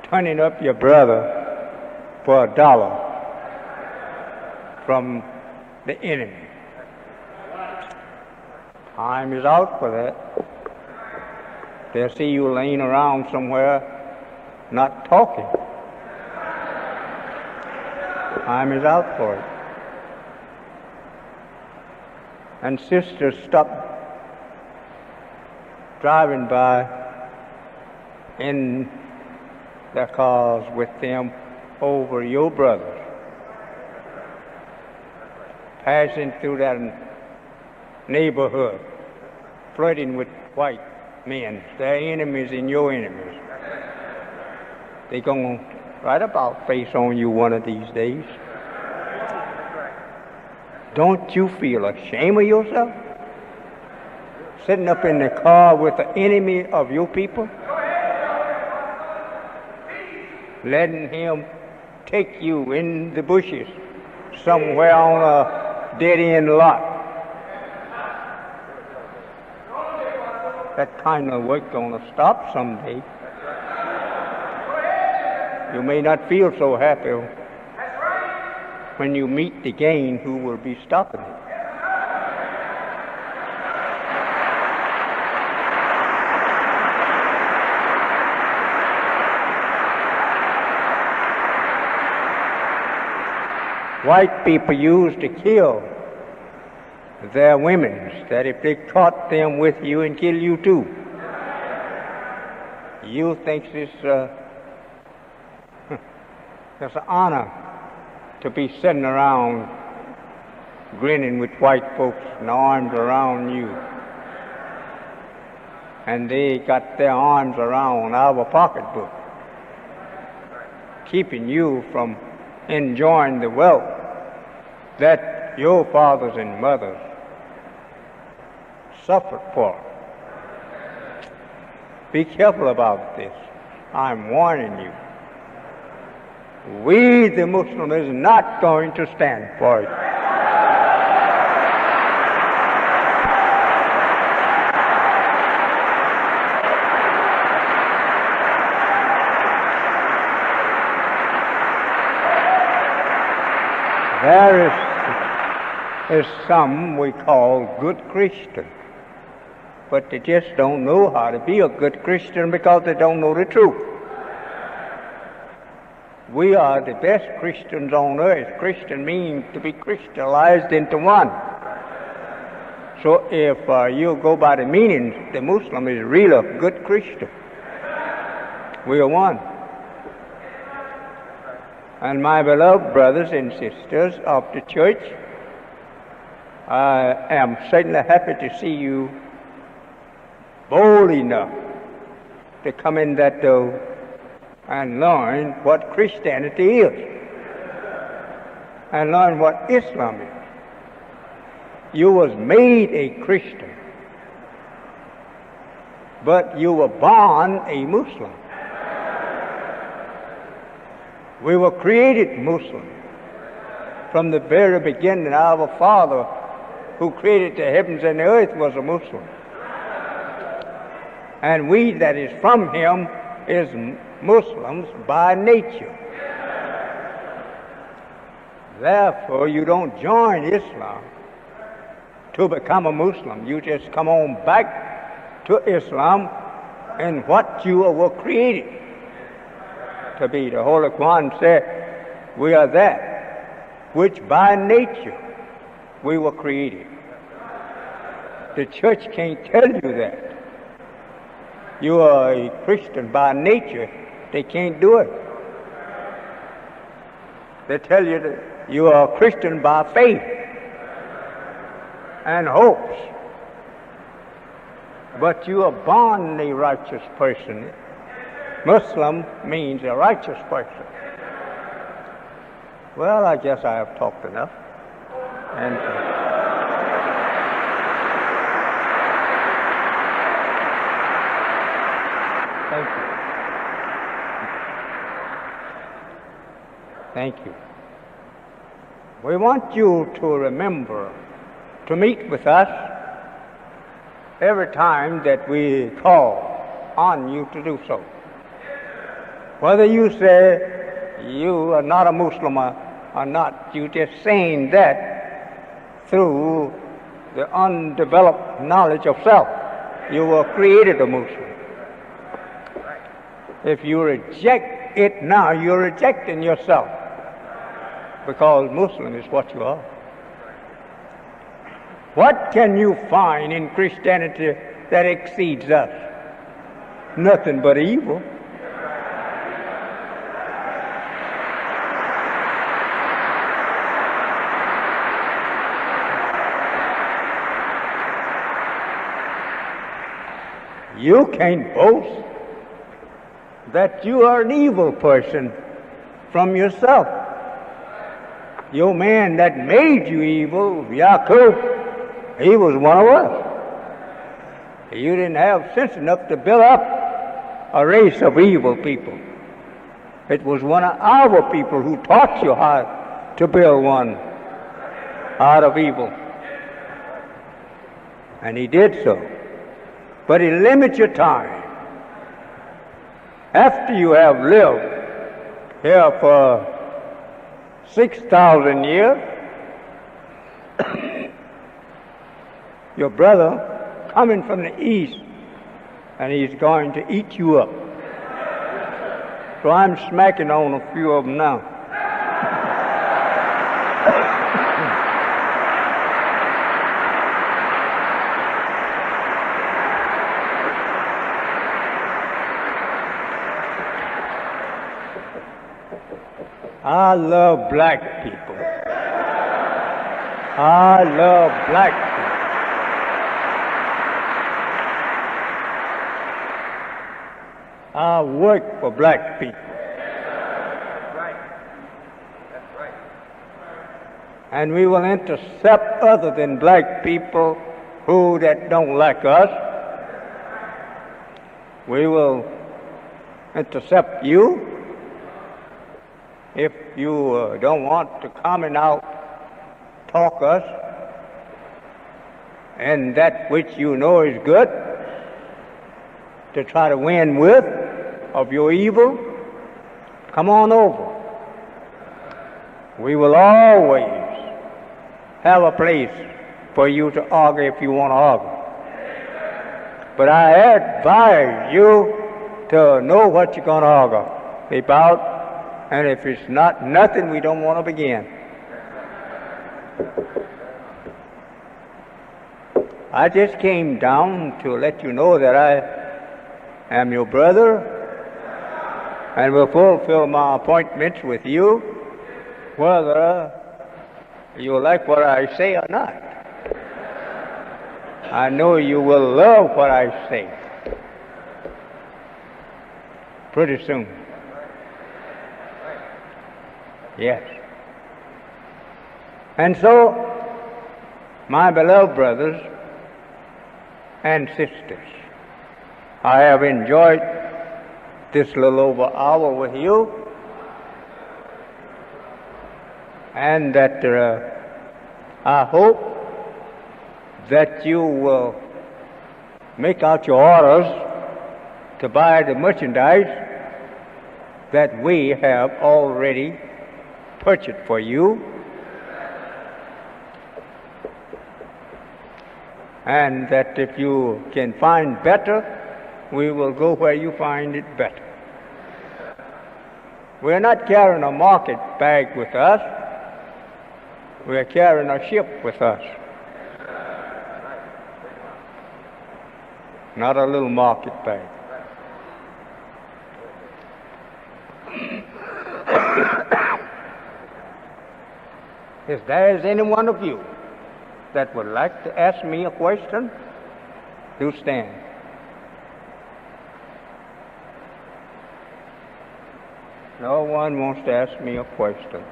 turning up your brother for $1 from the enemy. Time is out for that. They'll see you laying around somewhere not talking. Time is out for it. And sisters, stop driving by in their cars with them over your brothers. Passing through that neighborhood, flirting with white men, their enemies and your enemies. They're going to right about face on you one of these days. Don't you feel ashamed of yourself? Sitting up in the car with the enemy of your people? Letting him take you in the bushes somewhere on a dead-end lot. That kind of work gonna stop someday. You may not feel so happy when you meet the gang who will be stopping it. White people used to kill their women, that if they caught them with you and kill you too. You think it's an honor to be sitting around grinning with white folks and arms around you. And they got their arms around our pocketbook, keeping you from enjoying the wealth that your fathers and mothers suffered for. Be careful about this. I'm warning you. We, the Muslims, is not going to stand for it. There is some we call good Christians, but they just don't know how to be a good Christian because they don't know the truth. We are the best Christians on earth. Christian means to be crystallized into one. So if you go by the meanings, the Muslim is really a good Christian. We are one. And my beloved brothers and sisters of the church, I am certainly happy to see you bold enough to come in that door and learn what Christianity is and learn what Islam is. You was made a Christian, but you were born a Muslim. We were created Muslim. From the very beginning, our Father who created the heavens and the earth was a Muslim. And we that is from him is Muslims by nature. Therefore, you don't join Islam to become a Muslim. You just come on back to Islam and what you were created to be. The Holy Quran said, we are that which by nature we were created. The church can't tell you that. you are a Christian by nature, they can't do it. They tell you that you are a Christian by faith and hopes. But you are born a righteous person. Muslim means a righteous person. Well, I guess I have talked enough. And thank you. Thank you. We want you to remember to meet with us every time that we call on you to do so. Whether you say you are not a Muslim or not, you just saying that through the undeveloped knowledge of self. You were created a Muslim. If you reject it now, you're rejecting yourself, because Muslim is what you are. What can you find in Christianity that exceeds us? Nothing but evil. You can't boast that you are an evil person from yourself. Your man that made you evil, Yaakov, he was one of us. You didn't have sense enough to build up a race of evil people. It was one of our people who taught you how to build one out of evil. And he did so. But he limits your time. After you have lived here for 6,000 years, your brother coming from the east, and he's going to eat you up. So I'm smacking on a few of them now. I love black people. I love black people. I work for black people. That's right. And we will intercept other than black people who that don't like us. We will intercept you. If you don't want to come and out, talk us, and that which you know is good, to try to win with of your evil, come on over. We will always have a place for you to argue if you want to argue. But I advise you to know what you're going to argue about. And if it's not nothing, we don't want to begin. I just came down to let you know that I am your brother and will fulfill my appointments with you, whether you like what I say or not. I know you will love what I say pretty soon. Yes. And so, my beloved brothers and sisters, I have enjoyed this little over hour with you, and that I hope that you will make out your orders to buy the merchandise that we have already purchased for you, and that if you can find better, we will go where you find it better. We're not carrying a market bag with us. We're carrying a ship with us. Not a little market bag. If there is any one of you that would like to ask me a question, do stand. No one wants to ask me a question,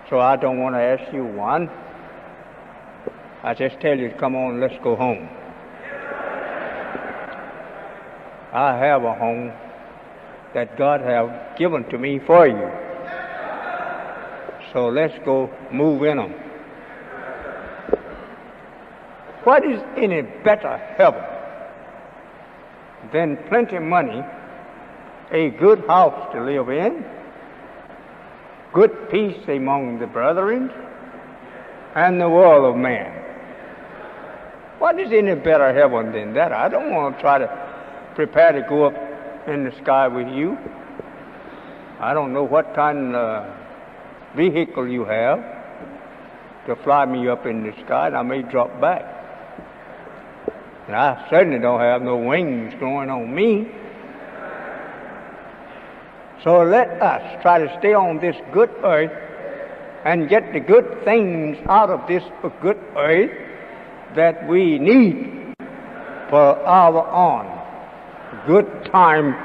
so I don't want to ask you one. I just tell you, come on, let's go home. I have a home that God have given to me for you. So let's go move in them. What is any better heaven than plenty of money, a good house to live in, good peace among the brethren, and the world of man? What is any better heaven than that? I don't want to try to prepare to go up in the sky with you. I don't know what kind of vehicle you have to fly me up in the sky, and I may drop back. And I certainly don't have no wings growing on me. So let us try to stay on this good earth and get the good things out of this good earth that we need for our own good time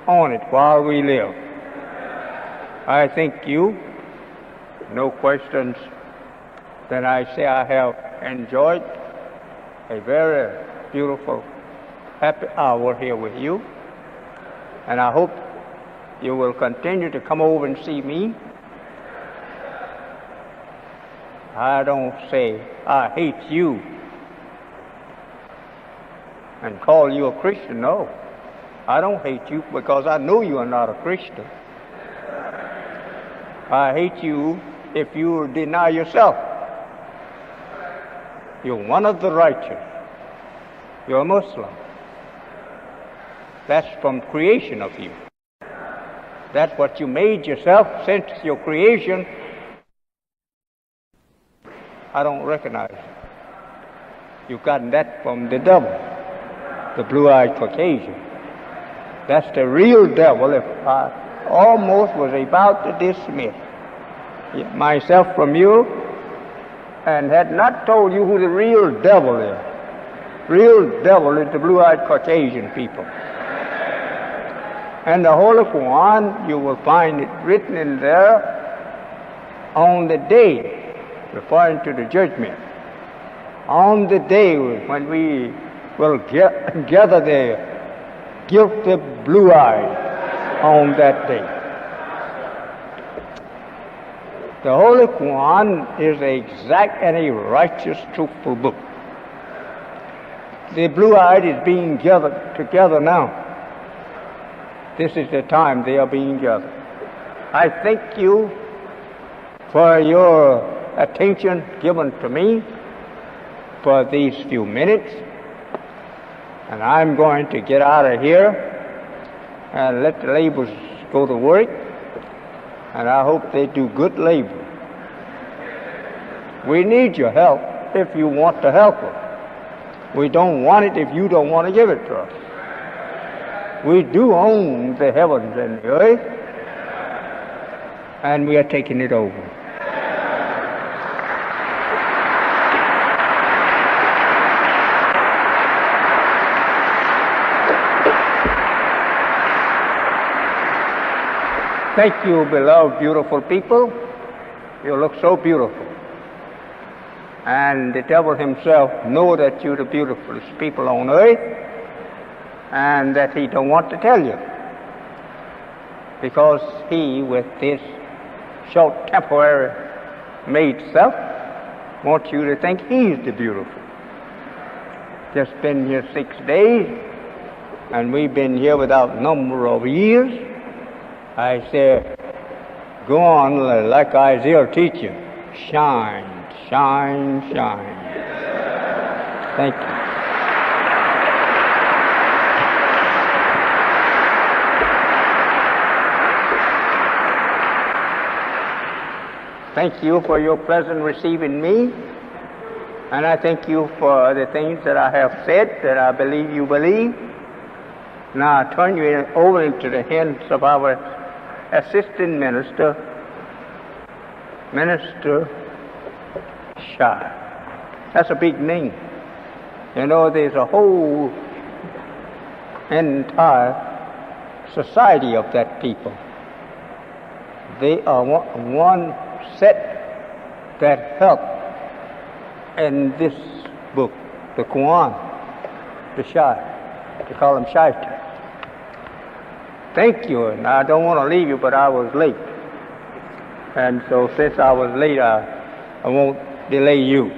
on it while we live. I thank you. No questions. Then I say I have enjoyed a very beautiful, happy hour here with you. And I hope you will continue to come over and see me. I don't say I hate you and call you a Christian. No, I don't hate you because I know you are not a Christian. I hate you if you deny yourself. You're one of the righteous. You're a Muslim. That's from creation of you. That's what you made yourself since your creation. I don't recognize it. You've gotten that from the devil, the blue-eyed Caucasian. That's the real devil. If I almost was about to dismiss myself from you and had not told you who the real devil is. Real devil is the blue-eyed Caucasian people. And the Holy Quran, you will find it written in there on the day, referring to the judgment, on the day when we will gather the guilty blue-eyed on that day. The Holy Quran is an exact and a righteous, truthful book. The blue-eyed is being gathered together now. This is the time they are being gathered. I thank you for your attention given to me for these few minutes. And I'm going to get out of here and let the laborers go to work. And I hope they do good labor. We need your help if you want to help us. We don't want it if you don't want to give it to us. We do own the heavens and the earth, and we are taking it over. Thank you, beloved, beautiful people. You look so beautiful. And the devil himself knows that you're the beautifulest people on earth, and that he don't want to tell you. Because he, with this short temporary made self, wants you to think he's the beautiful. Just been here 6 days, and we've been here without number of years. I say, go on like Isaiah teaching. Shine, shine, shine. Thank you. Thank you for your pleasant receiving me, and I thank you for the things that I have said that I believe you believe. Now I turn you over into the hands of our assistant minister, Minister Shah. That's a big name. You know, there's a whole entire society of that people. They are one set that help in this book, the Quran, the Shah. They call him Shaita. Thank you, and I don't want to leave you, but I was late. And so since I was late, I won't delay you.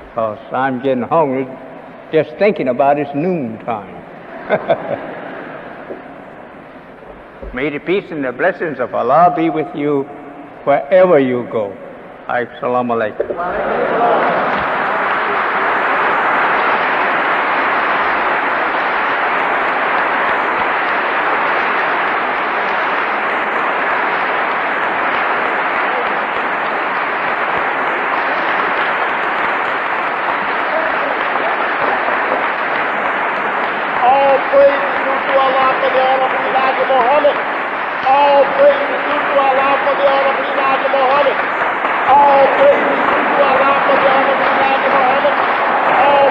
Because I'm getting hungry just thinking about it's noontime. May the peace and the blessings of Allah be with you wherever you go. Assalamu alaikum. All praise is due to Allah for the honor of Elijah Muhammad. All praise is due to Allah for the honor of Elijah Muhammad. All